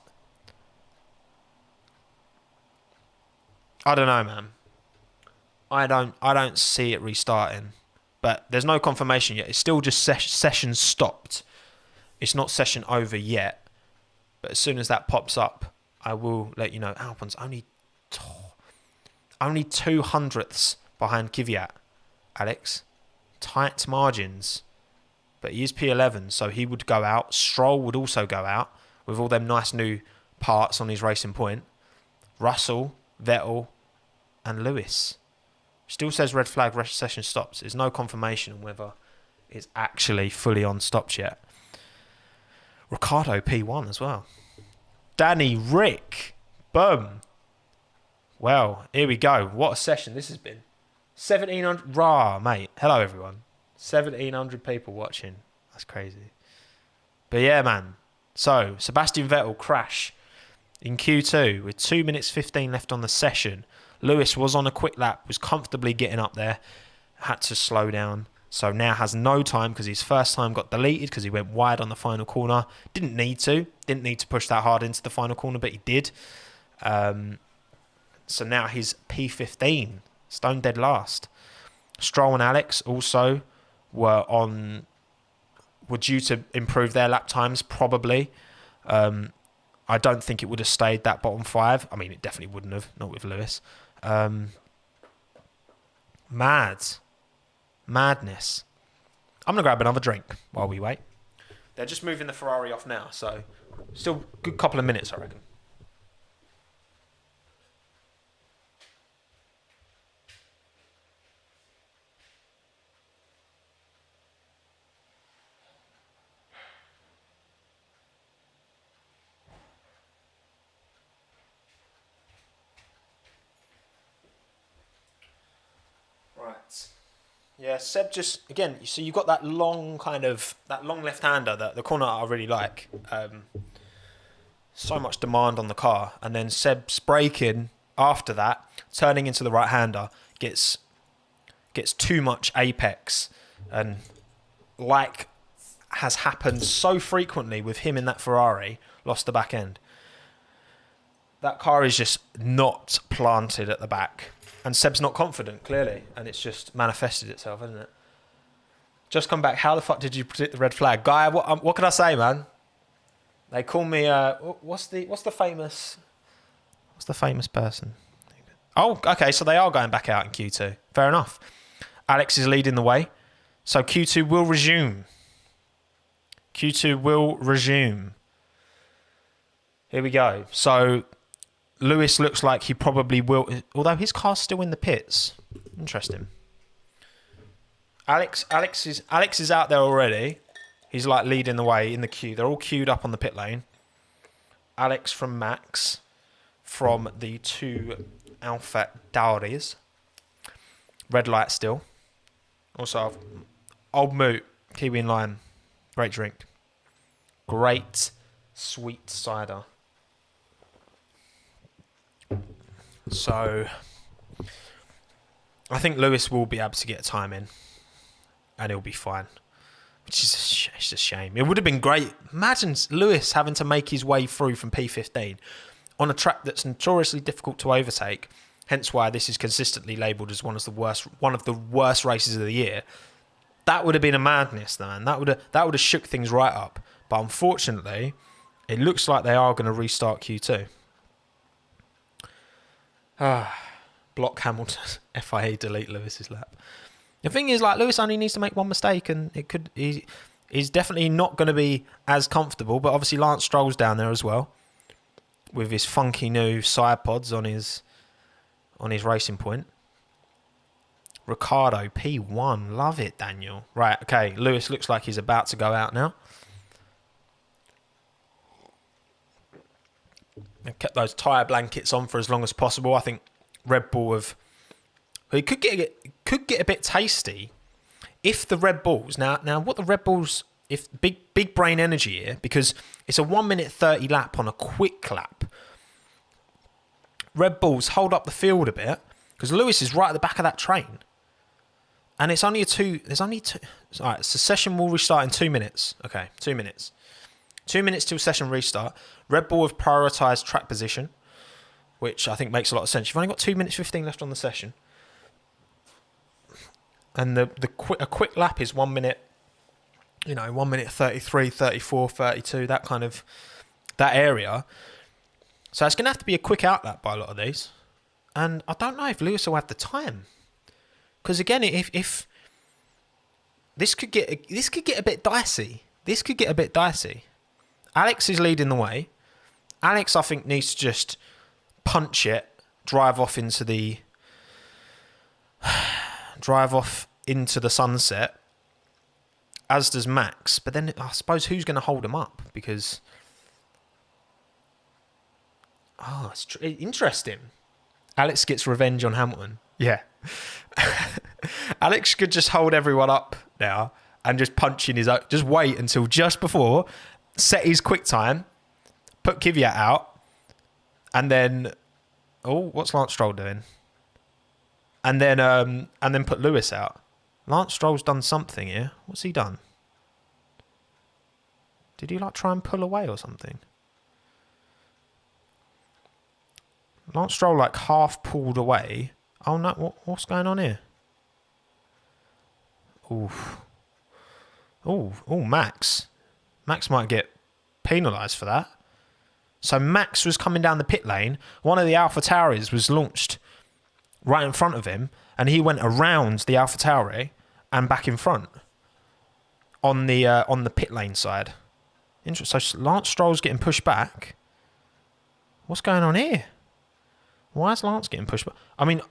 I don't know, man. I don't see it restarting. But there's no confirmation yet. It's still just session stopped. It's not session over yet. But as soon as that pops up, I will let you know. Albon's only 0.02 behind Kvyat, Alex. Tight margins. But he is P11, so he would go out. Stroll would also go out with all them nice new parts on his Racing Point. Russell, Vettel, and Lewis. Still says red flag session stops. There's no confirmation on whether it's actually fully on stopped yet. Ricardo P1 as well. Danny Rick. Boom. Well, here we go. What a session this has been. 1,700. Rah, mate. Hello, everyone. 1,700 people watching. That's crazy. But yeah, man. So, Sebastian Vettel crash in Q2 with 2 minutes 15 left on the session. Lewis was on a quick lap, was comfortably getting up there, had to slow down. So now has no time because his first time got deleted because he went wide on the final corner. Didn't need to push that hard into the final corner, but he did. So now he's P15, stone dead last. Stroll and Alex also were due to improve their lap times, probably. I don't think it would have stayed that bottom five. I mean, it definitely wouldn't have, not with Lewis. Madness. I'm going to grab another drink while we wait. They're just moving the Ferrari off now, so still a good couple of minutes, I reckon. Yeah, Seb just, again, so you've got that long left-hander, the corner I really like. So much demand on the car. And then Seb's braking after that, turning into the right-hander, gets too much apex. And like has happened so frequently with him in that Ferrari, lost the back end. That car is just not planted at the back. And Seb's not confident, clearly. And it's just manifested itself, hasn't it? Just come back. How the fuck did you predict the red flag? Guy, what can I say, man? They call me... what's the famous person? Oh, okay, so they are going back out in Q2. Fair enough. Alex is leading the way. So Q2 will resume. Q2 will resume. Here we go. So... Lewis looks like he probably will, although his car's still in the pits. Interesting. Alex is out there already. He's like leading the way in the queue. They're all queued up on the pit lane. Alex from Max. from the two Alpha Tauris. Red light still. Also, Old Moot, Kiwi and Lime. Great drink. Great sweet cider. So, I think Lewis will be able to get a time in. And he'll be fine. Which is it's a shame. It would have been great. Imagine Lewis having to make his way through from P15 on a track that's notoriously difficult to overtake. Hence why this is consistently labelled as one of the worst races of the year. That would have been a madness, man. That would have shook things right up. But unfortunately, it looks like they are going to restart Q2. Block Hamilton. FIA delete Lewis's lap. The thing is, like, Lewis only needs to make one mistake, and he's definitely not going to be as comfortable. But obviously, Lance Stroll's down there as well, with his funky new side pods on his racing point. Ricardo P1, love it, Daniel. Right, okay. Lewis looks like he's about to go out now. I kept those tyre blankets on for as long as possible. I think Red Bull it could get a bit tasty if the Red Bulls now what the Red Bulls, if big brain energy here, because it's a 1:30 lap on a quick lap. Red Bulls hold up the field a bit because Lewis is right at the back of that train, and there's only two. All right, so session will restart in 2 minutes. Okay, 2 minutes. 2 minutes till session restart. Red Bull have prioritised track position, which I think makes a lot of sense. You've only got 2 minutes 15 left on the session. And a quick lap is 1 minute, 1:33, 34, 32, that area. So it's going to have to be a quick out lap by a lot of these. And I don't know if Lewis will have the time. Because again, if this could get a bit dicey. This could get a bit dicey. Alex is leading the way. Alex, I think, needs to just punch it, drive off into the sunset, as does Max. But then I suppose who's going to hold him up? Because it's interesting. Alex gets revenge on Hamilton. Yeah. Alex could just hold everyone up now and just punch in just wait until just before, set his quick time, put Kvyat out, and then what's Lance Stroll doing? And then put Lewis out. Lance Stroll's done something here. What's he done? Did he try and pull away or something? Lance Stroll half pulled away. Oh no! What's going on here? Max. Max might get penalised for that. So Max was coming down the pit lane. One of the Alpha Tauris was launched right in front of him, and he went around the Alpha Tauri and back in front on the pit lane side. Interesting. So Lance Stroll's getting pushed back. What's going on here? Why is Lance getting pushed back? I mean,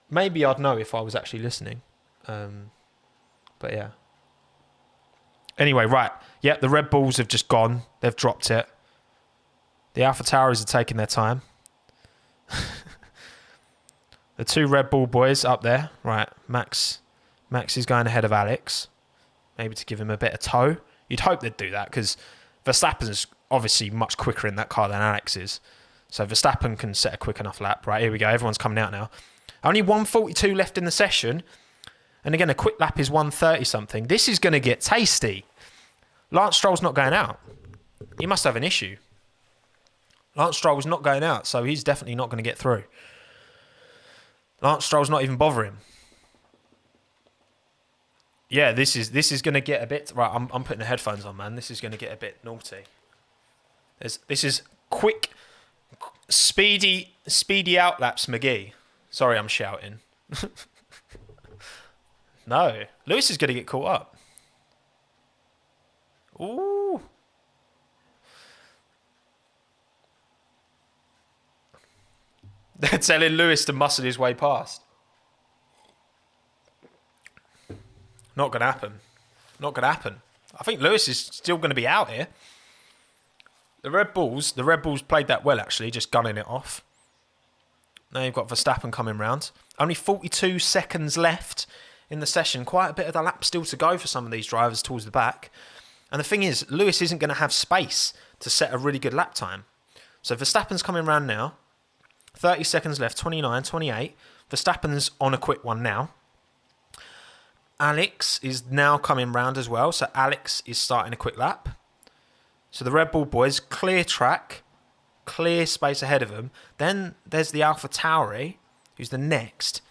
maybe I'd know if I was actually listening. But yeah. Anyway, right. Yep, the Red Bulls have just gone. They've dropped it. The Alpha Tauris are taking their time. The two Red Bull boys up there. Right, Max is going ahead of Alex. Maybe to give him a bit of tow. You'd hope they'd do that because Verstappen's obviously much quicker in that car than Alex is. So Verstappen can set a quick enough lap. Right, here we go. Everyone's coming out now. Only 1:42 left in the session. And again, a quick lap is 1:30 something. This is going to get tasty. Lance Stroll's not going out. He must have an issue. Lance Stroll's not going out, so he's definitely not going to get through. Lance Stroll's not even bothering. Yeah, this is going to get a bit... Right, I'm putting the headphones on, man. This is going to get a bit naughty. This is quick, speedy outlaps, McGee. Sorry, I'm shouting. No, Lewis is going to get caught up. Ooh. They're telling Lewis to muscle his way past. Not going to happen. Not going to happen. I think Lewis is still going to be out here. The Red Bulls played that well, actually, just gunning it off. Now you've got Verstappen coming round. Only 42 seconds left in the session. Quite a bit of the lap still to go for some of these drivers towards the back. And the thing is, Lewis isn't going to have space to set a really good lap time. So Verstappen's coming round now. 30 seconds left, 29, 28. Verstappen's on a quick one now. Alex is now coming round as well. So Alex is starting a quick lap. So the Red Bull boys, clear track, clear space ahead of them. Then there's the Alpha Tauri, who's the next,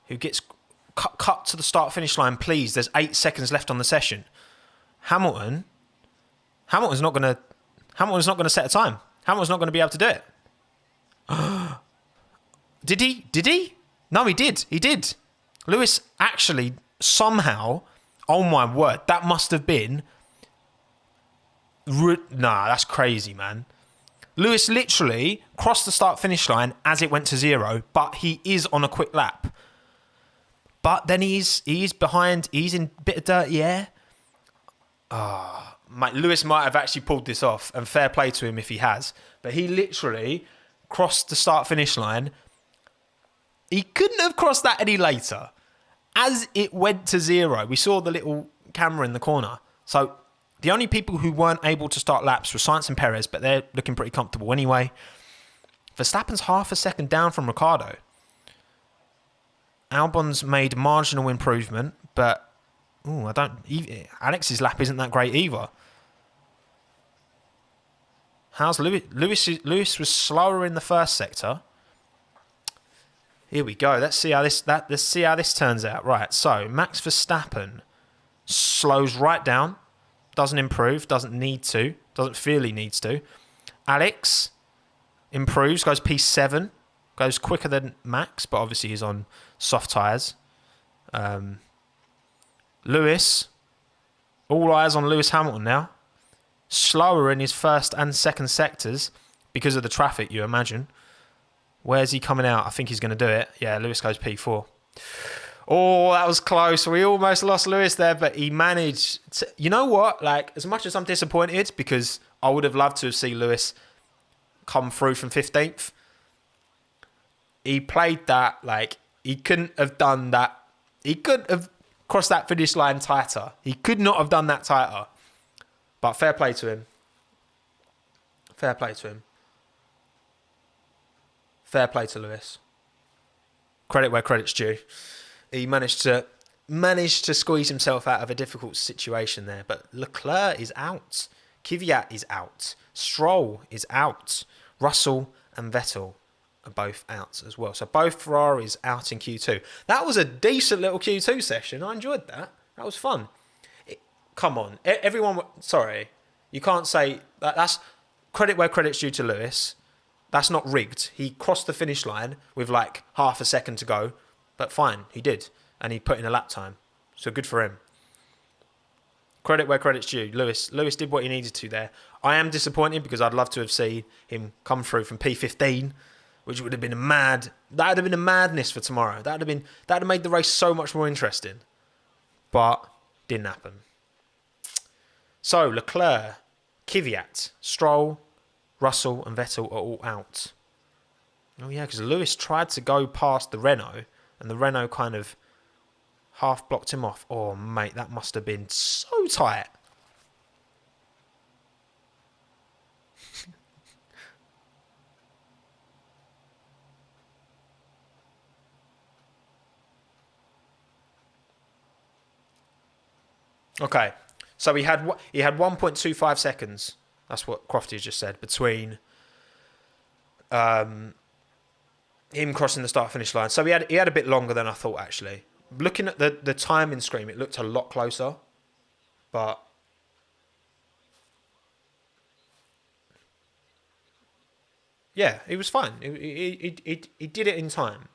who gets cut to the start-finish line. Please, there's 8 seconds left on the session. Hamilton's not going to set a time. Hamilton's not going to be able to do it. Did he? Did he? No, he did. He did. Lewis actually somehow, oh my word, that must have been... Nah, that's crazy, man. Lewis literally crossed the start-finish line as it went to 0, but he is on a quick lap. But then he's behind, he's in a bit of dirty air. Lewis might have actually pulled this off, and fair play to him if he has. But he literally crossed the start-finish line. He couldn't have crossed that any later. As it went to 0, we saw the little camera in the corner. So the only people who weren't able to start laps were Sainz and Perez, but they're looking pretty comfortable anyway. Verstappen's half a second down from Ricciardo. Albon's made marginal improvement, but Alex's lap isn't that great either. How's Lewis? Lewis was slower in the first sector. Here we go. Let's see how this turns out. Right. So Max Verstappen slows right down. Doesn't improve. Doesn't need to. Doesn't feel he needs to. Alex improves. Goes P7. Goes quicker than Max, but obviously he's on soft tyres. Lewis. All eyes on Lewis Hamilton now. Slower in his first and second sectors because of the traffic, you imagine. Where's he coming out? I think he's going to do it. Yeah, Lewis goes P4. Oh, that was close. We almost lost Lewis there, but he managed to... You know what? Like, as much as I'm disappointed, because I would have loved to have seen Lewis come through from 15th, he played that, like, he couldn't have done that. He couldn't have crossed that finish line tighter. He could not have done that tighter. But fair play to him. Fair play to him. Fair play to Lewis. Credit where credit's due. He managed to squeeze himself out of a difficult situation there. But Leclerc is out. Kvyat is out. Stroll is out. Russell and Vettel are both out as well. So both Ferraris out in Q2. That was a decent little Q2 session. I enjoyed that. That was fun. Come on. Everyone... Sorry. You can't say... That's credit where credit's due to Lewis. That's not rigged. He crossed the finish line with like half a second to go. But fine, he did. And he put in a lap time. So good for him. Credit where credit's due. Lewis did what he needed to there. I am disappointed because I'd love to have seen him come through from P15, which would have been that would have been a madness for tomorrow. That would have made the race so much more interesting. But didn't happen. So Leclerc, Kvyat, Stroll, Russell and Vettel are all out. Oh yeah, because Lewis tried to go past the Renault and the Renault kind of half blocked him off. Oh mate, that must have been so tight. Okay, so he had 1.25 seconds. That's what Crofty has just said, between him crossing the start-finish line. So he had a bit longer than I thought, actually. Looking at the timing screen, it looked a lot closer. But... yeah, he was fine. He did it in time.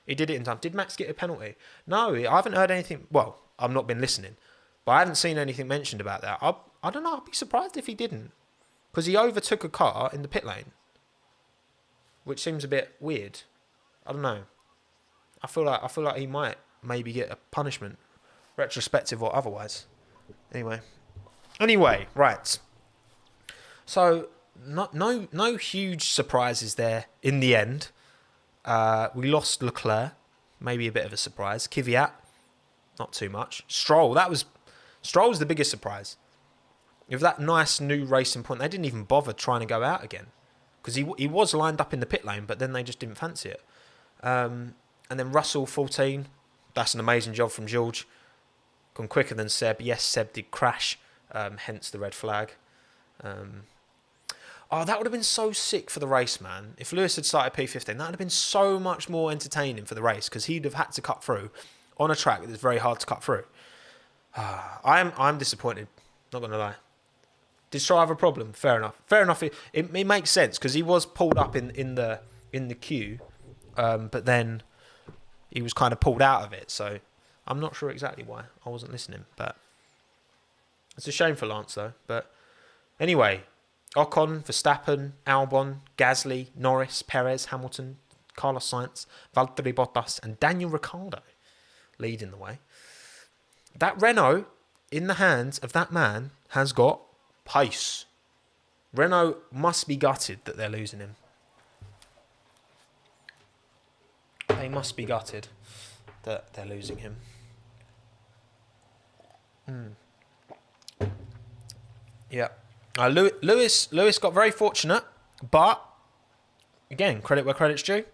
He did it in time. Did Max get a penalty? No, I haven't heard anything... Well, I've not been listening. But I haven't seen anything mentioned about that. I don't know. I'd be surprised if he didn't. Because he overtook a car in the pit lane. Which seems a bit weird. I don't know. I feel like he might maybe get a punishment. Retrospective or otherwise. Anyway, right. So no huge surprises there in the end. We lost Leclerc, maybe a bit of a surprise. Kvyat, not too much. Stroll was the biggest surprise. With that nice new racing point, they didn't even bother trying to go out again because he was lined up in the pit lane, but then they just didn't fancy it. And then Russell 14, that's an amazing job from George. Gone quicker than Seb. Yes, Seb did crash, hence the red flag. That would have been so sick for the race, man. If Lewis had started P15, that would have been so much more entertaining for the race because he'd have had to cut through on a track that's very hard to cut through. I'm disappointed, not going to lie. Did Stroll have a problem? Fair enough. It makes sense because he was pulled up in the queue, but then he was kind of pulled out of it. So I'm not sure exactly why. I wasn't listening, but it's a shame for Lance though. But anyway, Ocon, Verstappen, Albon, Gasly, Norris, Perez, Hamilton, Carlos Sainz, Valtteri Bottas, and Daniel Ricciardo leading the way. That Renault in the hands of that man has got pace. Renault must be gutted that they're losing him. They must be gutted that they're losing him. Yeah. Lewis got very fortunate, but again, credit where credit's due.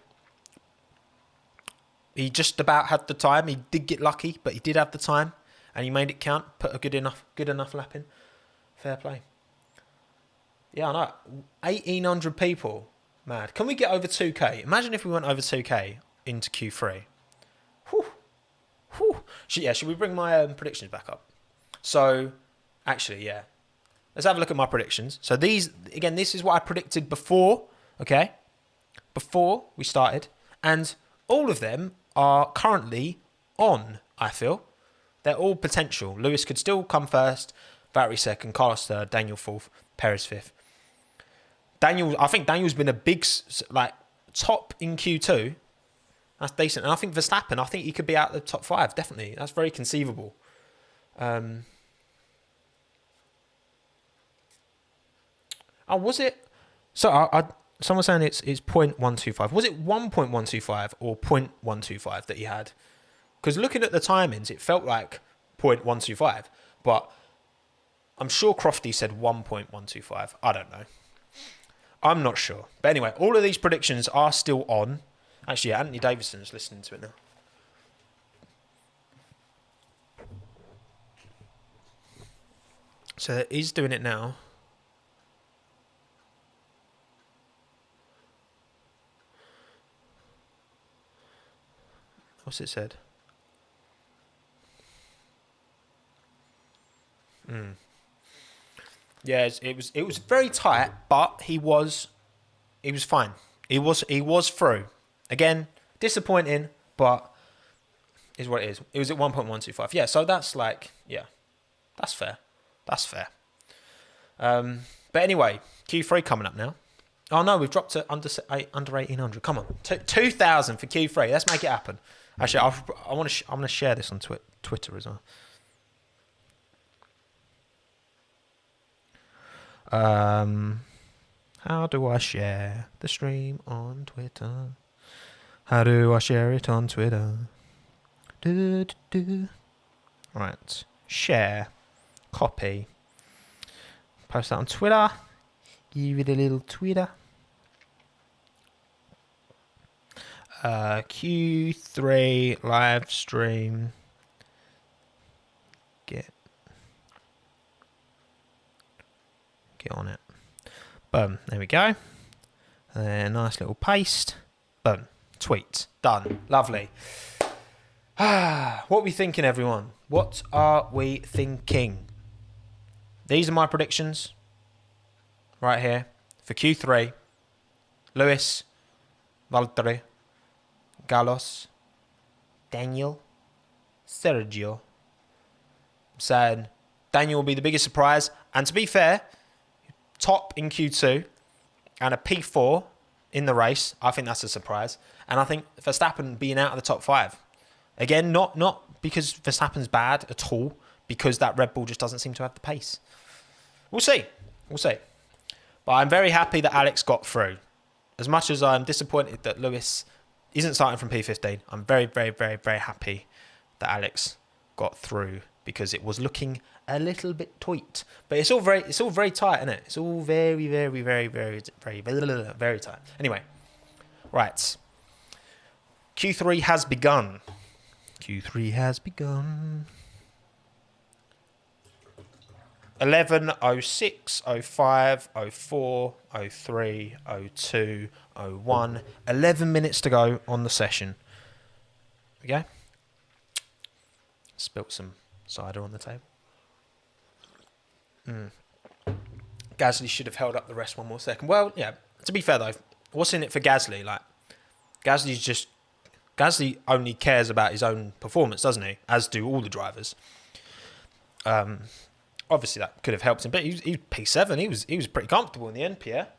He just about had the time. He did get lucky, but he did have the time, and he made it count. Put a good enough lap in. Fair play. Yeah, I know. 1,800 people. Mad. Can we get over 2K? Imagine if we went over 2K into Q3. Whew. Should we bring my predictions back up? So, actually, yeah. Let's have a look at my predictions. So this is what I predicted before, okay? Before we started. And all of them are currently on, I feel. They're all potential. Lewis could still come first. Valtteri second, Carlos third, Daniel fourth, Perez fifth. I think Daniel's been a big top in Q2. That's decent. And I think Verstappen, I think he could be out of the top 5, definitely. That's very conceivable. Was it? So someone's saying it's 0.125. Was it 1.125 or 0.125 that he had? Because looking at the timings, it felt like 0.125, but I'm sure Crofty said 1.125. I don't know. I'm not sure. But anyway, all of these predictions are still on. Actually, yeah, Anthony Davidson's listening to it now. So he's doing it now. What's it said? Yeah, it was very tight, but he was fine. He was through. Again, disappointing, but is what it is. It was at 1.125. Yeah, so that's that's fair. That's fair. But anyway, Q3 coming up now. Oh no, we've dropped to under 1,800. Come on, 2,000 for Q3. Let's make it happen. Actually, I'm gonna share this on Twitter as well. How do I share the stream on Twitter? How do I share it on Twitter? Right, share, copy, post that on Twitter. Give it a little Twitter. Q3 live stream. Get on it. Boom. There we go. Nice little paste. Boom. Tweet. Done. Lovely. What are we thinking, everyone? What are we thinking? These are my predictions. Right here. For Q3. Lewis. Valtteri. Carlos. Daniel. Sergio. I'm saying Daniel will be the biggest surprise. And to be fair, top in Q2 and a P4 in the race, I think that's a surprise. And I think Verstappen being out of the top 5. Again, not because Verstappen's bad at all, because that Red Bull just doesn't seem to have the pace. We'll see. But I'm very happy that Alex got through. As much as I'm disappointed that Lewis isn't starting from P15, I'm very, very, very, very happy that Alex got through because it was looking a little bit tight. But it's all very tight, isn't it? It's all very, very, very, very, very, very tight. Anyway, right. Q3 has begun. Q3 has begun. 11, 06, 05, 04, 03, 02, 01. 11 minutes to go on the session. Okay. Spilt some cider on the table. Gasly should have held up the rest one more second. Well, yeah, to be fair though, what's in it for Gasly? Like, Gasly only cares about his own performance, doesn't he? As do all the drivers. Obviously that could have helped him, but he was P7. He was pretty comfortable in the end, Pierre.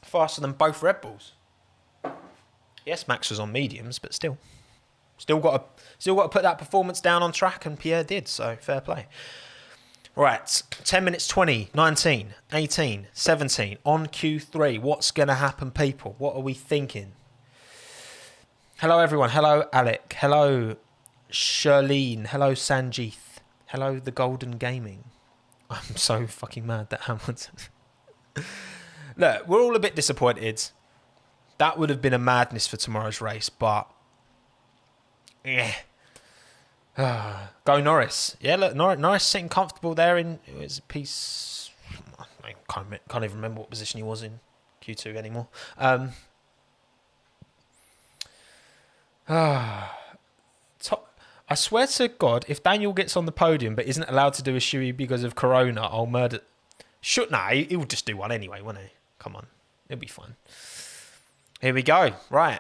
Faster than both Red Bulls. Yes, Max was on mediums, but still got to put that performance down on track, and Pierre did. So fair play. Right, 10 minutes 20, 19, 18, 17 on Q3. What's going to happen, people? What are we thinking? Hello, everyone. Hello, Alec. Hello, Charlene. Hello, Sanjeeth. Hello, The Golden Gaming. I'm so fucking mad that Hamilton... Look, we're all a bit disappointed. That would have been a madness for tomorrow's race, but... yeah. Go Norris. Yeah, look, Norris sitting comfortable there in... it was a piece... I can't even remember what position he was in Q2 anymore. I swear to God, if Daniel gets on the podium but isn't allowed to do a shoey because of Corona, I'll murder... he'll just do one anyway, won't he? Come on. It'll be fine. Here we go. Right.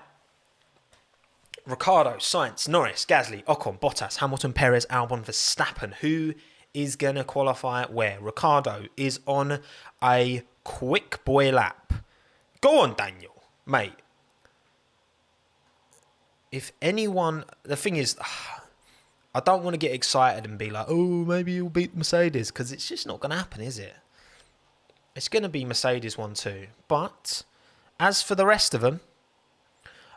Ricciardo, Sainz, Norris, Gasly, Ocon, Bottas, Hamilton, Perez, Albon, Verstappen. Who is going to qualify where? Ricciardo is on a quick boy lap. Go on, Daniel. Mate. If anyone... the thing is... I don't want to get excited and be like, oh, maybe you'll beat Mercedes, because it's just not going to happen, is it? It's going to be Mercedes 1-2. But as for the rest of them,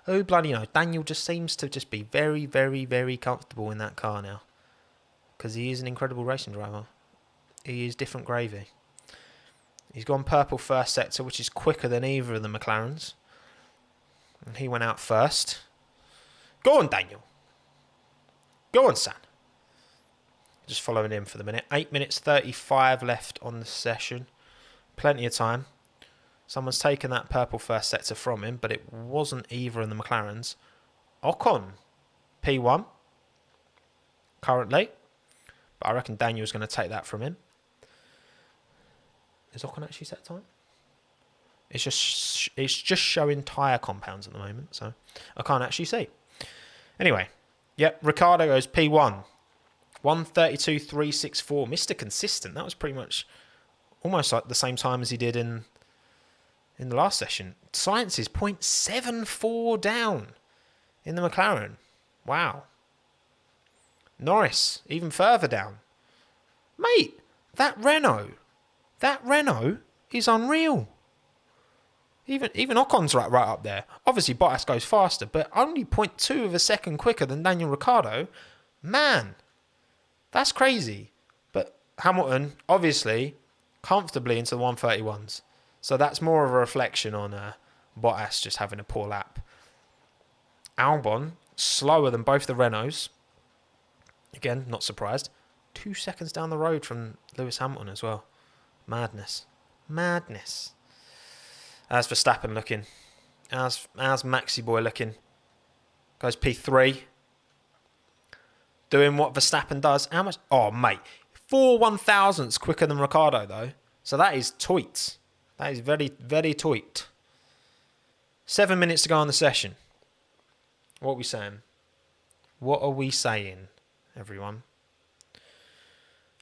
oh, bloody no. Daniel just seems to just be very, very, very comfortable in that car now. Because he is an incredible racing driver. He is different gravy. He's gone purple first sector, which is quicker than either of the McLarens. And he went out first. Go on, Daniel. Go on, San. Just following him for the minute. 8 minutes 35 left on the session. Plenty of time. Someone's taken that purple first sector from him, but it wasn't either of the McLarens. Ocon, P1, currently. But I reckon Daniel's going to take that from him. Is Ocon actually set time? It's just showing tyre compounds at the moment, so I can't actually see. Anyway. Yep, Ricciardo goes P1. 1:32.364. Mr. Consistent. That was pretty much almost like the same time as he did in the last session. Sainz is 0.74 down in the McLaren. Wow. Norris, even further down. Mate, that Renault is unreal. Even Ocon's right up there. Obviously, Bottas goes faster, but only 0.2 of a second quicker than Daniel Ricciardo. Man, that's crazy. But Hamilton, obviously, comfortably into the 131s. So that's more of a reflection on Bottas just having a poor lap. Albon, slower than both the Renaults. Again, not surprised. 2 seconds down the road from Lewis Hamilton as well. Madness. How's Verstappen looking? How's Maxi Boy looking? Goes P3. Doing what Verstappen does. How much? Oh, mate. 4 1,000ths quicker than Ricciardo, though. So that is tight. That is very, very tight. 7 minutes to go on the session. What are we saying? What are we saying, everyone?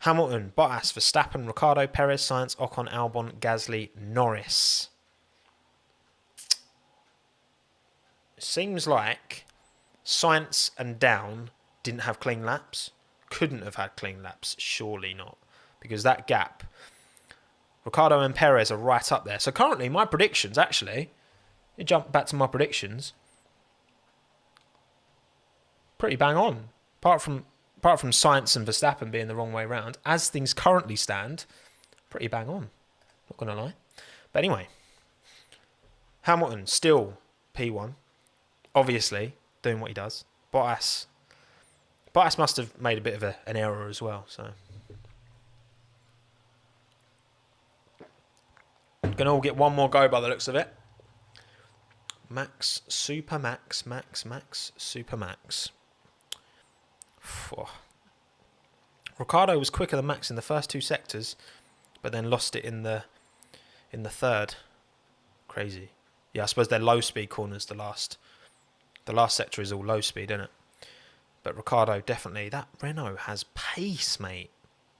Hamilton, Bottas, Verstappen, Ricciardo, Perez, Sainz, Ocon, Albon, Gasly, Norris. Seems like Sainz and Down didn't have clean laps. Couldn't have had clean laps. Surely not. Because that gap Ricciardo and Perez are right up there. So currently, my predictions, actually, you jump back to my predictions, pretty bang on. Apart from Sainz and Verstappen being the wrong way round, as things currently stand, pretty bang on. Not going to lie. But anyway, Hamilton still P1. Obviously, doing what he does. Bottas must have made a bit of an error as well. So, gonna all get one more go by the looks of it. Max, Super Max, Super Max. Ricciardo was quicker than Max in the first two sectors, but then lost it in the third. Crazy. Yeah, I suppose they're low speed corners. The last sector is all low speed, isn't it? But Ricciardo definitely. That Renault has pace, mate.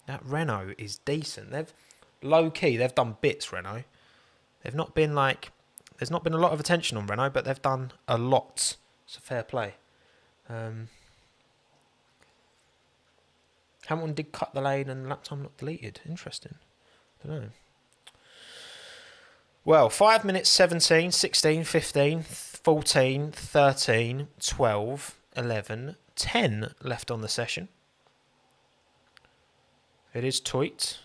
That Renault is decent. They've low key. They've done bits, Renault. They've not been like. There's not been a lot of attention on Renault, but they've done a lot. It's a fair play. Hamilton did cut the lane and lap time not deleted. Interesting. Don't know. Well, 5 minutes 17, 16, 15, 14, 13, 12, 11, 10 left on the session. It is tight.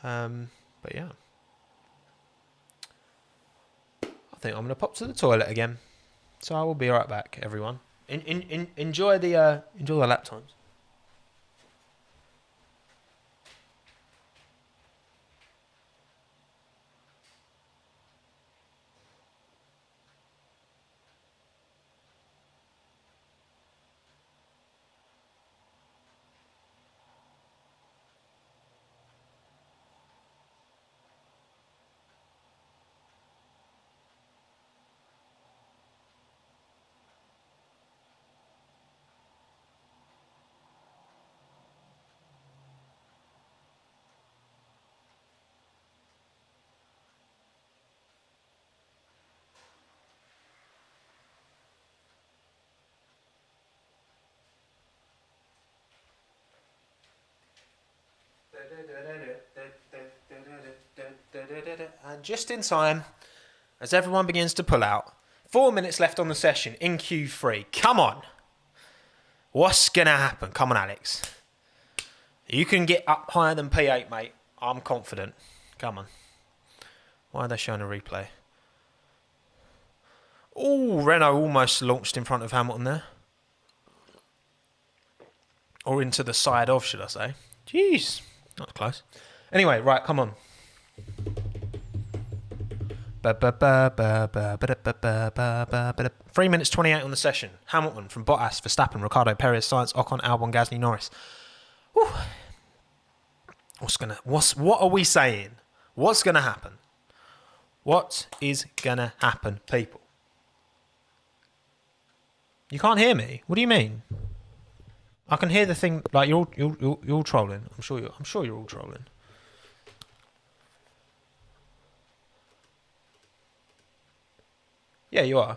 But yeah. I think I'm going to pop to the toilet again. So I will be right back, everyone. Enjoy the lap times. And just in time, as everyone begins to pull out, 4 minutes left on the session in Q3. Come on. What's going to happen? Come on, Alex. You can get up higher than P8, mate. I'm confident. Come on. Why are they showing a replay? Oh, Renault almost launched in front of Hamilton there. Or into the side of, should I say. Jeez. Not close. Anyway, right, come on. 3 minutes 28 on the session. Hamilton from Bottas, Verstappen, Ricciardo, Perez, Sainz, Ocon, Albon, Gasly, Norris. Whew. What are we saying? What's gonna happen? What is gonna happen, people? You can't hear me. What do you mean? I can hear the thing. Like you're all trolling. I'm sure you're all trolling. Yeah, you are.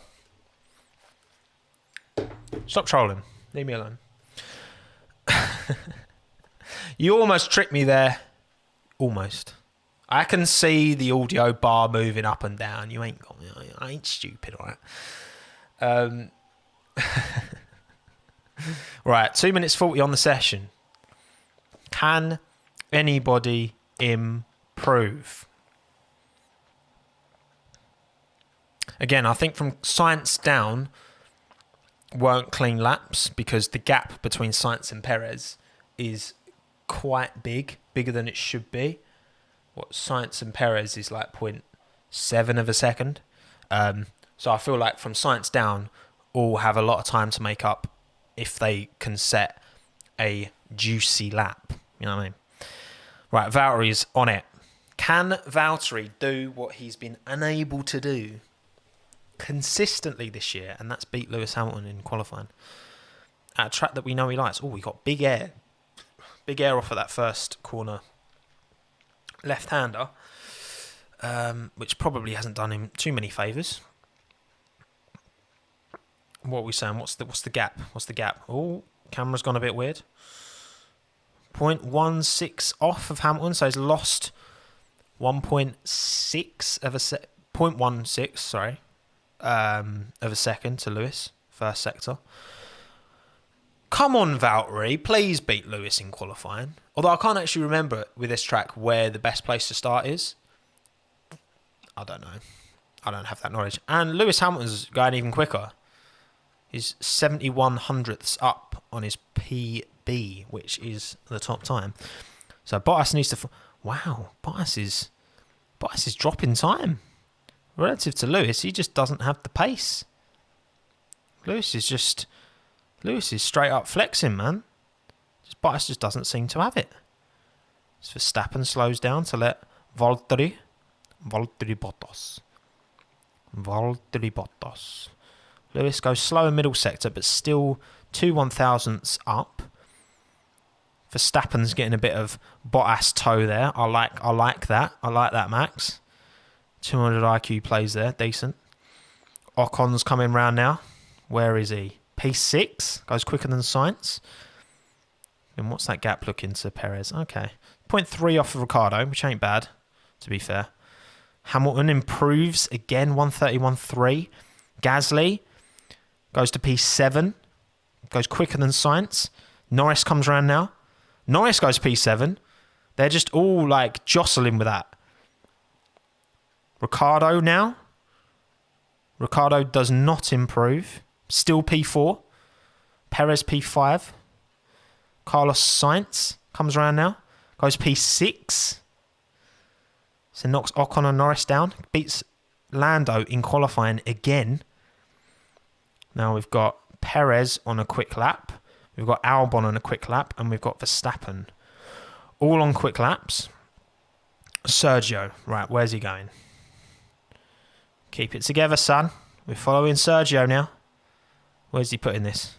Stop trolling. Leave me alone. You almost tricked me there. Almost. I can see the audio bar moving up and down. You ain't got me. I ain't stupid, all right? Right, 2 minutes 40 on the session. Can anybody improve? Again, I think from Sainz down weren't clean laps because the gap between Sainz and Perez is quite big, bigger than it should be. What Sainz and Perez is like 0.7 of a second. So I feel like from Sainz down, all have a lot of time to make up if they can set a juicy lap. You know what I mean? Right, Valtteri's on it. Can Valtteri do what he's been unable to do consistently this year? And that's beat Lewis Hamilton in qualifying. At a track that we know he likes. Oh, we got big air. Big air off of that first corner left-hander. Which probably hasn't done him too many favours. What are we saying? What's the gap? What's the gap? Oh, camera's gone a bit weird. 0.16 off of Hamilton, so he's lost 1.6 of a 0.16, sorry, of a second to Lewis, first sector. Come on, Valtteri, please beat Lewis in qualifying. Although I can't actually remember with this track where the best place to start is. I don't know. I don't have that knowledge. And Lewis Hamilton's going even quicker. He's 71 hundredths up on his PB, which is the top time. So Bottas needs to... Wow, Bottas is dropping time. Relative to Lewis, he just doesn't have the pace. Lewis is straight up flexing, man. Bottas just doesn't seem to have it. So Verstappen slows down to let Valtteri Bottas. Lewis goes slow in middle sector, but still 2 1,000ths up. Verstappen's getting a bit of Bottas toe there. I like that. I like that, Max. 200 IQ plays there, decent. Ocon's coming round now. Where is he? P6 goes quicker than Sainz. And what's that gap looking to Perez? Okay, 0.3 off of Ricciardo, which ain't bad, to be fair. Hamilton improves again, 131.3. Gasly goes to P7, goes quicker than Sainz. Norris comes around now. Norris goes P7. They're just all like jostling with that. Ricciardo now. Ricciardo does not improve. Still P4. Perez P5. Carlos Sainz comes around now. Goes P6. So knocks Ocon and Norris down. Beats Lando in qualifying again. Now we've got Perez on a quick lap. We've got Albon on a quick lap. And we've got Verstappen. All on quick laps. Sergio. Right, where's he going? Keep it together, son. We're following Sergio now. Where's he putting this?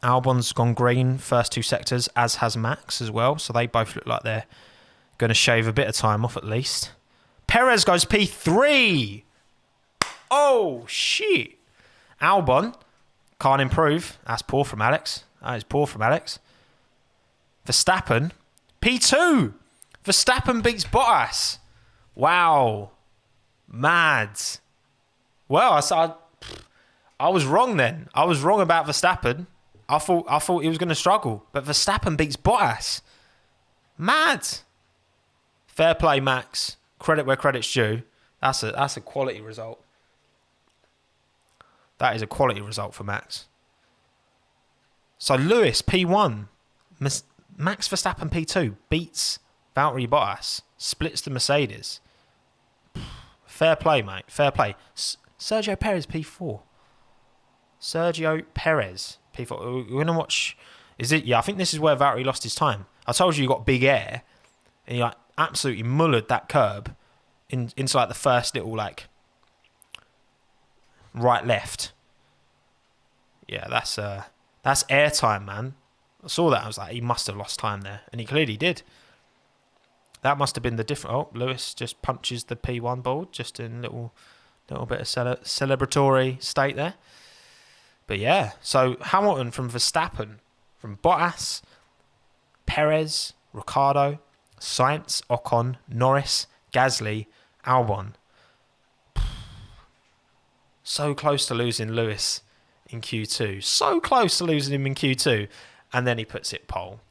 Albon's gone green first 2 sectors, as has Max as well. So they both look like they're going to shave a bit of time off at least. Perez goes P3. Oh, shit. Albon can't improve. That's poor from Alex. That is poor from Alex. Verstappen, P2. Verstappen beats Bottas. Wow. Mad. Well, I was wrong then. I was wrong about Verstappen. I thought he was going to struggle. But Verstappen beats Bottas. Mad. Fair play, Max. Credit where credit's due. That's a quality result. That is a quality result for Max. So Lewis, P1. Max Verstappen, P2. Beats Valtteri Bottas. Splits the Mercedes. Fair play, mate. Fair play. Sergio Perez, P4. Sergio Perez, P4. We're going to watch... Yeah, I think this is where Valtteri lost his time. I told you got big air. And he like absolutely mullered that curb into like the first little like right left. Yeah, that's air time, man. I saw that. I was like, he must have lost time there, and he clearly did. That must have been the different. Oh, Lewis just punches the P1 board, just in little bit of celebratory state there. But yeah, so Hamilton from Verstappen, from Bottas, Perez, Ricciardo, Sainz, Ocon, Norris, Gasly, Albon. So close to losing Lewis in Q2. So close to losing him in Q2. And then he puts it pole.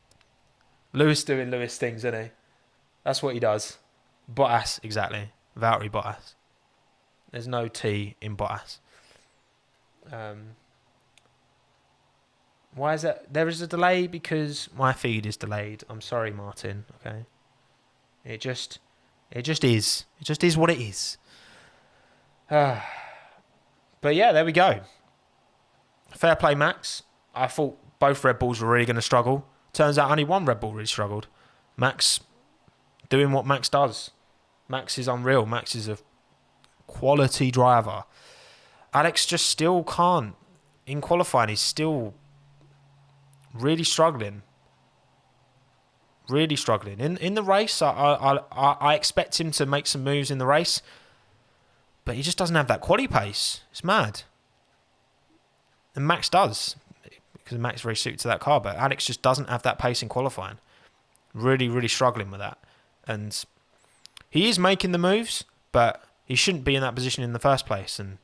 Lewis doing Lewis things, isn't he? That's what he does. Bottas, exactly. Valtteri Bottas. There's no T in Bottas. Why is that? There is a delay because my feed is delayed. I'm sorry, Martin. Okay. It just is. It just is what it is. But yeah, there we go. Fair play, Max. I thought both Red Bulls were really going to struggle. Turns out only one Red Bull really struggled. Max doing what Max does. Max is unreal. Max is a quality driver. Alex just still can't. In qualifying, he's still really struggling. Really struggling. In the race, I expect him to make some moves in the race. But he just doesn't have that quality pace. It's mad. And Max does. Because Max is very suited to that car. But Alex just doesn't have that pace in qualifying. Really, really struggling with that. And he is making the moves, but he shouldn't be in that position in the first place. And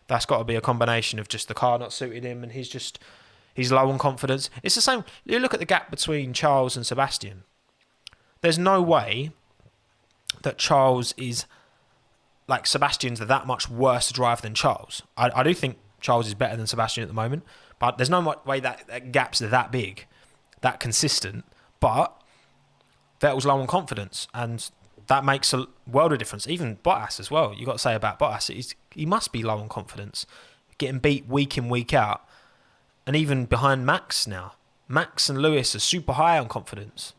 that's got to be a combination of just the car not suiting him, and he's low on confidence. It's the same. You look at the gap between Charles and Sebastian. There's no way that Charles is like Sebastian's that much worse a driver than Charles. I do think Charles is better than Sebastian at the moment, but there's no way that gaps are that big, that consistent. But Vettel's low on confidence, and that makes a world of difference. Even Bottas as well. You got to say about Bottas, he must be low on confidence, getting beat week in, week out, and even behind Max now. Max and Lewis are super high on confidence.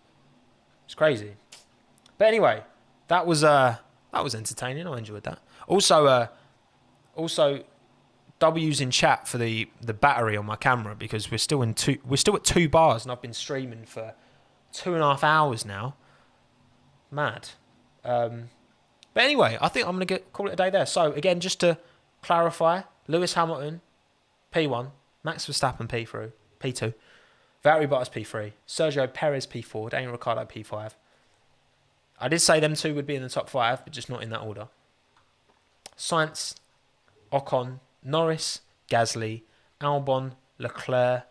It's crazy. But anyway, that was entertaining. I enjoyed that. Also W's in chat for the battery on my camera, because we're still at 2 bars, and I've been streaming for 2.5 hours now. Mad. But anyway, I think I'm going to call it a day there. So again, just to clarify, Lewis Hamilton, P1, Max Verstappen, P2, Valtteri Bottas, P3, Sergio Perez, P4, Daniel Ricciardo, P5. I did say them 2 would be in the top 5, but just not in that order. Sainz, Ocon, Norris, Gasly, Albon, Leclerc,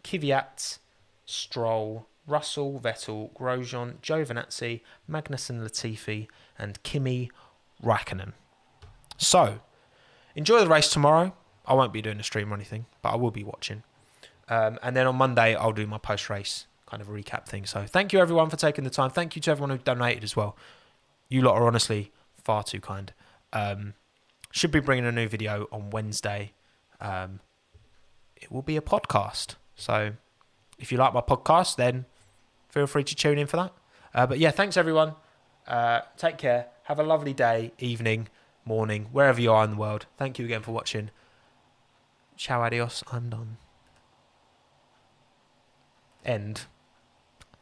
Kvyat, Stroll, Russell, Vettel, Grosjean, Giovinazzi, Magnussen, Latifi, and Kimi Raikkonen. So, enjoy the race tomorrow. I won't be doing a stream or anything, but I will be watching. And then on Monday, I'll do my post-race kind of recap thing. So, thank you everyone for taking the time. Thank you to everyone who donated as well. You lot are honestly far too kind. Should be bringing a new video on Wednesday. It will be a podcast. So, if you like my podcast, then feel free to tune in for that. But yeah, thanks everyone. Take care. Have a lovely day, evening, morning, wherever you are in the world. Thank you again for watching. Ciao, adios. I'm done. End.